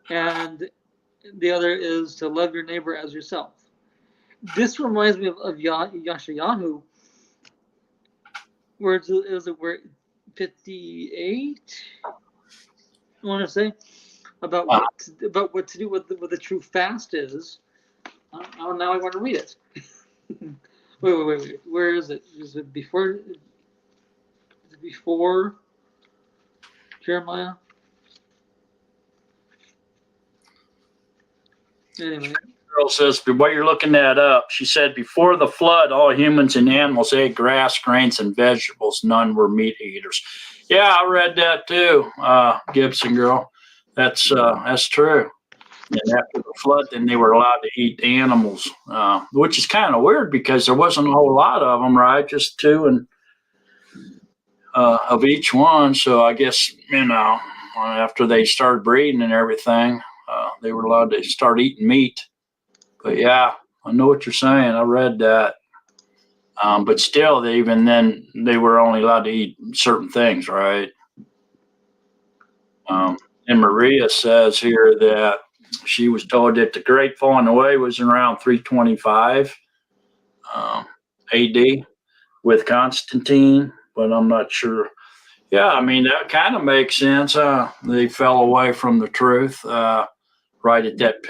and the other is to love your neighbor as yourself. This reminds me of Yashayahu, where is it where 58? I want to say about what to do with the true fast is. Oh, now I want to read it. Wait. Where is it? Is it before? Is it before Jeremiah? Anyway. girl says, while you're looking that up, she said, before the flood, all humans and animals ate grass, grains, and vegetables. None were meat eaters. Yeah, I read that too, Gibson girl. That's true. And after the flood, then they were allowed to eat animals, which is kind of weird because there wasn't a whole lot of them, right? Just two and of each one. So I guess, after they started breeding and everything, they were allowed to start eating meat. But yeah, I know what you're saying. I read that. But still, even then, they were only allowed to eat certain things, right? And Maria says here that she was told that the Great Falling Away was around 325 AD with Constantine, but I'm not sure. Yeah, I mean, that kind of makes sense. They fell away from the truth right at that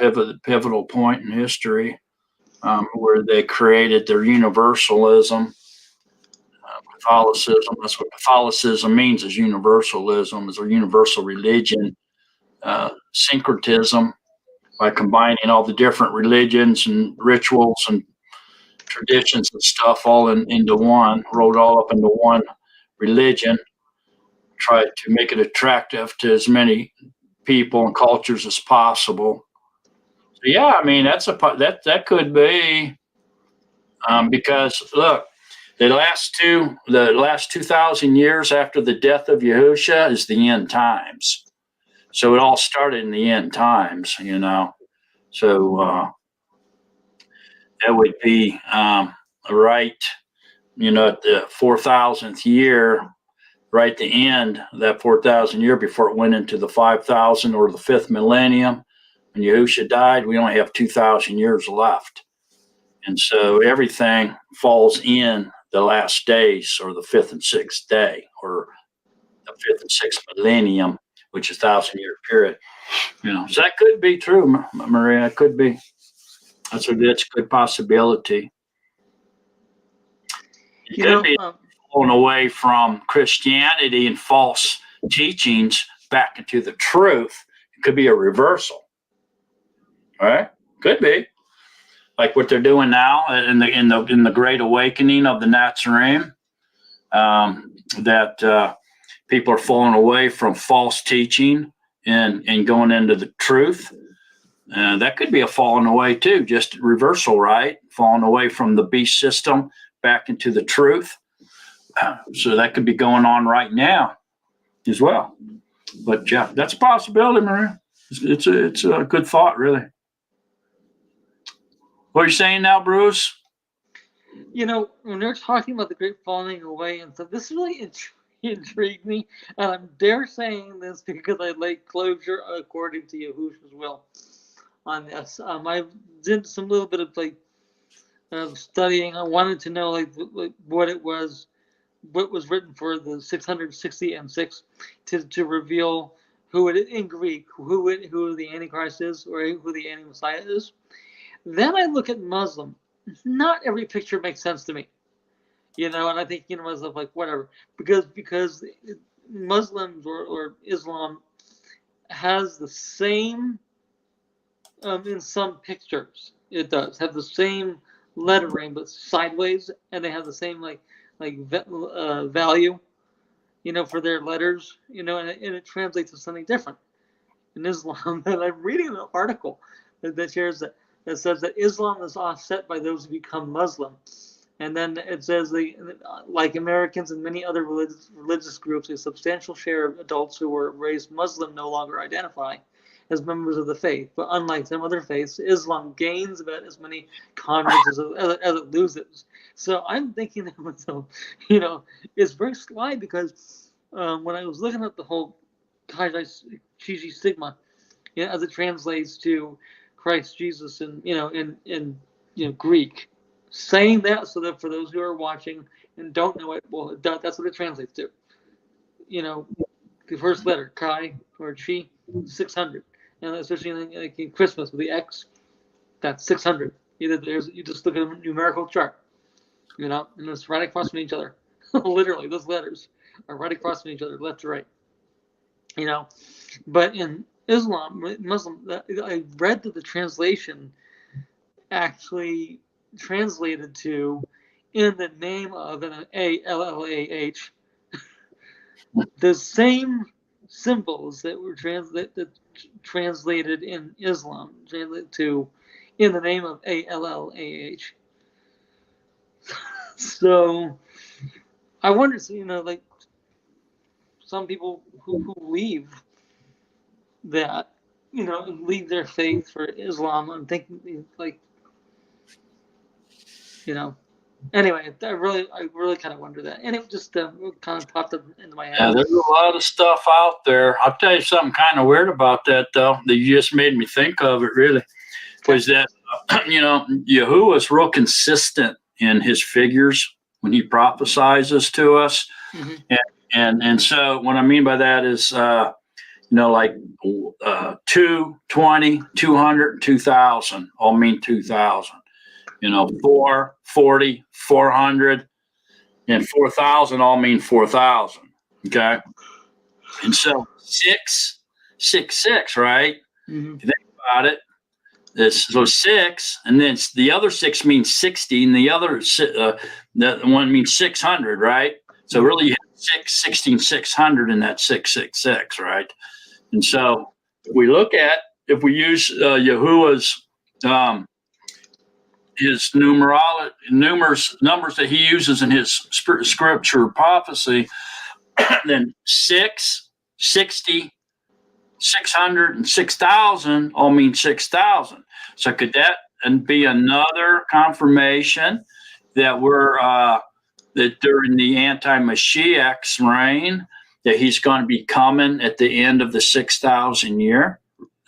pivotal point in history where they created their universalism. Catholicism, that's what Catholicism means, is universalism, is a universal religion. Syncretism, by combining all the different religions and rituals and traditions and stuff all into one, rolled all up into one religion, tried to make it attractive to as many people and cultures as possible. So yeah, I mean that could be because look, the last 2,000 years after the death of Yahusha is the end times. So it all started in the end times, So that would be right, at the 4,000th year, right at the end of that 4,000 year before it went into the 5,000 or the fifth millennium. When Yahusha died, we only have 2,000 years left. And so everything falls in the last days, or the fifth and sixth day, or the fifth and sixth millennium, which is 1,000-year period. So that could be true, Maria. It could be. That's a good possibility. It could be falling away from Christianity and false teachings back into the truth. It could be a reversal. All right? Could be. Like what they're doing now in the Great Awakening of the Nazarene, that people are falling away from false teaching and going into the truth. That could be a falling away too, just reversal, right? Falling away from the beast system back into the truth. So that could be going on right now as well. But yeah, that's a possibility, Maria. It's a good thought, really. What are you saying now, Bruce? When they're talking about the great falling away and stuff, this really intrigued me. And I'm dare saying this because I like closure according to Yahushua's will on this. I did some little bit of studying. I wanted to know what it was, what was written for the 660 and 6 to reveal who it in Greek, who the Antichrist is, or who the Anti-Messiah is. Then I look at Muslim. Not every picture makes sense to me, and I think myself whatever, because Muslims or Islam has the same in some pictures. It does have the same lettering but sideways, and they have the same value, for their letters, and it translates to something different in Islam. And I'm reading an article that shares that says that Islam is offset by those who become Muslim. And then it says, like Americans and many other religious groups, a substantial share of adults who were raised Muslim no longer identify as members of the faith. But unlike some other faiths, Islam gains about as many converts as it loses. So I'm thinking to myself, it's very sly, because when I was looking at the whole Chi Sigma, as it translates to Christ Jesus in Greek, saying that so that for those who are watching and don't know it, well, that's what it translates to. The first letter, Chi or Chi, 600, and especially in Christmas with the X, that's 600. You just look at a numerical chart, and it's right across from each other. Literally, those letters are right across from each other, left to right. But in Muslim, I read that the translation actually translated to in the name of an A-L-L-A-H, the same symbols that were translated in Islam, translated to in the name of A-L-L-A-H. So I wonder, like some people who leave that, leave their faith for Islam, I'm thinking like, anyway, I really kind of wonder that, and it just kind of popped up into my head. Yeah, there's a lot of stuff out there. I'll tell you something kind of weird about that, though, that you just made me think of. It really was that, Yahuwah's real consistent in his figures when he prophesizes to us. Mm-hmm. And so what I mean by that is, like 2, 20, 200, 2,000 all mean 2,000. 4, 40, 400, and 4,000 all mean 4,000. Okay. And so 6, 6, 6, right? Mm-hmm. If you think about it, so 6, and then the other 6 means 60, and the other the one means 600, right? So really you have 6, 16, 600 in that 666, right? And so if we use Yahuwah's his numbers that he uses in his scripture prophecy, then 6, 60, 600, and 6,000 all mean 6,000. So could that be another confirmation that we're that during the anti-Mashiach's reign, that he's going to be coming at the end of the 6,000 year?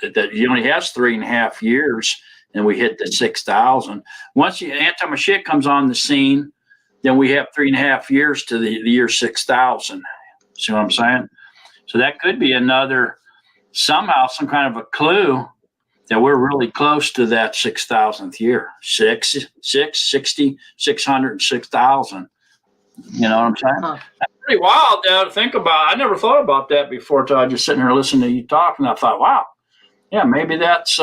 That he only has 3.5 years, and we hit the 6,000. Once the anti-Mashiach comes on the scene, then we have 3.5 years to the year 6,000. See what I'm saying? So that could be another, somehow, some kind of a clue that we're really close to that 6,000th year. 6, 60, 600, and 6,000. You know what I'm saying? Huh. That's pretty wild, though, to think about. I never thought about that before until I was just sitting here listening to you talk, and I thought, wow, yeah, maybe that's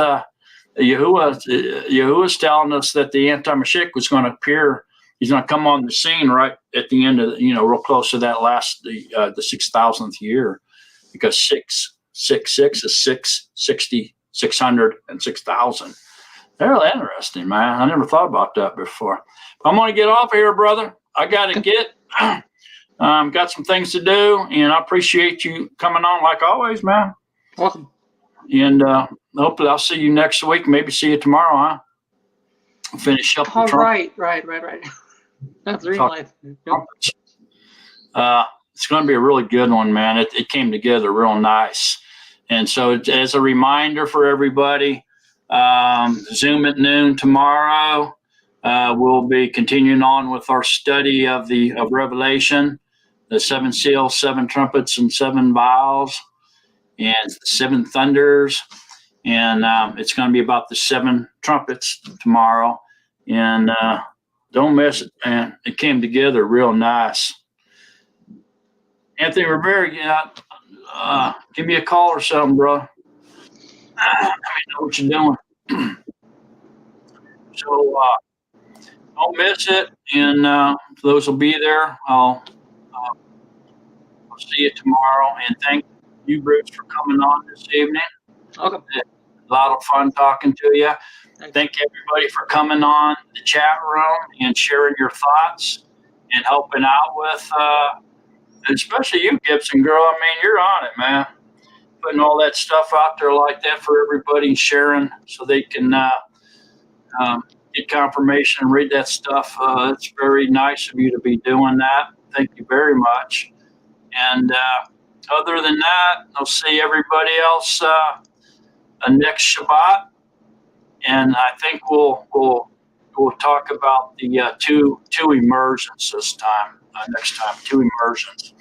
Yahuwah's telling us that the anti-Mashiach was going to appear. He's going to come on the scene right at the end of, real close to that last, the 6,000th year, because 666 is 6, 60, 600, and 6,000. Very interesting, man. I never thought about that before. I'm going to get off here, brother. I got to got some things to do, and I appreciate you coming on like always, man. Welcome. And hopefully I'll see you next week. Maybe see you tomorrow, huh? Finish up the Right. That's real life. Yep. It's going to be a really good one, man. It came together real nice. And so as a reminder for everybody, Zoom at noon tomorrow. We'll be continuing on with our study of Revelation, the 7 seals, 7 trumpets, and 7 vials, and 7 thunders. And it's going to be about the 7 trumpets tomorrow. And don't miss it, man. It came together real nice. Anthony Rivera, give me a call or something, bro. Let me know what you're doing. So don't miss it. And those will be there. I'll see you tomorrow. And thank you, Bruce, for coming on this evening. Welcome. A lot of fun talking to you. Thank everybody for coming on the chat room and sharing your thoughts and helping out with, especially you, Gibson girl. I mean, you're on it, man. Putting all that stuff out there like that for everybody and sharing so they can get confirmation and read that stuff. It's very nice of you to be doing that. Thank you very much. And other than that, I'll see everybody else next Shabbat. And I think we'll talk about the two immersions this time. Next time, 2 immersions.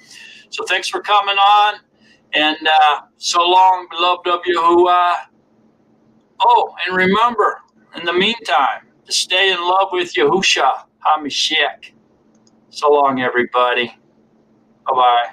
So thanks for coming on, and so long, beloved of Yahuwah. Oh, and remember, in the meantime, to stay in love with Yahusha HaMashiach. So long, everybody. Bye-bye.